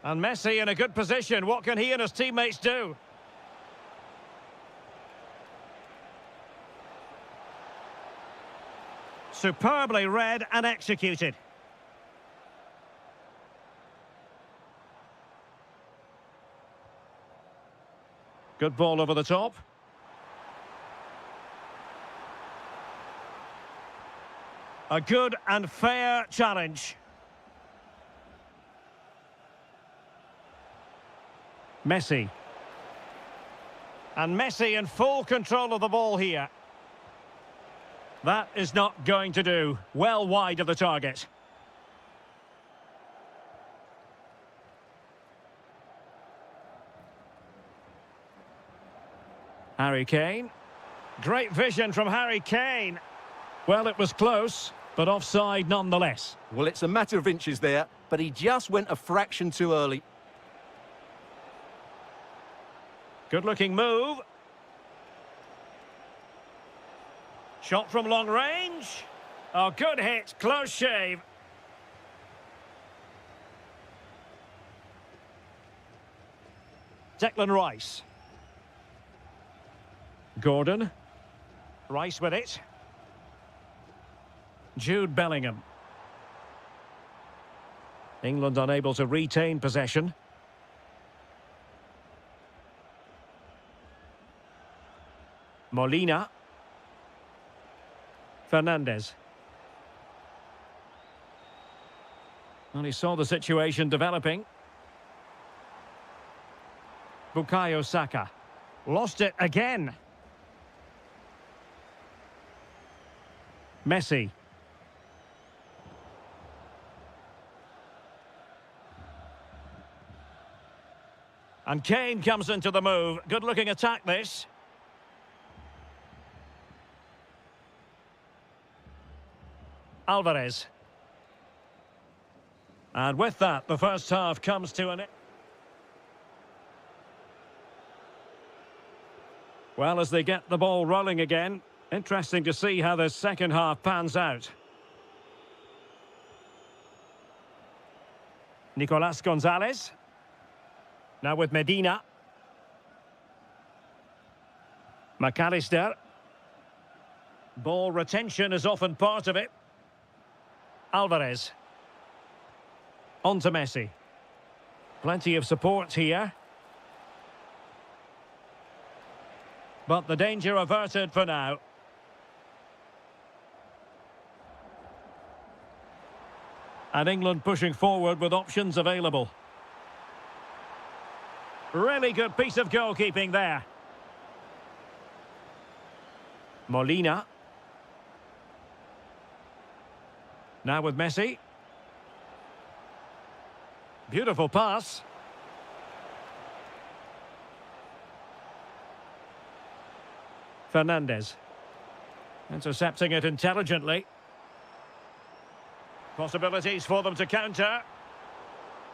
And Messi in a good position. What can he and his teammates do? Superbly read and executed. Good ball over the top. A good and fair challenge. Messi. And Messi in full control of the ball here. That is not going to do. Well wide of the target. Harry Kane. Great vision from Harry Kane. Well, it was close, but offside nonetheless.
Well, it's a matter of inches there, but he just went a fraction too early.
Good-looking move. Shot from long range. Oh, good hit. Close shave. Declan Rice. Gordon. Rice with it. Jude Bellingham. England unable to retain possession. Molina. Fernandez. And he saw the situation developing. Bukayo Saka. Lost it again. Messi. And Kane comes into the move. Good-looking attack, this. Alvarez. And with that, the first half comes to an end. Well, as they get the ball rolling again, interesting to see how the second half pans out. Nicolas Gonzalez. Now with Medina. McAllister. Ball retention is often part of it. Alvarez. On to Messi. Plenty of support here. But the danger averted for now. And England pushing forward with options available. Really good piece of goalkeeping there. Molina. Now with Messi. Beautiful pass. Fernandez. Intercepting it intelligently. Possibilities for them to counter.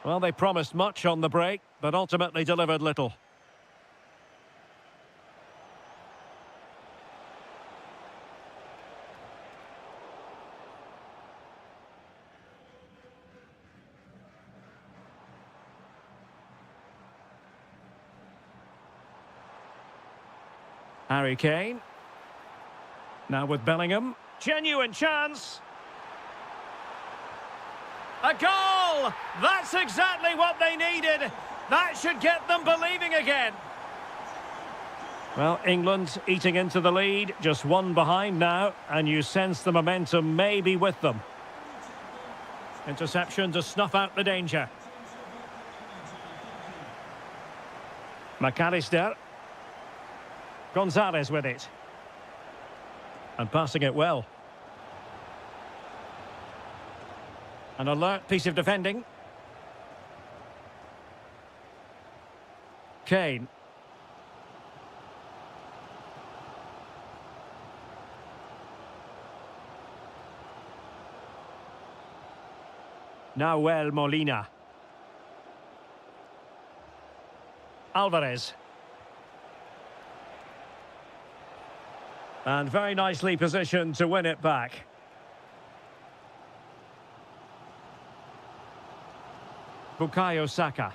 Well, they promised much on the break, but ultimately delivered little. Harry Kane. Now with Bellingham. Genuine chance. A goal! That's exactly what they needed. That should get them believing again. Well, England eating into the lead, just one behind now, and you sense the momentum may be with them. Interception to snuff out the danger. McAllister. Gonzalez with it. And passing it well. An alert piece of defending. Kane. Nahuel Molina. Alvarez. And very nicely positioned to win it back. Bukayo Saka.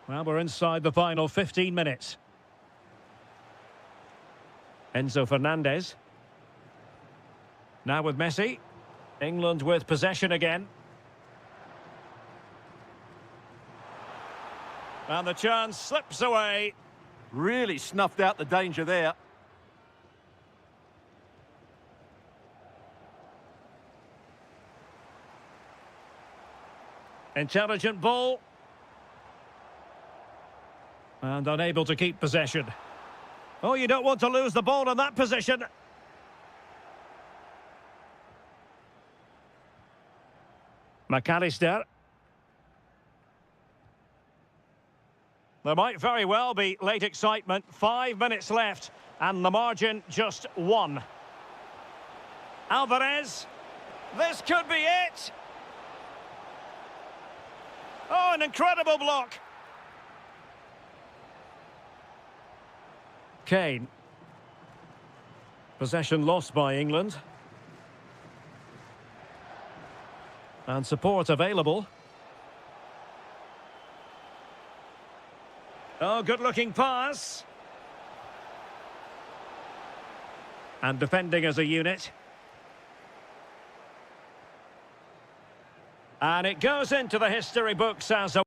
Well, we're inside the final 15 minutes. Enzo Fernandez. Now with Messi. England with possession again. And the chance slips away.
Really snuffed out the danger there.
Intelligent ball. And unable to keep possession. Oh, you don't want to lose the ball in that position. McAllister. There might very well be late excitement. 5 minutes left, and the margin just one. Alvarez. This could be it. Oh, an incredible block. Kane. Possession lost by England. And support available. Oh, good-looking pass. And defending as a unit. And it goes into the history books as a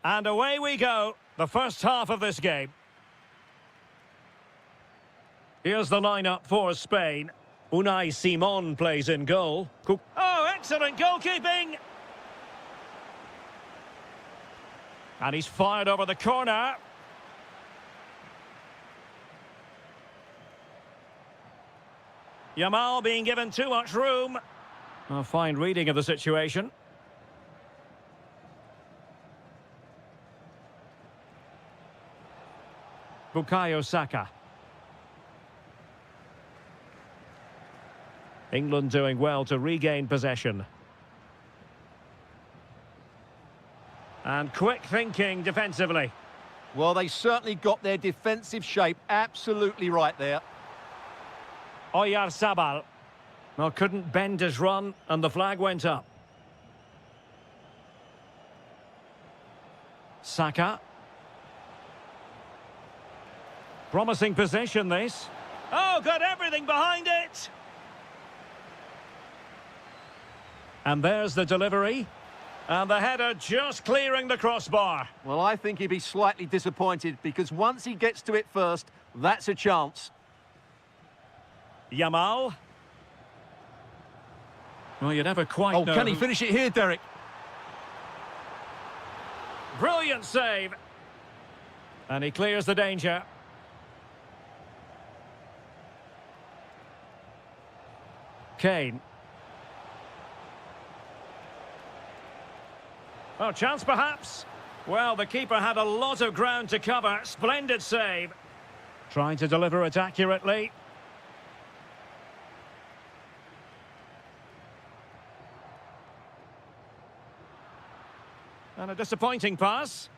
And away we go, the first half of this game. Here's the lineup for Spain. Unai Simon plays in goal. Oh, excellent goalkeeping! And he's fired over the corner. Yamal being given too much room. A fine reading of the situation. Bukayo Saka. England doing well to regain possession. And quick thinking defensively.
Well, they certainly got their defensive shape absolutely right there.
Oyarzabal. Well, couldn't bend his run, and the flag went up. Saka. Promising position, this. Oh, got everything behind it! And there's the delivery. And the header just clearing the crossbar.
Well, I think he'd be slightly disappointed because once he gets to it first, that's a chance.
Yamal. Well, you never quite know.
Oh, can he finish it here, Derek?
Brilliant save. And he clears the danger. Kane. Oh, chance perhaps. Well, the keeper had a lot of ground to cover. Splendid save. Trying to deliver it accurately. And a disappointing pass.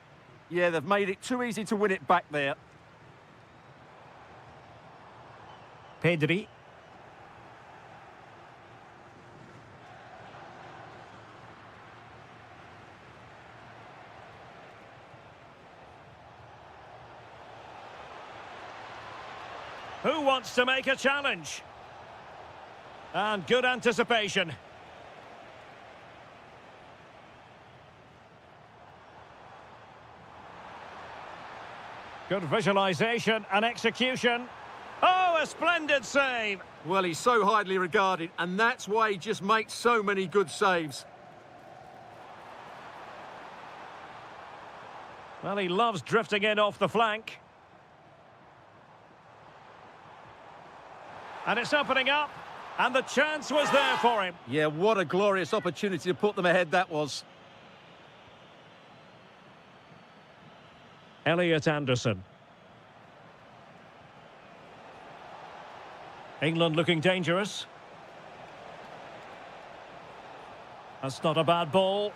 Yeah, they've made it too easy to win it back there.
Pedri. Who wants to make a challenge? And good anticipation. Good visualization and execution. Oh, a splendid save.
Well, he's so highly regarded, and that's why he just makes so many good saves.
Well, he loves drifting in off the flank. And it's opening up, and the chance was there for him.
Yeah, what a glorious opportunity to put them ahead that was.
Elliot Anderson. England looking dangerous. That's not a bad ball.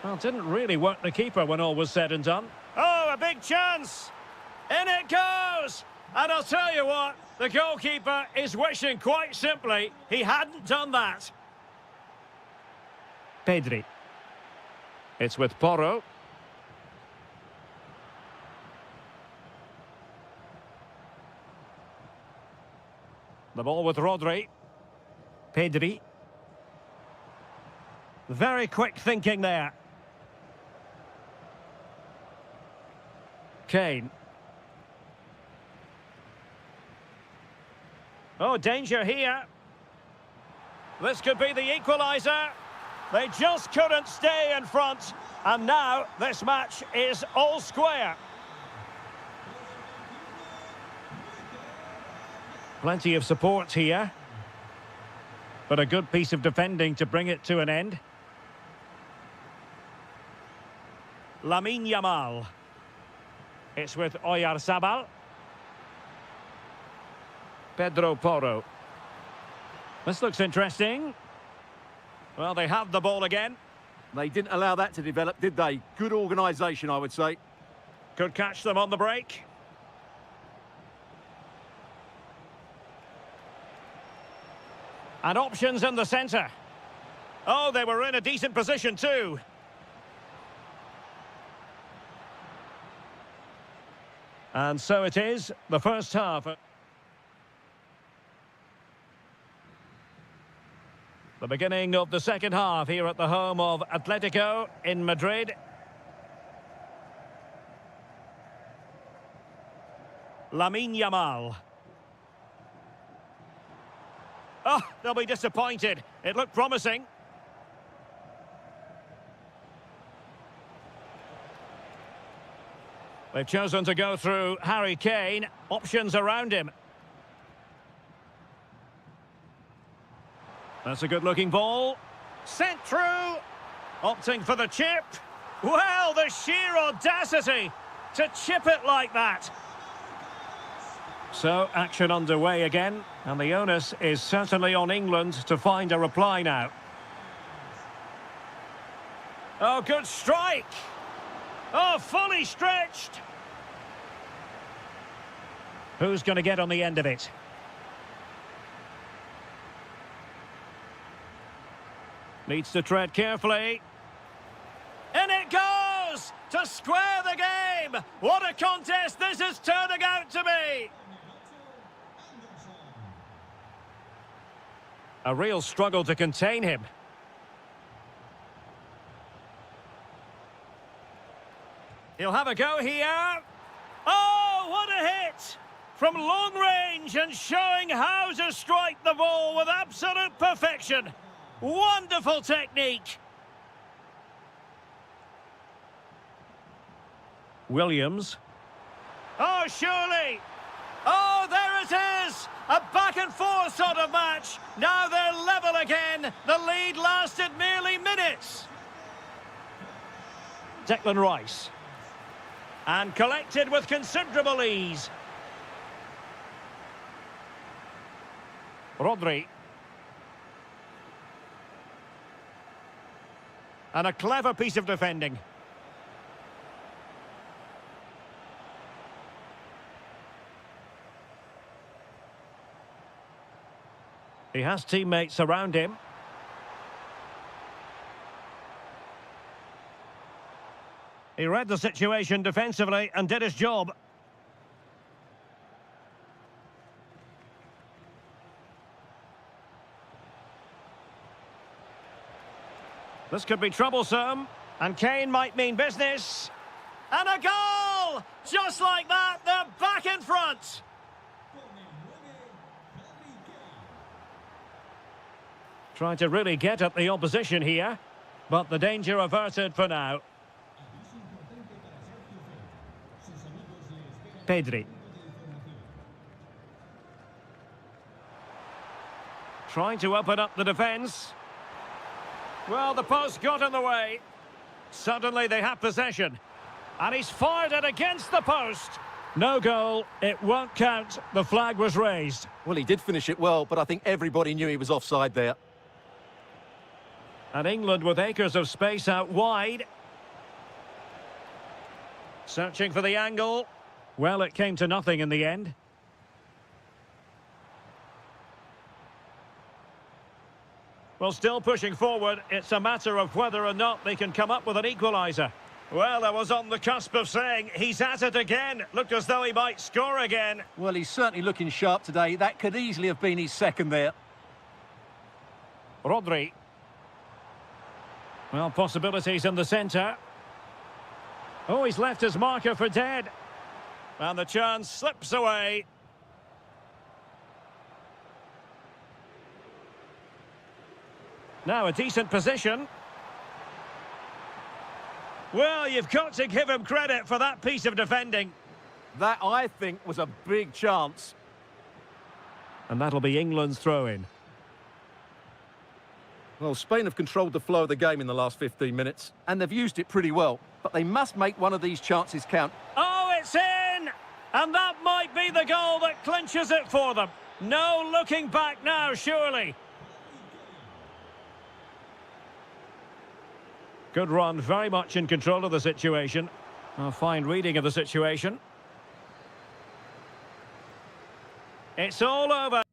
Well, didn't really work the keeper when all was said and done. Oh, a big chance! In it goes! And I'll tell you what, the goalkeeper is wishing quite simply he hadn't done that. Pedri. It's with Porro. The ball with Rodri. Pedri. Very quick thinking there. Kane. Oh, danger here. This could be the equaliser. They just couldn't stay in front. And now this match is all square. Plenty of support here. But a good piece of defending to bring it to an end. Lamine Yamal. It's with Oyarzabal. Pedro Porro. This looks interesting. Well, they have the ball again.
They didn't allow that to develop, did they? Good organisation, I would say.
Could catch them on the break. And options in the centre. Oh, they were in a decent position too. And so it is, the first half. The beginning of the second half here at the home of Atletico in Madrid. Lamine Yamal. Oh, they'll be disappointed. It looked promising. They've chosen to go through Harry Kane. Options around him. That's a good-looking ball. Sent through. Opting for the chip. Well, the sheer audacity to chip it like that. So, action underway again. And the onus is certainly on England to find a reply now. Oh, good strike. Oh, fully stretched. Who's going to get on the end of it? Needs to tread carefully. In it goes! To square the game! What a contest this is turning out to be! A real struggle to contain him. He'll have a go here. Oh, what a hit! From long range and showing how to strike the ball with absolute perfection. Wonderful technique. Williams. Oh, surely. Oh, there it is. A back and forth sort of match. Now they're level again. The lead lasted merely minutes. Declan Rice. And collected with considerable ease. Rodri. And a clever piece of defending. He has teammates around him. He read the situation defensively and did his job. This could be troublesome, and Kane might mean business. And a goal! Just like that, they're back in front. Trying to really get at the opposition here, but the danger averted for now. Pedri. Trying to open up the defence. Well, the post got in the way. Suddenly they have possession. And he's fired it against the post. No goal. It won't count. The flag was raised.
Well, he did finish it well, but I think everybody knew he was offside there.
And England with acres of space out wide. Searching for the angle. Well, it came to nothing in the end. Well, still pushing forward. It's a matter of whether or not they can come up with an equaliser. Well, I was on the cusp of saying he's at it again. Looked as though he might score again.
Well, he's certainly looking sharp today. That could easily have been his second there.
Rodri. Well, possibilities in the centre. Oh, he's left his marker for dead. And the chance slips away. Now a decent position. Well, you've got to give him credit for that piece of defending.
That, I think, was a big chance.
And that'll be England's throw-in.
Well, Spain have controlled the flow of the game in the last 15 minutes, and they've used it pretty well. But they must make one of these chances count.
Oh, it's in! And that might be the goal that clinches it for them. No looking back now, surely. Good run, very much in control of the situation. A fine reading of the situation. It's all over.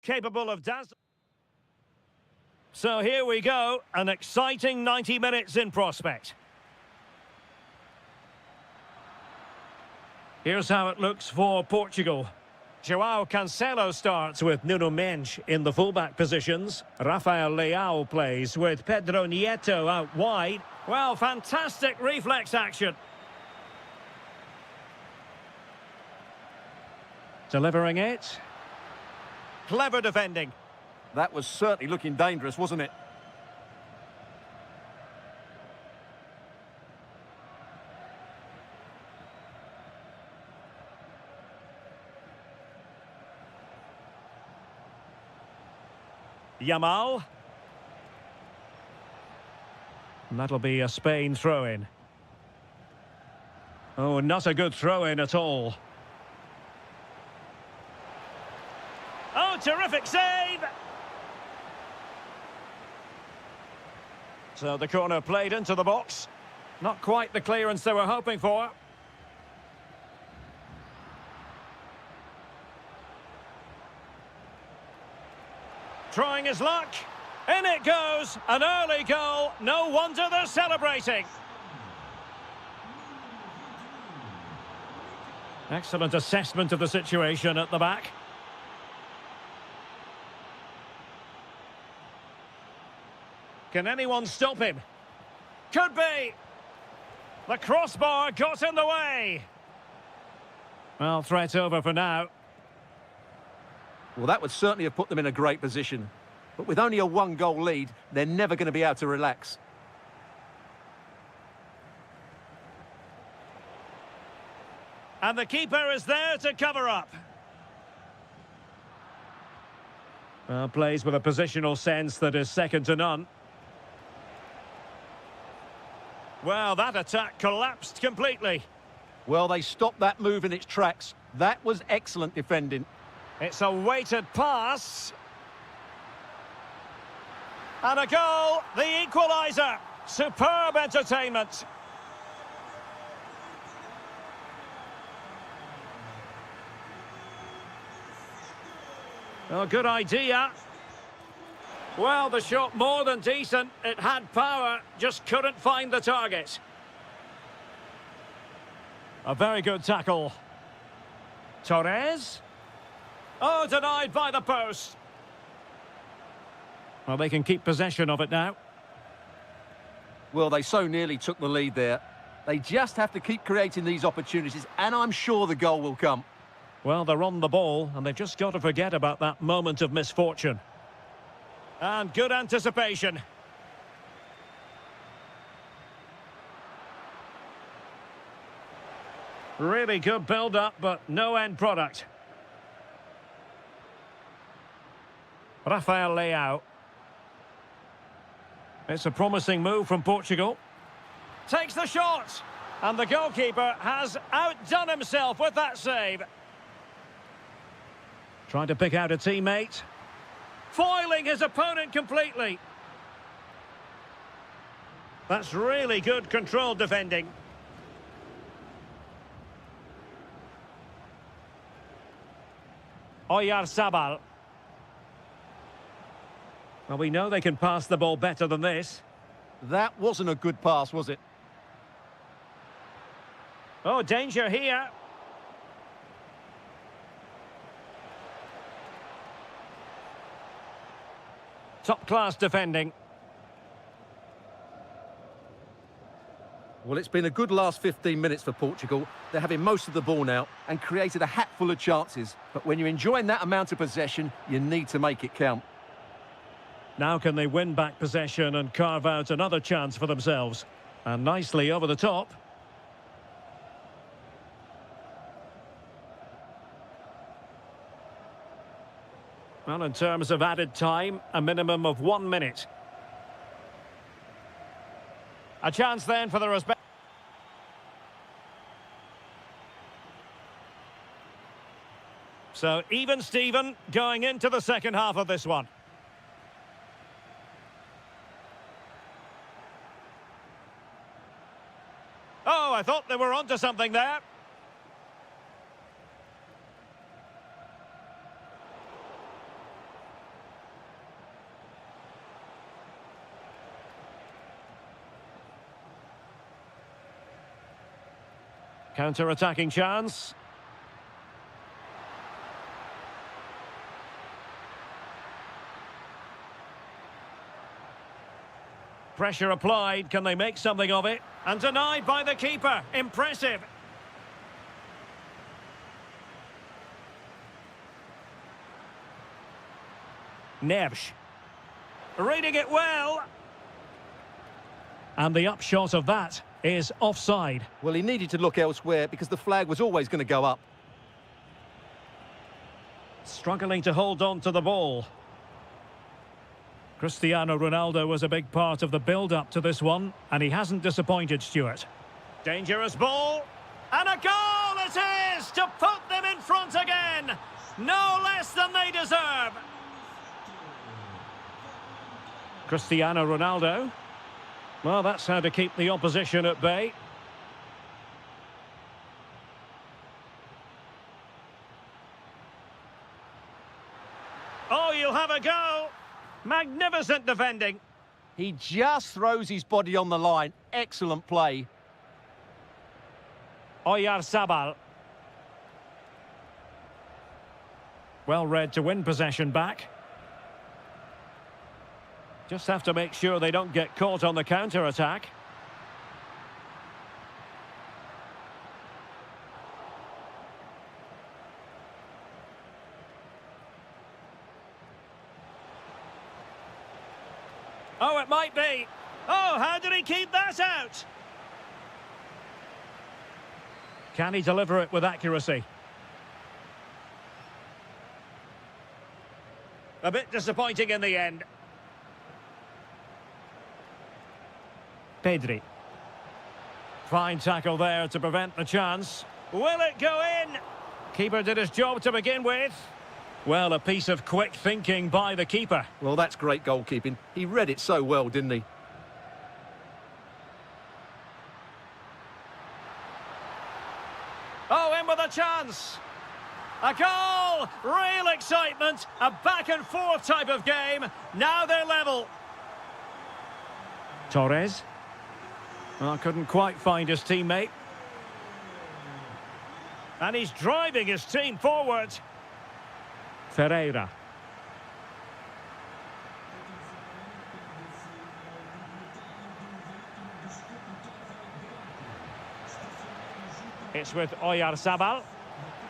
capable of dazzling. So here we go, an exciting 90 minutes in prospect. Here's how it looks for Portugal. João Cancelo starts with Nuno Mendes in the fullback positions. Rafael Leao plays with Pedro Nieto out wide. Well, fantastic reflex action. Delivering it. Clever defending.
That was certainly looking dangerous, wasn't it?
Yamal. And that'll be a Spain throw-in. Oh, not a good throw-in at all. Oh, terrific save! So the corner played into the box. Not quite the clearance they were hoping for. Trying his luck. In it goes. An early goal. No wonder they're celebrating. Excellent assessment of the situation at the back. Can anyone stop him? Could be. The crossbar got in the way. Well, threat over for now.
Well, that would certainly have put them in a great position. But with only a one-goal lead, they're never going to be able to relax.
And the keeper is there to cover up. Well, plays with a positional sense that is second to none. Well, that attack collapsed completely.
Well, they stopped that move in its tracks. That was excellent defending.
It's a weighted pass. And a goal, the equaliser. Superb entertainment. Oh, good idea. Well, the shot more than decent. It had power, just couldn't find the target. A very good tackle. Torres. Oh, denied by the post. Well, they can keep possession of it now.
Well, they so nearly took the lead there. They just have to keep creating these opportunities, and I'm sure the goal will come.
Well, they're on the ball, and they've just got to forget about that moment of misfortune. And good anticipation. Really good build-up, but no end product. Rafael Leao. It's a promising move from Portugal. Takes the shot. And the goalkeeper has outdone himself with that save. Trying to pick out a teammate. Foiling his opponent completely. That's really good controlled defending. Oyarzabal. Well, we know they can pass the ball better than this.
That wasn't a good pass, was it?
Oh, danger here. Top-class defending.
Well, it's been a good last 15 minutes for Portugal. They're having most of the ball now and created a hatful of chances. But when you're enjoying that amount of possession, you need to make it count.
Now can they win back possession and carve out another chance for themselves? And nicely over the top. Well, in terms of added time, a minimum of 1 minute. A chance then for the respect. So even Steven going into the second half of this one. Oh, I thought they were onto something there. Counter-attacking chance. Pressure applied. Can they make something of it? And denied by the keeper. Impressive. Neves. Reading it well. And the upshot of that is offside.
Well, he needed to look elsewhere because the flag was always going to go up.
Struggling to hold on to the ball. Cristiano Ronaldo was a big part of the build-up to this one, and he hasn't disappointed, Stuart. Dangerous ball. And a goal it is to put them in front again. No less than they deserve. Cristiano Ronaldo. Well, that's how to keep the opposition at bay. Oh, you'll have a go. Magnificent defending.
He just throws his body on the line. Excellent play.
Oyarzabal. Well read to win possession back. Just have to make sure they don't get caught on the counter-attack. Oh, it might be. Oh, how did he keep that out? Can he deliver it with accuracy? A bit disappointing in the end. Pedri. Fine tackle there to prevent the chance. Will it go in? Keeper did his job to begin with. Well, a piece of quick thinking by the keeper.
Well, that's great goalkeeping. He read it so well, didn't he?
Oh, in with a chance. A goal! Real excitement. A back-and-forth type of game. Now they're level. Torres. Well, couldn't quite find his teammate. And he's driving his team forward. Ferreira. It's with Oyarzabal.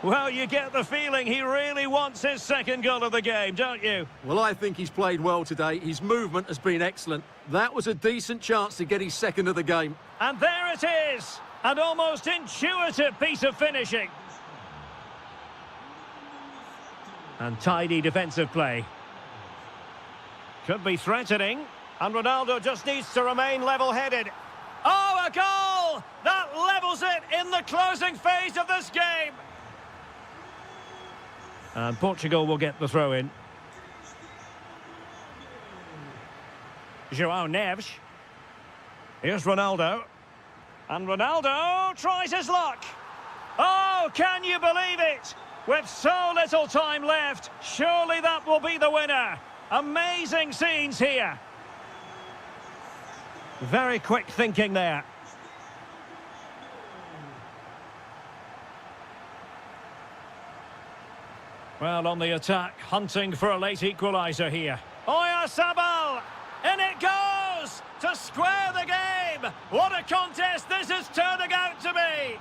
Well, you get the feeling he really wants his second goal of the game, don't you?
Well, I think he's played well today. His movement has been excellent. That was a decent chance to get his second of the game.
And there it is! An almost intuitive piece of finishing. And tidy defensive play. Could be threatening. And Ronaldo just needs to remain level-headed. Oh, a goal! That levels it in the closing phase of this game. And Portugal will get the throw-in. João Neves. Here's Ronaldo. And Ronaldo tries his luck. Oh, can you believe it? With so little time left, surely that will be the winner. Amazing scenes here. Very quick thinking there. Well, on the attack, hunting for a late equaliser here. Oyarzabal! In it goes! To square the game! What a contest this is turning out to be!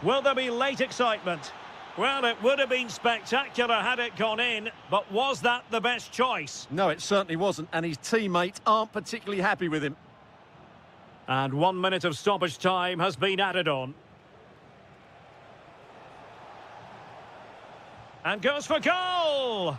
Will there be late excitement? Well, it would have been spectacular had it gone in, but was that the best choice?
No, it certainly wasn't, and his teammates aren't particularly happy with him.
And 1 minute of stoppage time has been added on. And goes for goal!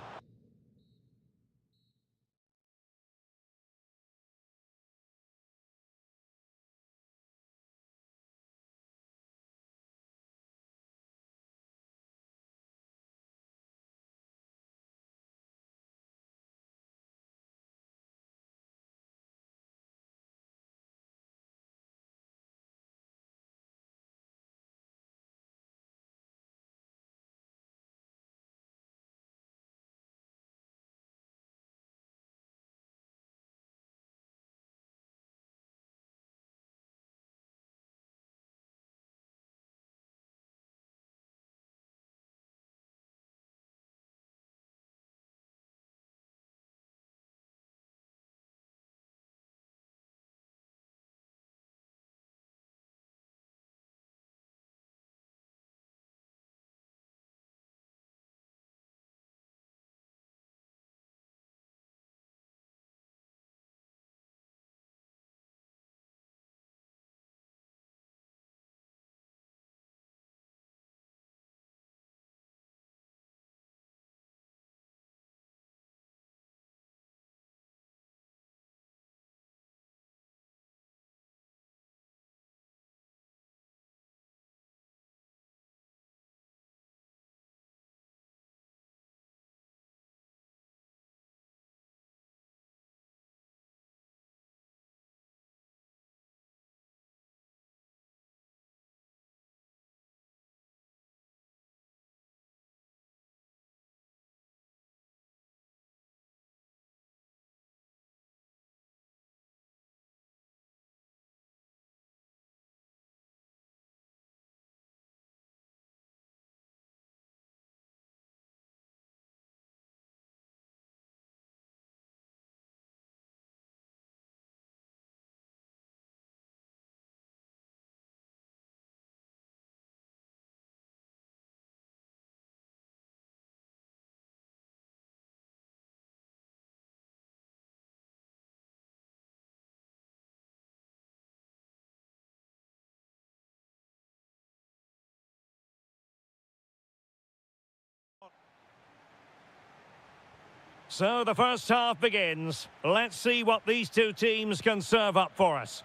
So the first half begins. Let's see what these two teams can serve up for us.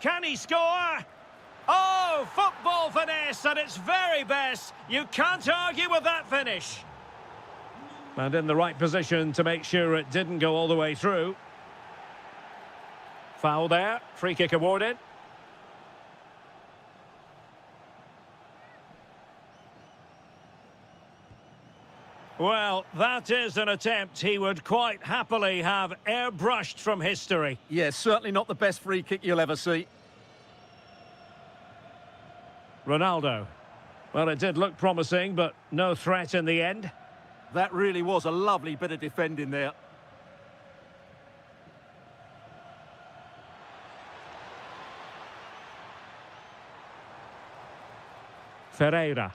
Can he score? Oh, football finesse at its very best. You can't argue with that finish. And in the right position to make sure it didn't go all the way through. Foul there. Free kick awarded. Well, that is an attempt he would quite happily have airbrushed from history.
Yeah, certainly not the best free kick you'll ever see.
Ronaldo. Well, it did look promising, but no threat in the end.
That really was a lovely bit of defending there.
Ferreira.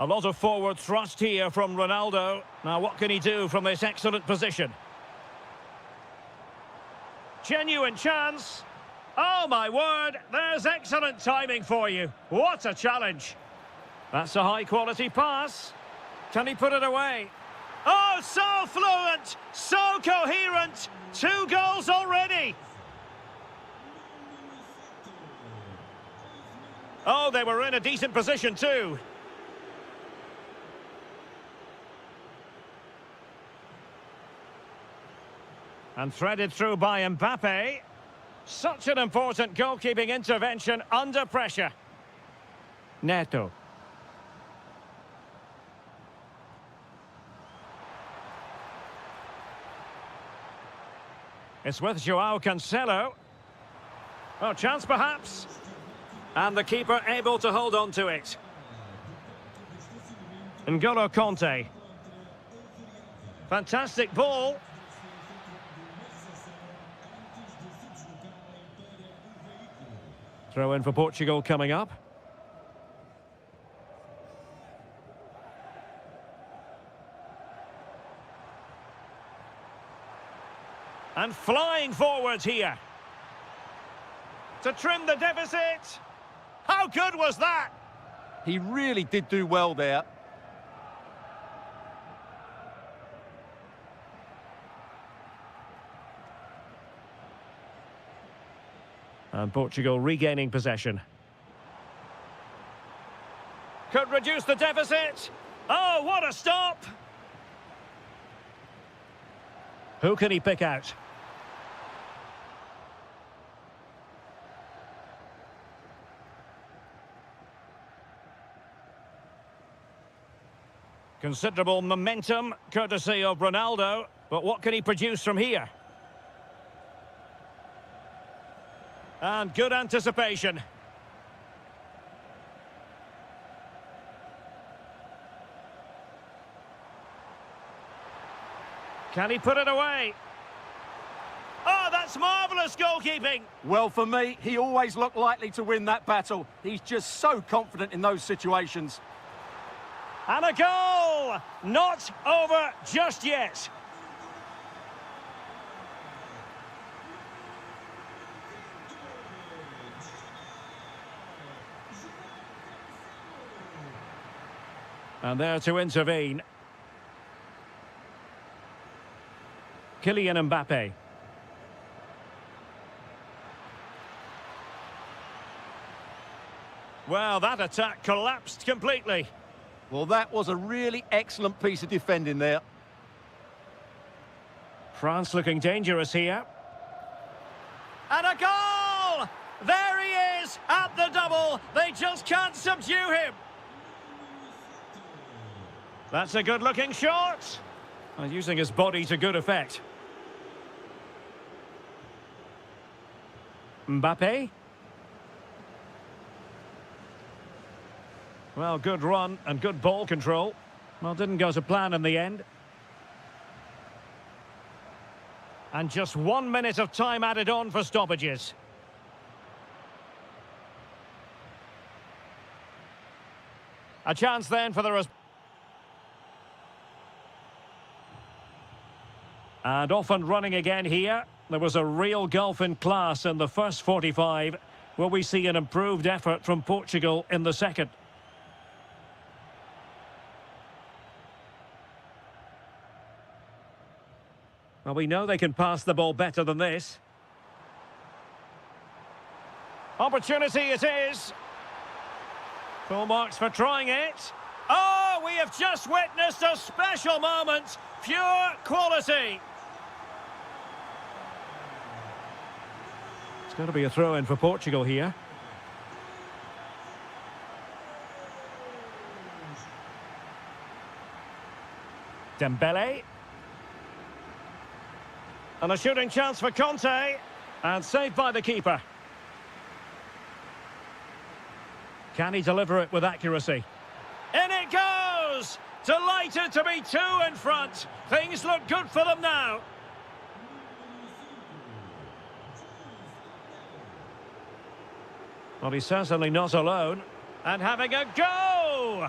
A lot of forward thrust here from Ronaldo. Now, what can he do from this excellent position? Genuine chance. Oh, my word, there's excellent timing for you. What a challenge. That's a high-quality pass. Can he put it away? Oh, so fluent, so coherent. 2 goals already. Oh, they were in a decent position too. And threaded through by Mbappe. Such an important goalkeeping intervention under pressure. Neto. It's with Joao Cancelo. Oh, chance perhaps. And the keeper able to hold on to it. N'Golo Conte. Fantastic ball. Throw in for Portugal coming up. And flying forwards here. To trim the deficit. How good was that?
He really did do well there.
And Portugal regaining possession. Could reduce the deficit. Oh, what a stop! Who can he pick out? Considerable momentum, courtesy of Ronaldo. But what can he produce from here? And good anticipation. Can he put it away? Oh, that's marvellous goalkeeping.
Well, for me, he always looked likely to win that battle. He's just so confident in those situations.
And a goal! Not over just yet. And there to intervene. Kylian Mbappe. Well, that attack collapsed completely.
Well, that was a really excellent piece of defending there.
France looking dangerous here. And a goal! There he is at the double. They just can't subdue him. That's a good-looking shot. And using his body to good effect. Mbappe. Well, good run and good ball control. Well, didn't go to plan in the end. And just 1 minute of time added on for stoppages. A chance then for the... And off and running again here. There was a real gulf in class in the first 45. Will we see an improved effort from Portugal in the second? Well, we know they can pass the ball better than this. Opportunity it is. Full marks for trying it. Oh, we have just witnessed a special moment. Pure quality. It's going to be a throw-in for Portugal here. Dembele. And a shooting chance for Conte. And saved by the keeper. Can he deliver it with accuracy? In it goes! Delighted to be two in front. Things look good for them now. Well, he's certainly not alone. And having a go!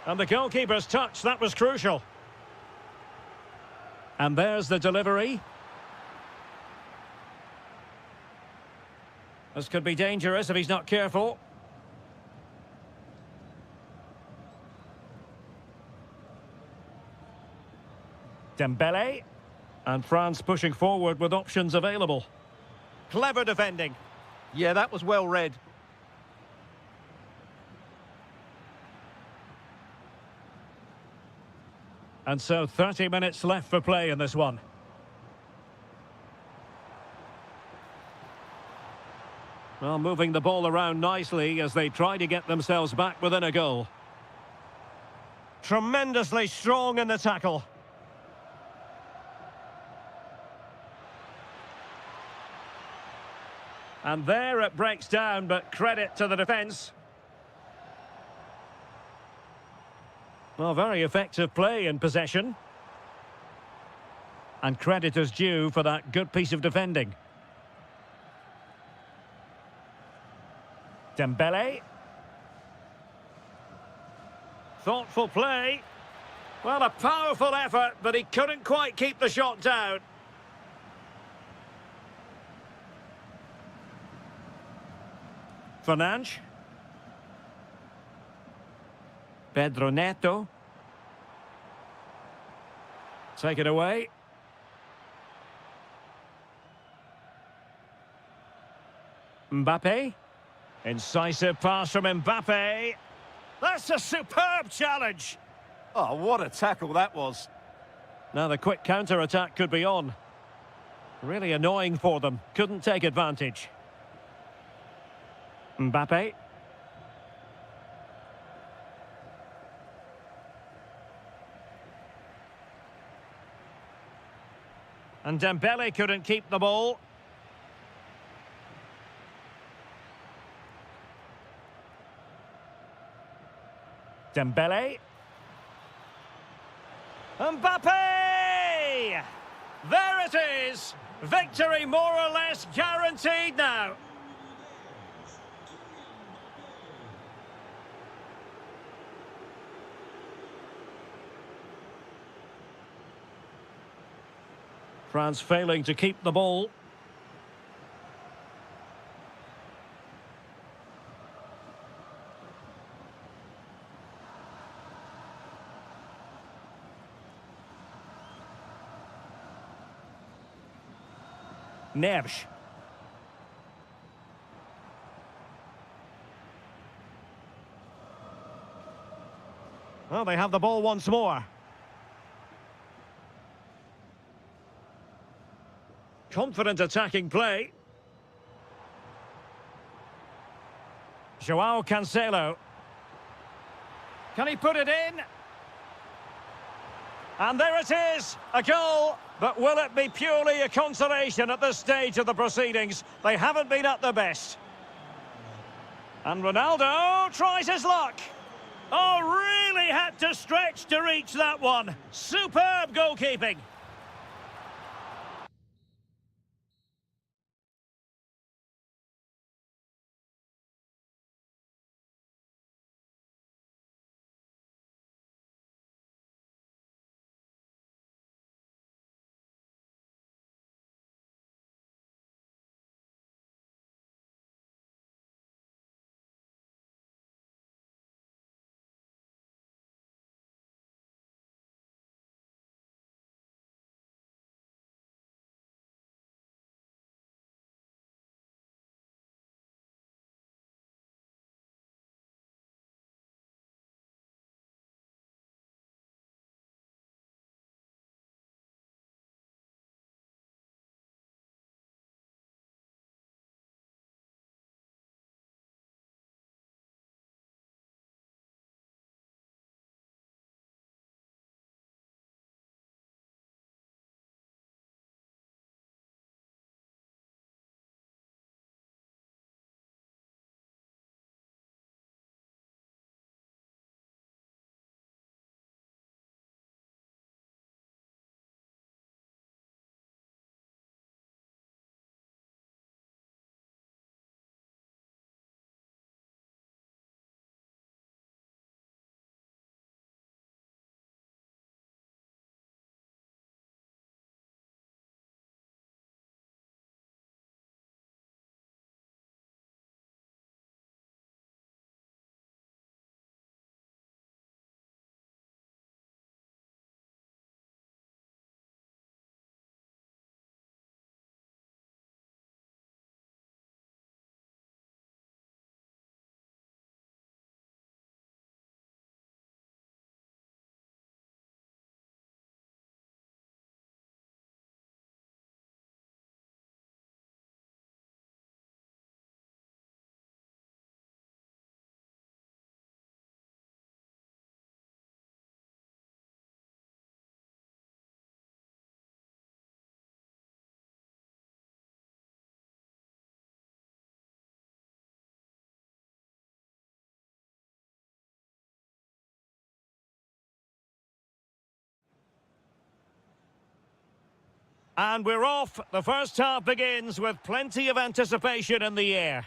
And the goalkeeper's touch, that was crucial. And there's the delivery. This could be dangerous if he's not careful. Dembele. And France pushing forward with options available. Clever defending.
Yeah, that was well read.
And so 30 minutes left for play in this one. Well, moving the ball around nicely as they try to get themselves back within a goal. Tremendously strong in the tackle. And there it breaks down, but credit to the defence. Well, very effective play in possession. And credit is due for that good piece of defending. Dembele. Thoughtful play. Well, a powerful effort, but he couldn't quite keep the shot down. Fernandes. Pedro Neto. Take it away. Mbappe. Incisive pass from Mbappe. That's a superb challenge.
Oh, what a tackle that was.
Now the quick counter-attack could be on. Really annoying for them. Couldn't take advantage. Mbappe. And Dembele couldn't keep the ball. Dembele. Mbappe! There it is! Victory more or less guaranteed now. France failing to keep the ball. Neves. Well, they have the ball once more. Confident attacking play. Joao Cancelo. Can he put it in? And there it is, a goal. But will it be purely a consolation at this stage of the proceedings? They haven't been at their best. And Ronaldo tries his luck. Oh, really had to stretch to reach that one. Superb goalkeeping. And we're off. The first half begins with plenty of anticipation in the air.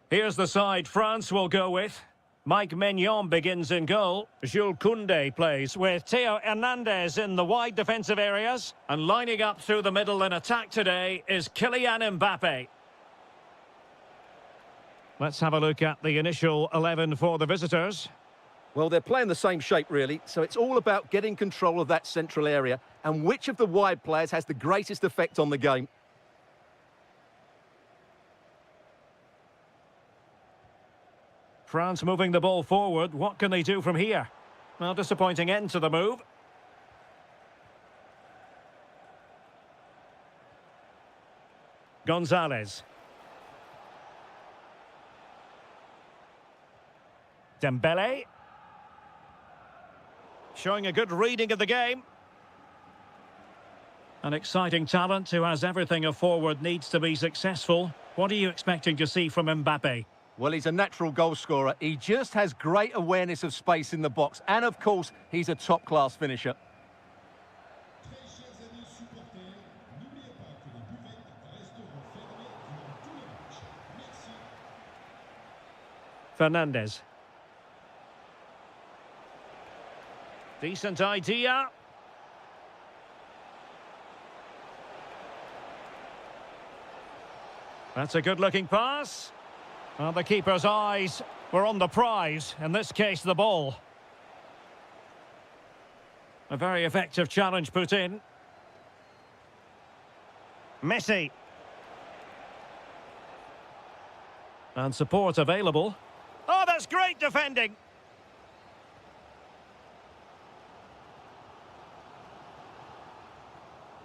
Here's the side France will go with. Mike Maignan begins in goal. Jules Koundé plays with Theo Hernandez in the wide defensive areas. And lining up through the middle in attack today is Kylian Mbappe. Let's have a look at the initial 11 for the visitors.
Well, they're playing the same shape, really, so it's all about getting control of that central area and which of the wide players has the greatest effect on the game.
France moving the ball forward. What can they do from here? Well, disappointing end to the move. Gonzalez. Dembele. Showing a good reading of the game. An exciting talent who has everything a forward needs to be successful. What are you expecting to see from Mbappe?
Well, he's a natural goal scorer. He just has great awareness of space in the box. And, of course, he's a top-class finisher.
Fernandez. Decent idea. That's a good-looking pass. Well, the keeper's eyes were on the prize, in this case the ball. A very effective challenge put in. Messi. And support available. Oh, that's great defending.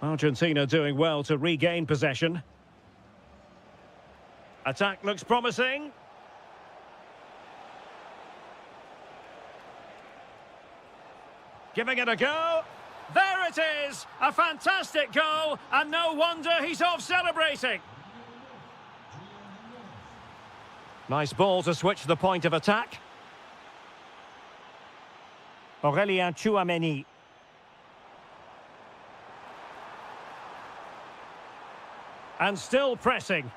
Argentina doing well to regain possession. Attack looks promising. Giving it a go. There it is! A fantastic goal, and no wonder he's off celebrating. Nice ball to switch the point of attack. Aurélien Tchouameni. And still pressing.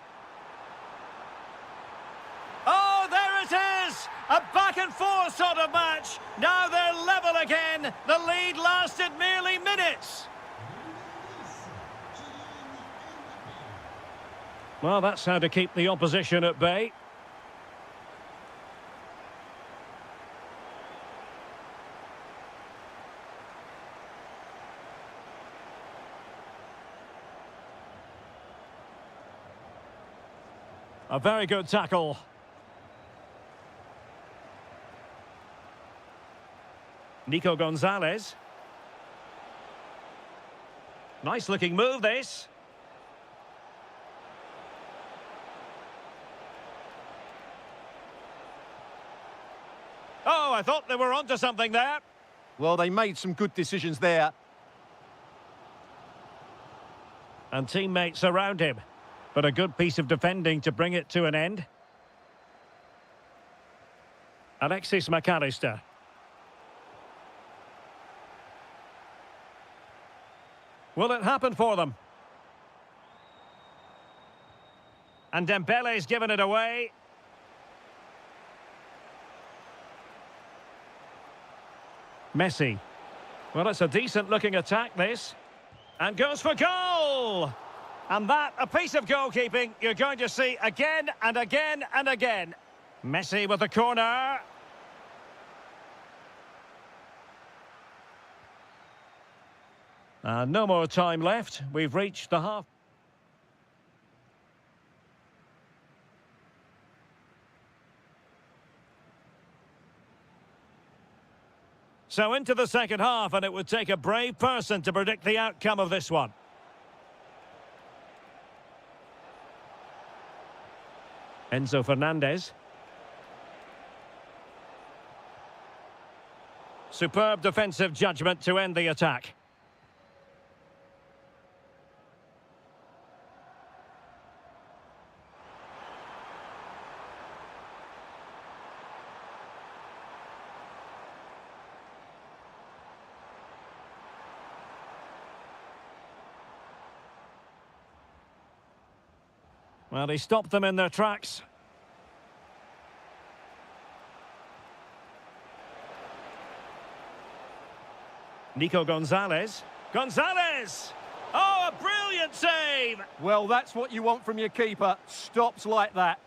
Oh, there it is! A back-and-forth sort of match. Now they're level again. The lead lasted merely minutes. Well, that's how to keep the opposition at bay. A very good tackle. Nico Gonzalez. Nice looking move, this. Oh, I thought they were onto something there.
Well, they made some good decisions there.
And teammates around him. But a good piece of defending to bring it to an end. Alexis McAllister. Will it happen for them? And Dembele's given it away. Messi. Well, it's a decent-looking attack, this. And goes for goal! And that, a piece of goalkeeping you're going to see again and again and again. Messi with the corner. No more time left. We've reached the half. So into the second half, and it would take a brave person to predict the outcome of this one. Enzo Fernandez. Superb defensive judgment to end the attack. Well, he stopped them in their tracks. Nico Gonzalez. Gonzalez! Oh, a brilliant save!
Well, that's what you want from your keeper. Stops like that.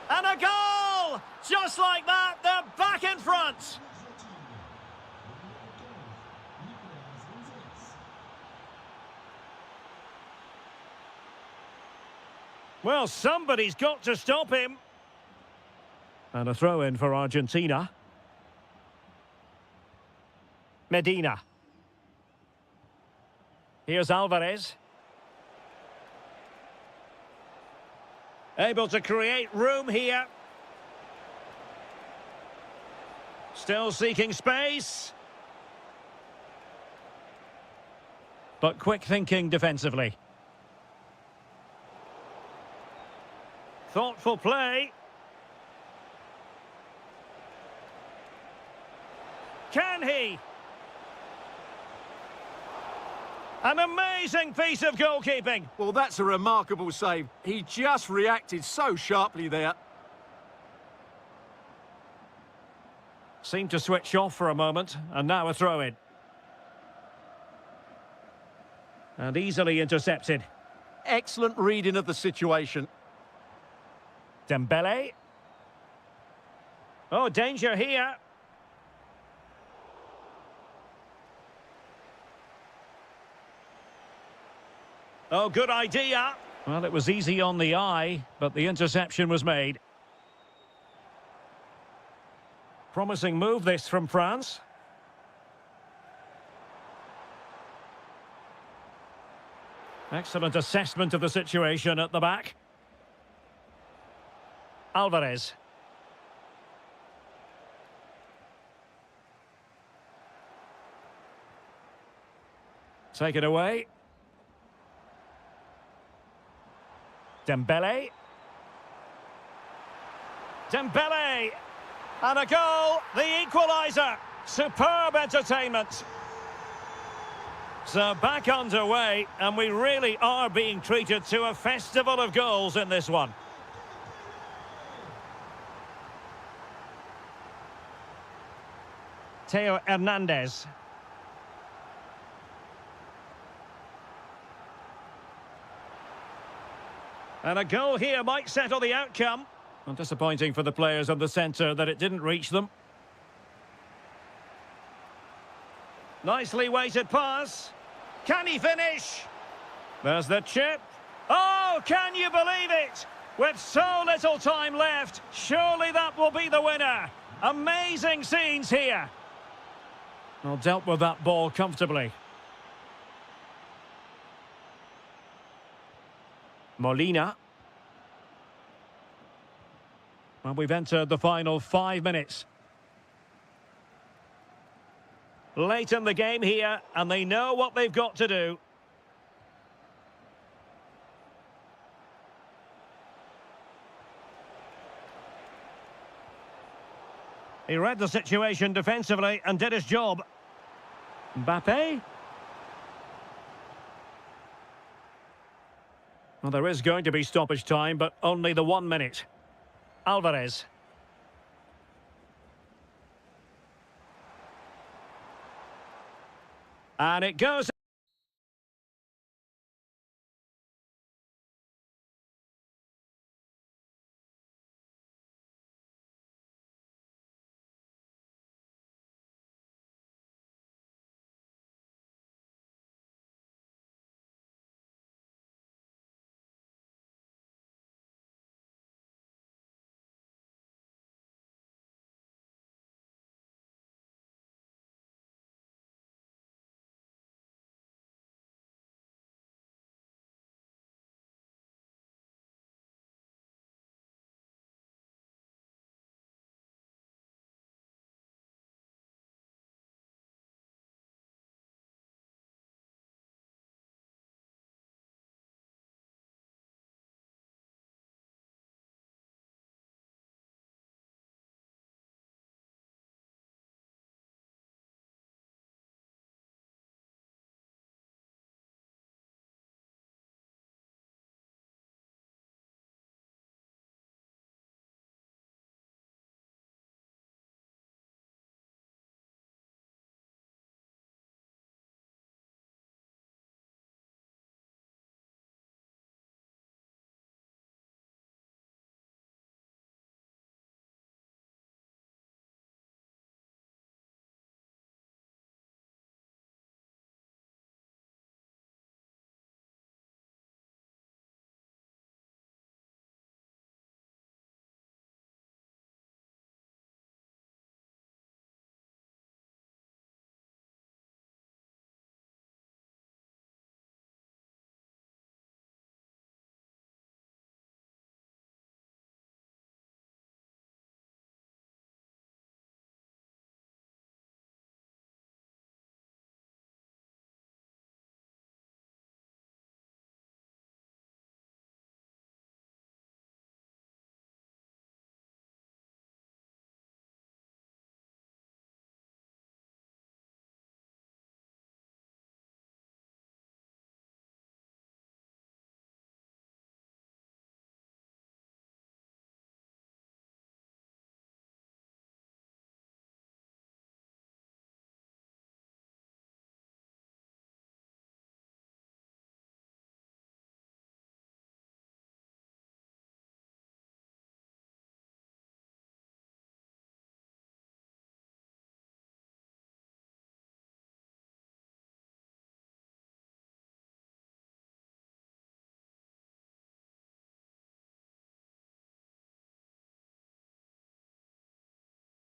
And a goal! Just like that, they're back in front. Well, somebody's got to stop him. And a throw-in for Argentina. Medina. Here's Alvarez. Able to create room here. Still seeking space. But quick thinking defensively. Thoughtful play. Can he? An amazing piece of goalkeeping.
Well, that's a remarkable save. He just reacted so sharply there.
Seemed to switch off for a moment, and now a throw-in. And easily intercepted.
Excellent reading of the situation.
Dembele. Oh, danger here. Oh, good idea. Well, it was easy on the eye, but the interception was made. Promising move this from France. Excellent assessment of the situation at the back. Alvarez. Take it away. Dembele. Dembele! And a goal, the equaliser. Superb entertainment. So back underway, and we really are being treated to a festival of goals in this one. Theo Hernandez. And a goal here might settle the outcome. Well, disappointing for the players on the centre that it didn't reach them. Nicely weighted pass. Can he finish? There's the chip. Oh, can you believe it? With so little time left, surely that will be the winner. Amazing scenes here. Well, dealt with that ball comfortably. Molina. Well, we've entered the final 5 minutes. Late in the game here, and they know what they've got to do. He read the situation defensively and did his job. Mbappe. Well, there is going to be stoppage time, but only the 1 minute. Alvarez. And it goes...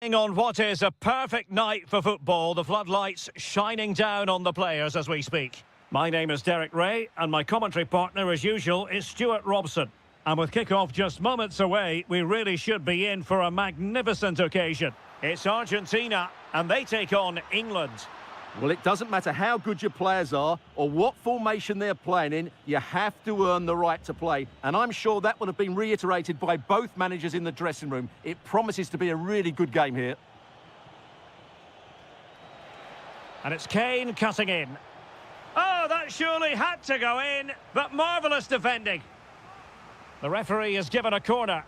On what is a perfect night for football, the floodlights shining down on the players as we speak. My name is Derek Ray, and my commentary partner, as usual, is Stuart Robson. And with kick-off just moments away, we really should be in for a magnificent occasion. It's Argentina, and they take on England.
Well, it doesn't matter how good your players are or what formation they're playing in, you have to earn the right to play. And I'm sure that will have been reiterated by both managers in the dressing room. It promises to be a really good game here.
And it's Kane cutting in. Oh, that surely had to go in, but marvellous defending. The referee has given a corner.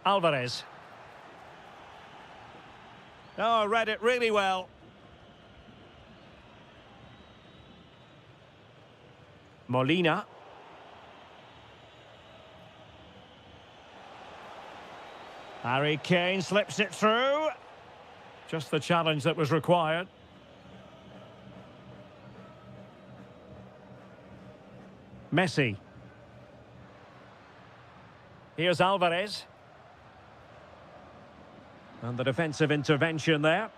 Alvarez. Oh, read it really well. Molina. Harry Kane slips it through. Just the challenge that was required. Messi. Here's Alvarez. And the defensive intervention there.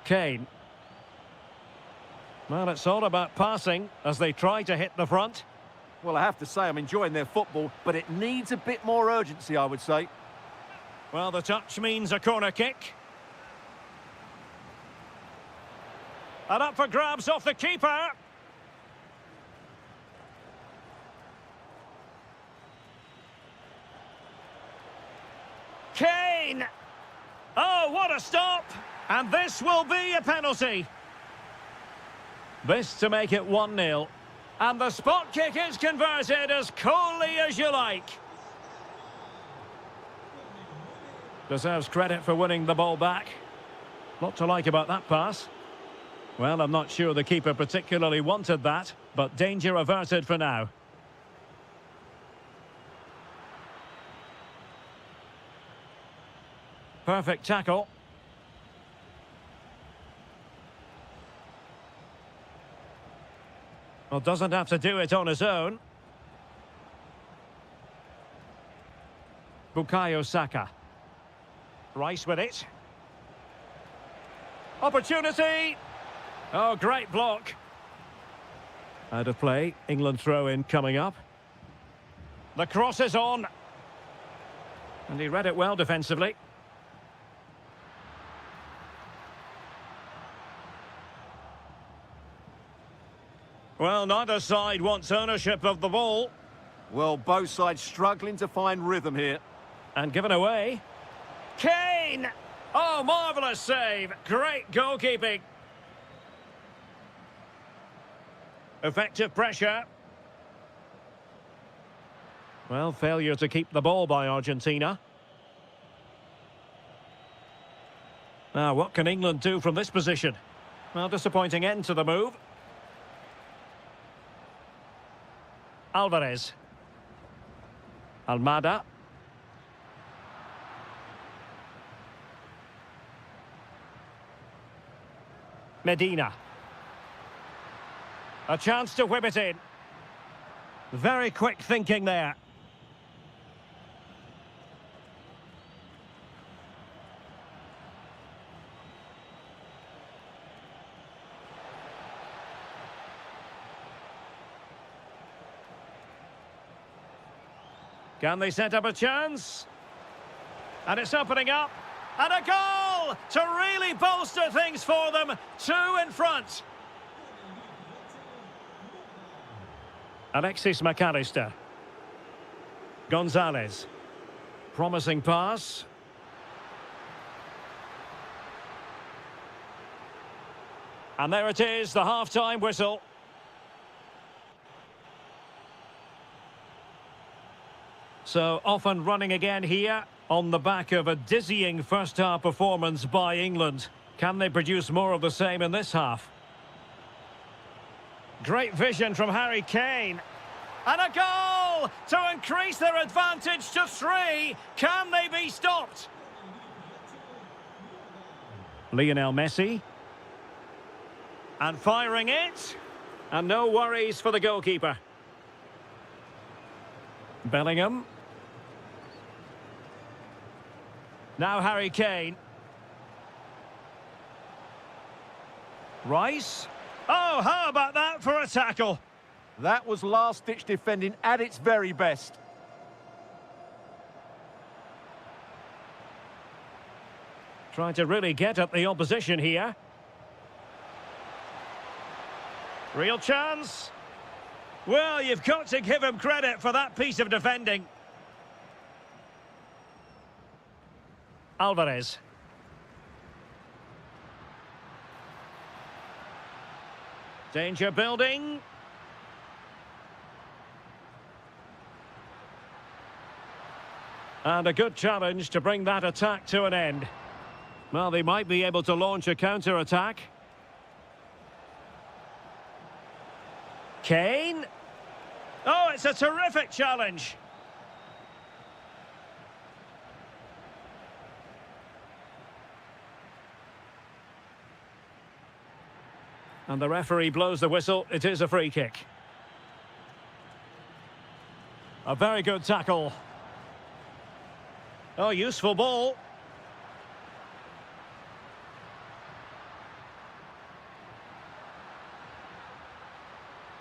Kane. Well, it's all about passing as they try to hit the front.
Well, I have to say I'm enjoying their football, but it needs a bit more urgency, I would say.
Well, the touch means a corner kick. And up for grabs off the keeper. Kane! Oh, what a stop! And this will be a penalty. This to make it 1-0. And the spot kick is converted as coolly as you like. Deserves credit for winning the ball back. Lot to like about that pass. Well, I'm not sure the keeper particularly wanted that, but danger averted for now. Perfect tackle. Well, doesn't have to do it on his own. Bukayo Saka. Rice with it. Opportunity. Oh, great block. Out of play. England throw-in coming up. The cross is on. And he read it well defensively. Well, neither side wants ownership of the ball.
Well, both sides struggling to find rhythm here.
And given away. Kane! Oh, marvellous save. Great goalkeeping. Effective pressure. Well, failure to keep the ball by Argentina. Now, what can England do from this position? Well, disappointing end to the move. Alvarez. Almada. Medina. A chance to whip it in. Very quick thinking there. Can they set up a chance? And it's opening up. And a goal to really bolster things for them. 2 in front. Alexis McAllister. Gonzalez. Promising pass. And there it is, the half-time whistle. So off and running again here on the back of a dizzying first-half performance by England. Can they produce more of the same in this half? Great vision from Harry Kane. And a goal to increase their advantage to 3. Can they be stopped? Lionel Messi. And firing it. And no worries for the goalkeeper. Bellingham. Now Harry Kane. Rice. Oh, how about that for a tackle?
That was last-ditch defending at its very best.
Trying to really get at the opposition here. Real chance. Well, you've got to give him credit for that piece of defending. Alvarez. Danger building. And a good challenge to bring that attack to an end. Well, they might be able to launch a counter-attack. Kane. Oh, it's a terrific challenge. And the referee blows the whistle. It is a free kick. A very good tackle. Oh, useful ball.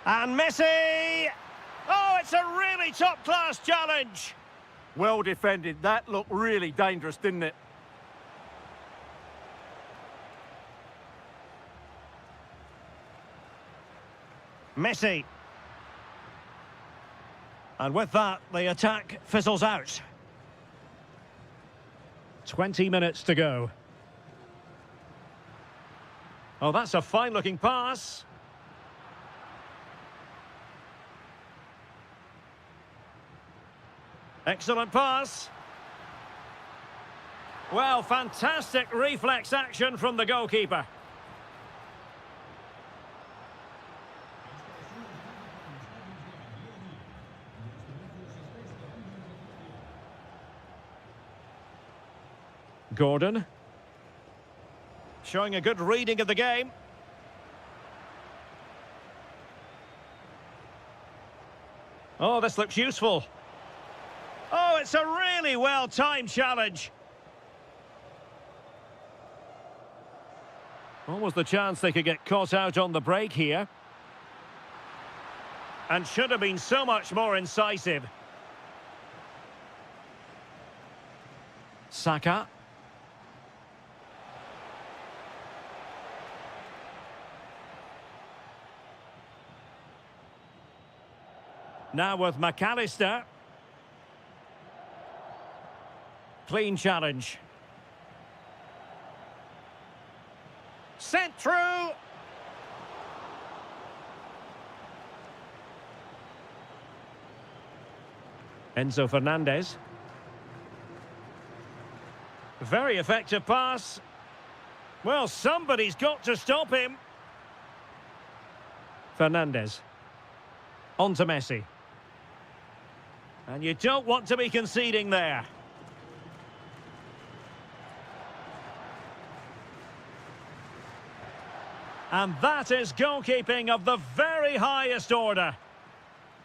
And Messi! Oh, it's a really top-class challenge.
Well defended. That looked really dangerous, didn't it?
Messi. And with that, the attack fizzles out. 20 minutes to go. Oh, that's a fine-looking pass. Excellent pass. Well, fantastic reflex action from the goalkeeper. Gordon. Showing a good reading of the game. Oh, this looks useful. Oh, it's a really well-timed challenge. Almost the chance they could get caught out on the break here. And should have been so much more incisive. Saka. Now with McAllister. Clean challenge. Sent through. Enzo Fernandez. Very effective pass. Well, somebody's got to stop him. Fernandez. On to Messi. And you don't want to be conceding there. And that is goalkeeping of the very highest order.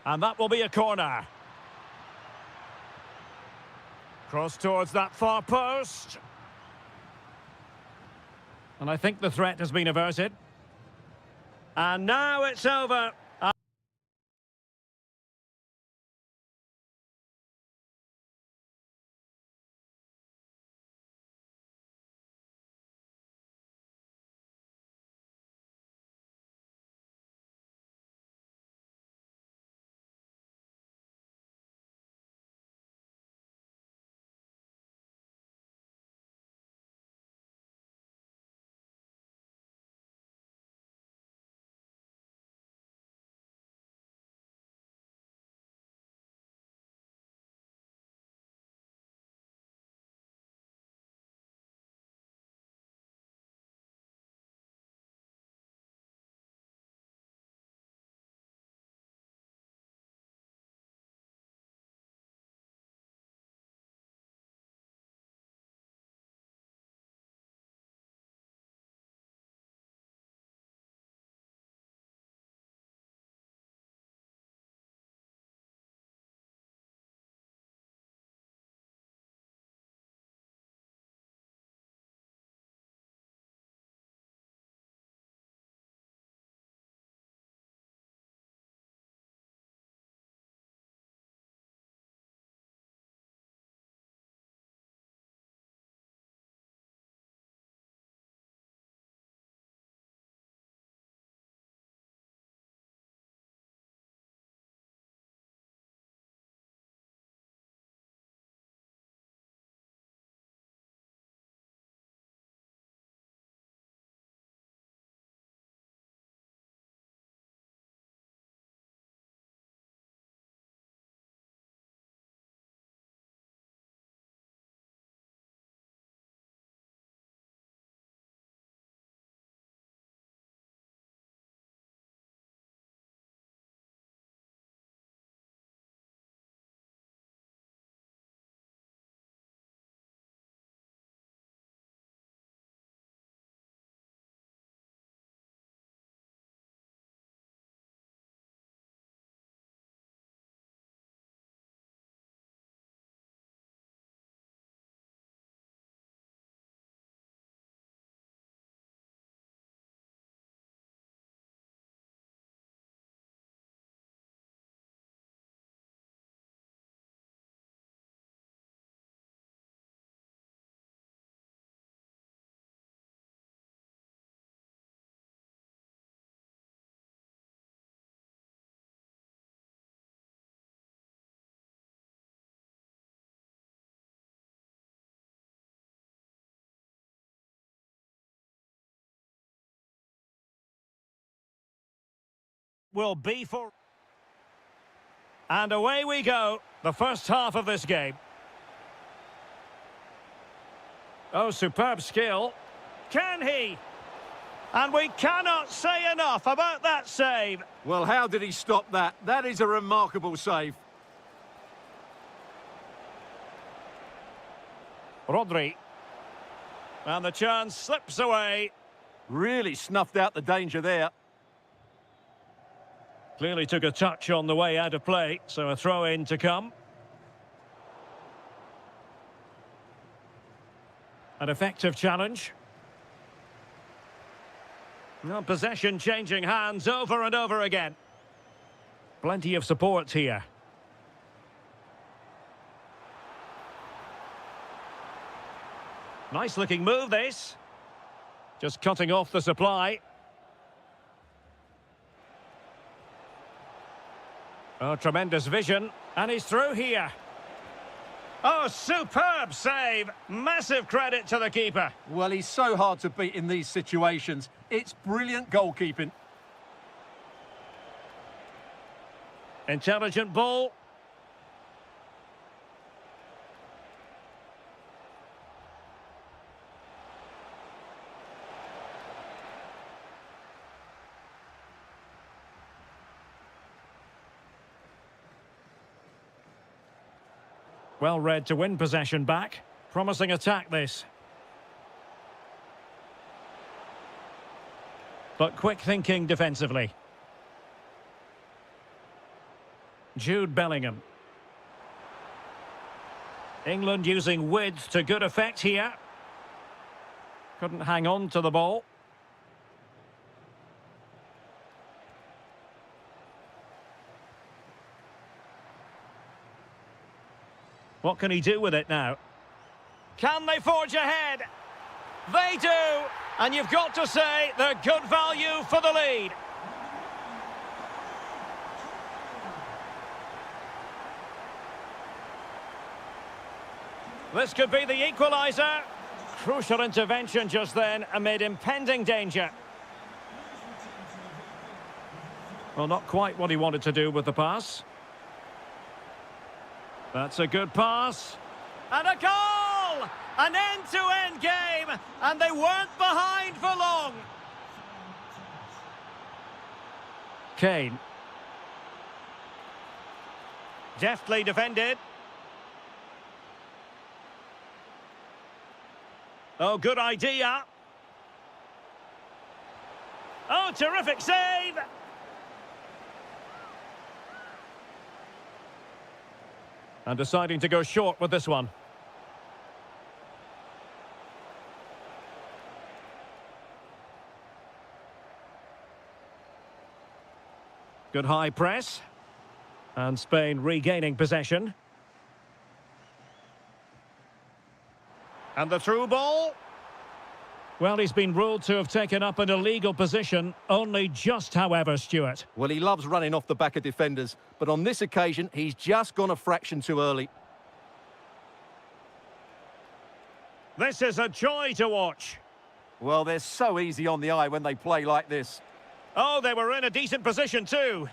And that will be a corner. Cross towards that far post. And I think the threat has been averted. And now it's over. will be for... And away we go, the first half of this game. Oh, superb skill. Can he? And we cannot say enough about that save.
Well, how did he stop that? That is a remarkable save.
Rodri. And the chance slips away.
Really snuffed out the danger there.
Clearly took a touch on the way out of play, so a throw-in to come. An effective challenge. Well, possession changing hands over and over again. Plenty of support here. Nice looking move, this. Just cutting off the supply. Oh, tremendous vision. And he's through here. Oh, superb save. Massive credit to the keeper.
Well, he's so hard to beat in these situations. It's brilliant goalkeeping.
Intelligent ball. Well read to win possession back. Promising attack, this. But quick thinking defensively. Jude Bellingham. England using width to good effect here. Couldn't hang on to the ball. What can he do with it now? Can they forge ahead? They do! And you've got to say they're good value for the lead. This could be the equaliser. Crucial intervention just then amid impending danger. Well, not quite what he wanted to do with the pass. That's a good pass. And a goal! An end-to-end game, and they weren't behind for long. Kane. Deftly defended. Oh, good idea. Oh, terrific save. And deciding to go short with this one. Good high press. And Spain regaining possession. And the through ball. Well, he's been ruled to have taken up an illegal position. Only just, however, Stuart.
Well, he loves running off the back of defenders, but on this occasion, he's just gone a fraction too early.
This is a joy to watch.
Well, they're so easy on the eye when they play like this.
Oh, they were in a decent position too.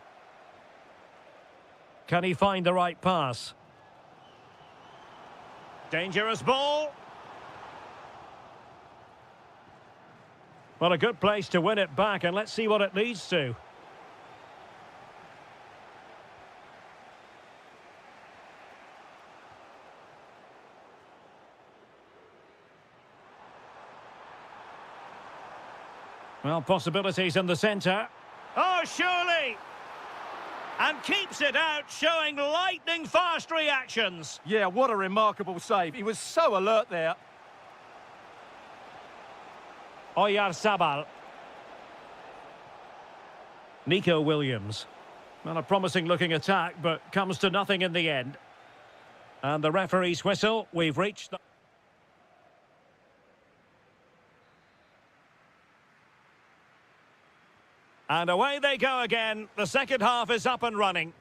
Can he find the right pass? Dangerous ball. Well, a good place to win it back, and let's see what it leads to. Well, possibilities in the centre. Oh, surely! And keeps it out, showing lightning-fast reactions.
Yeah, what a remarkable save. He was so alert there.
Oyarzabal. Nico Williams. Well, a promising-looking attack, but comes to nothing in the end. And the referee's whistle, we've reached the... And away they go again. The second half is up and running.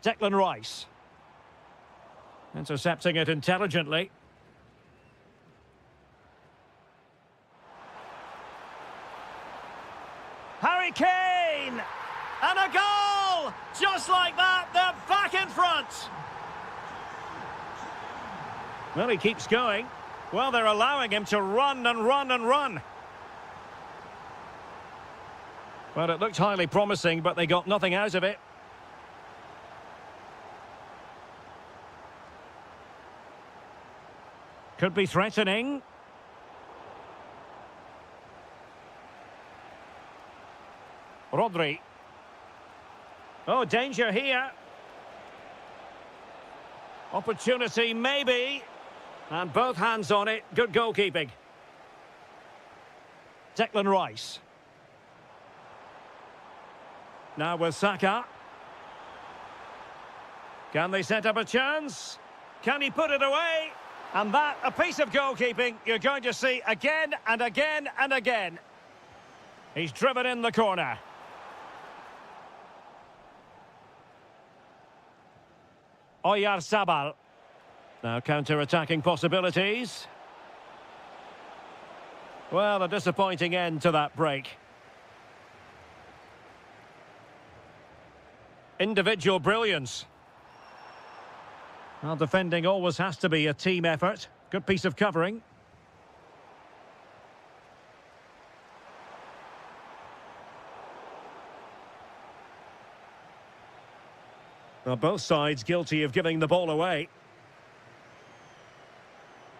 Declan Rice. Intercepting it intelligently. Harry Kane! And a goal! Just like that, they're back in front! Well, he keeps going. Well, they're allowing him to run and run and run. Well, it looked highly promising, but they got nothing out of it. Could be threatening. Rodri. Oh, danger here. Opportunity, maybe. And both hands on it. Good goalkeeping. Declan Rice. Now with Saka. Can they set up a chance? Can he put it away? And that, a piece of goalkeeping you're going to see again and again and again. He's driven in the corner. Oyarzabal. Now counter-attacking possibilities. Well, a disappointing end to that break. Individual brilliance. Well, defending always has to be a team effort. Good piece of covering. Well, both sides guilty of giving the ball away.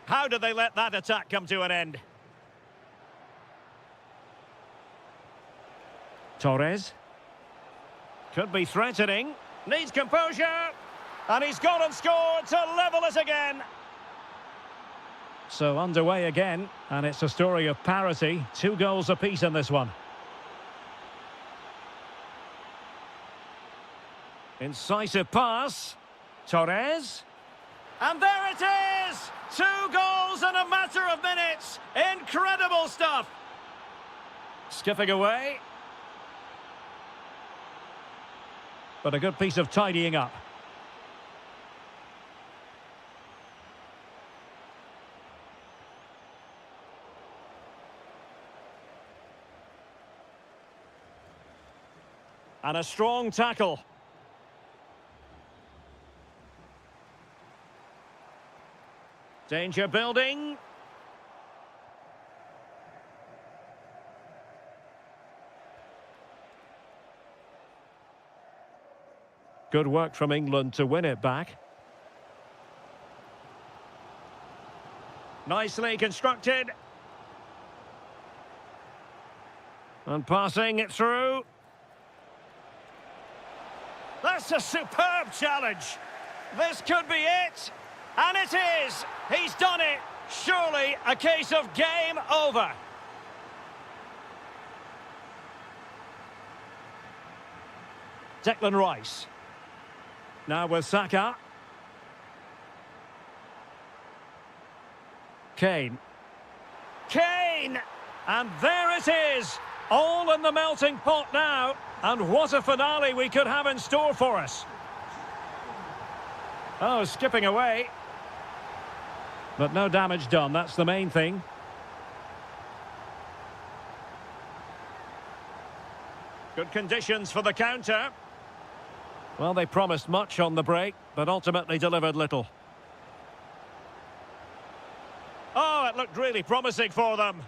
How did they let that attack come to an end? Torres. Could be threatening. Needs composure. And he's gone and scored to level it again. So underway again. And it's a story of parity. 2 goals apiece in this one. Incisive pass. Torres. And there it is! 2 goals in a matter of minutes. Incredible stuff. Skipping away. But a good piece of tidying up. And a strong tackle. Danger building. Good work from England to win it back. Nicely constructed. And passing it through. That's a superb challenge. This could be it. And it is. He's done it. Surely a case of game over. Declan Rice. Now with Saka. Kane. Kane! And there it is. All in the melting pot now. And what a finale we could have in store for us. Oh, skipping away. But no damage done, that's the main thing. Good conditions for the counter. Well, they promised much on the break, but ultimately delivered little. Oh, it looked really promising for them.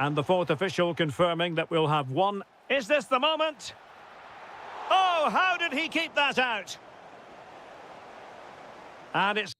And the 4th official confirming that we'll have one. Is this the moment? Oh, how did he keep that out? And it's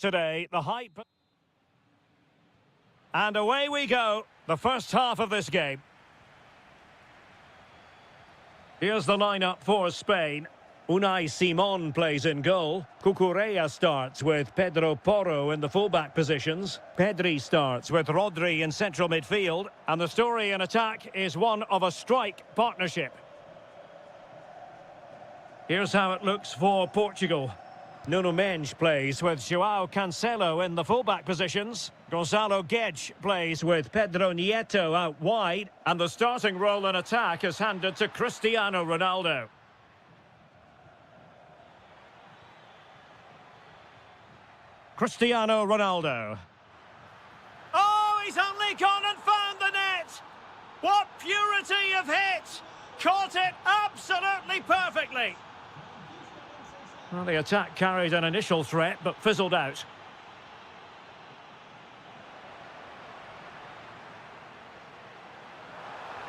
today, the hype. And away we go, the first half of this game. Here's the lineup for Spain. Unai Simon plays in goal. Cucurella starts with Pedro Porro in the fullback positions. Pedri starts with Rodri in central midfield. And the story in attack is one of a strike partnership. Here's how it looks for Portugal. Nuno Mendes plays with João Cancelo in the fullback positions. Gonzalo Guedes plays with Pedro Nieto out wide. And the starting role in attack is handed to Cristiano Ronaldo. Cristiano Ronaldo. Oh, he's only gone and found the net! What purity of hit! Caught it absolutely perfectly! Well, the attack carried an initial threat, but fizzled out.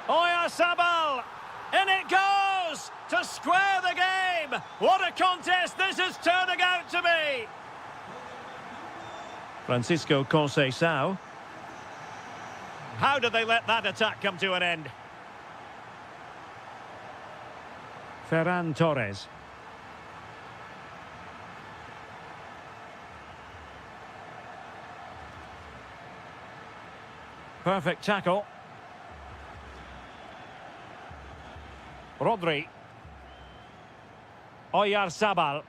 Oyarzabal! In it goes! To square the game! What a contest this is turning out to be! Francisco Conceição. How did they let that attack come to an end? Ferran Torres. Perfect tackle. Rodri. Oyarzabal.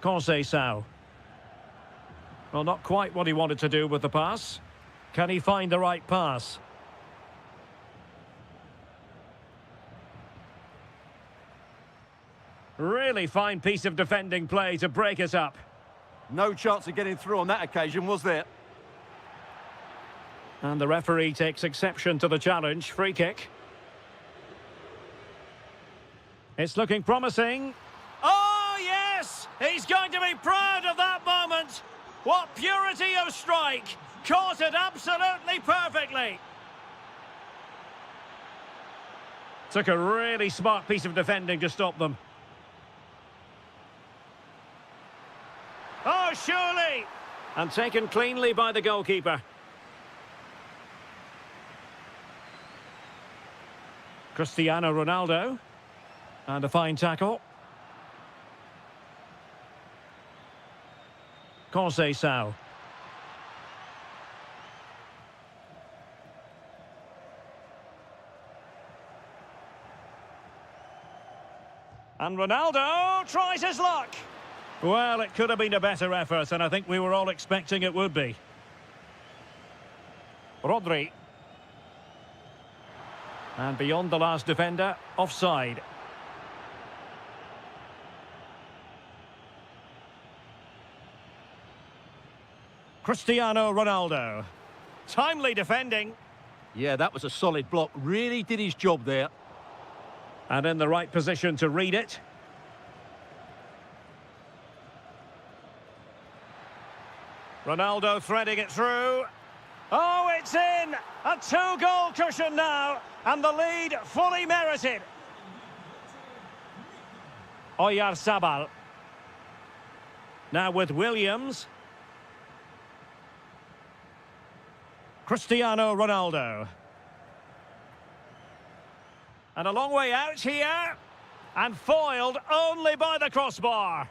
Conceição. Well, not quite what he wanted to do with the pass. Can he find the right pass? Really fine piece of defending play to break us up.
No chance of getting through on that occasion, was there?
And the referee takes exception to the challenge. Free kick. It's looking promising. Oh, yes! He's going to be proud of that moment. What purity of strike. Caught it absolutely perfectly. Took a really smart piece of defending to stop them. Oh, surely! And taken cleanly by the goalkeeper. Cristiano Ronaldo. And a fine tackle. Conceição. And Ronaldo tries his luck. Well, it could have been a better effort, and I think we were all expecting it would be. Rodri. And beyond the last defender, offside. Cristiano Ronaldo. Timely defending.
Yeah, that was a solid block. Really did his job there.
And in the right position to read it. Ronaldo threading it through. Oh, it's in! A two-goal cushion now, and the lead fully merited. Oyarzabal. Now with Williams. Cristiano Ronaldo. And a long way out here. And foiled only by the crossbar.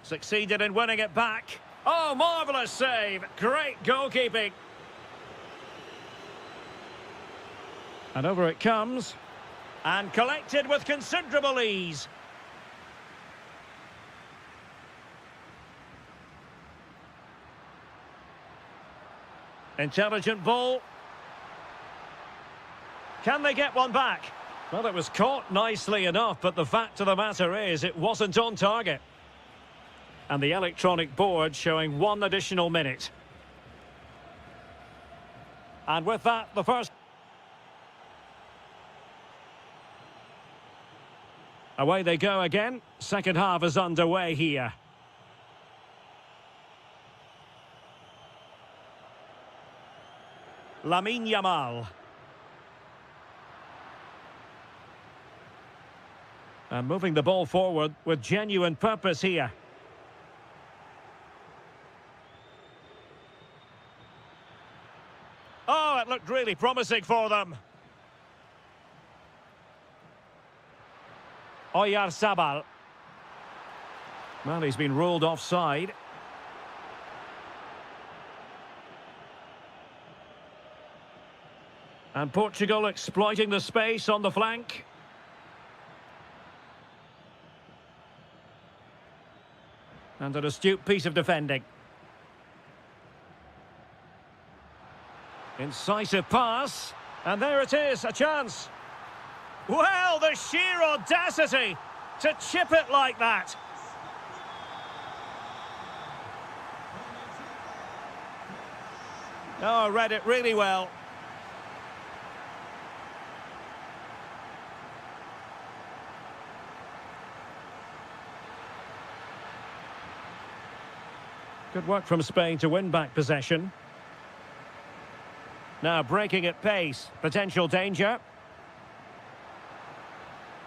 Succeeded in winning it back. Oh, marvellous save. Great goalkeeping. And over it comes. And collected with considerable ease. Intelligent ball. Can they get one back? Well, it was caught nicely enough, but the fact of the matter is it wasn't on target. And the electronic board showing 1 additional minute. And with that, the first... Away they go again. Second half is underway here. Lamine Yamal. And moving the ball forward with genuine purpose here. Oh, it looked really promising for them. Oyarzabal. Well, he's been ruled offside. And Portugal exploiting the space on the flank. And an astute piece of defending. Incisive pass. And there it is, a chance. Well, the sheer audacity to chip it like that. Oh, read it really well. Good work from Spain to win back possession. Now breaking at pace, potential danger.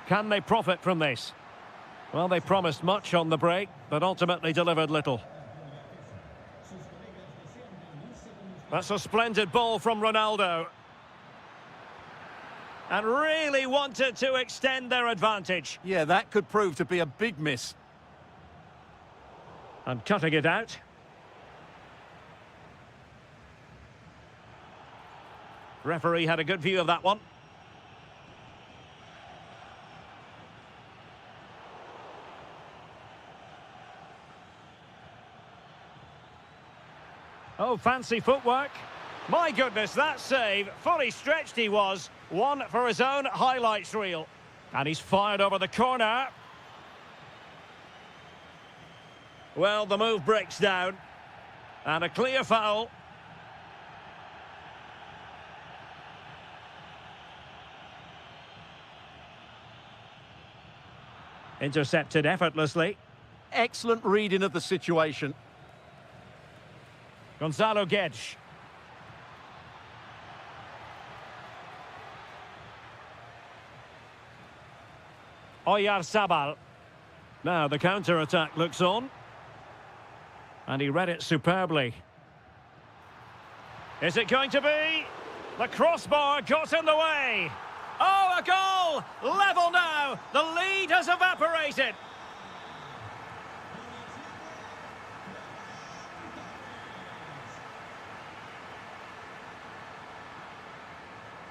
Can they profit from this? Well, they promised much on the break, but ultimately delivered little. That's a splendid ball from Ronaldo. And really wanted to extend their advantage.
Yeah, that could prove to be a big miss.
And cutting it out. Referee had a good view of that one. Oh, fancy footwork. My goodness, that save. Fully stretched he was. One for his own highlights reel. And he's fired over the corner. Well, the move breaks down. And a clear foul. Intercepted effortlessly.
Excellent reading of the situation.
Gonzalo Guedes. Oyarzabal. Now the counter-attack looks on. And he read it superbly. Is it going to be? The crossbar got in the way. Oh, a goal! Level now! The lead has evaporated.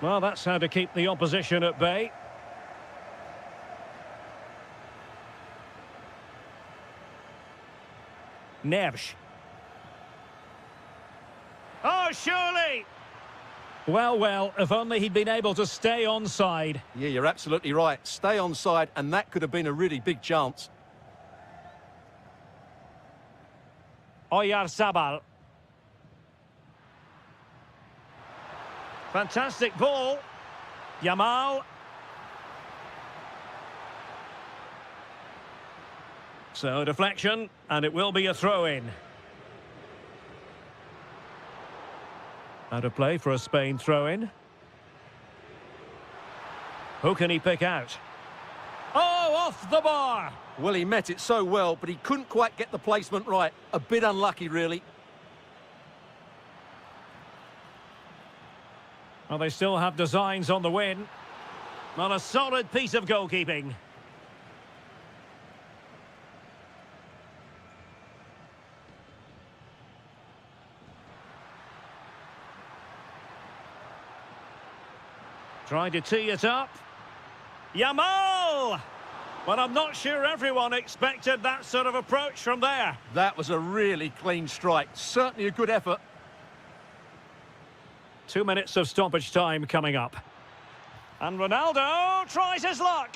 Well, that's how to keep the opposition at bay. Neves. Oh, surely! Well, well, if only he'd been able to stay onside.
Yeah, you're absolutely right. Stay onside, and that could have been a really big chance.
Oyarzabal. Fantastic ball. Yamal. So, deflection, and it will be a throw-in. Out of play for a Spain throw-in. Who can he pick out? Oh, off the bar!
Well, he met it so well, but he couldn't quite get the placement right. A bit unlucky, really.
Well, they still have designs on the win. Not a solid piece of goalkeeping. Trying to tee it up. Yamal! Well, I'm not sure everyone expected that sort of approach from there.
That was a really clean strike. Certainly a good effort.
2 minutes of stoppage time coming up. And Ronaldo tries his luck.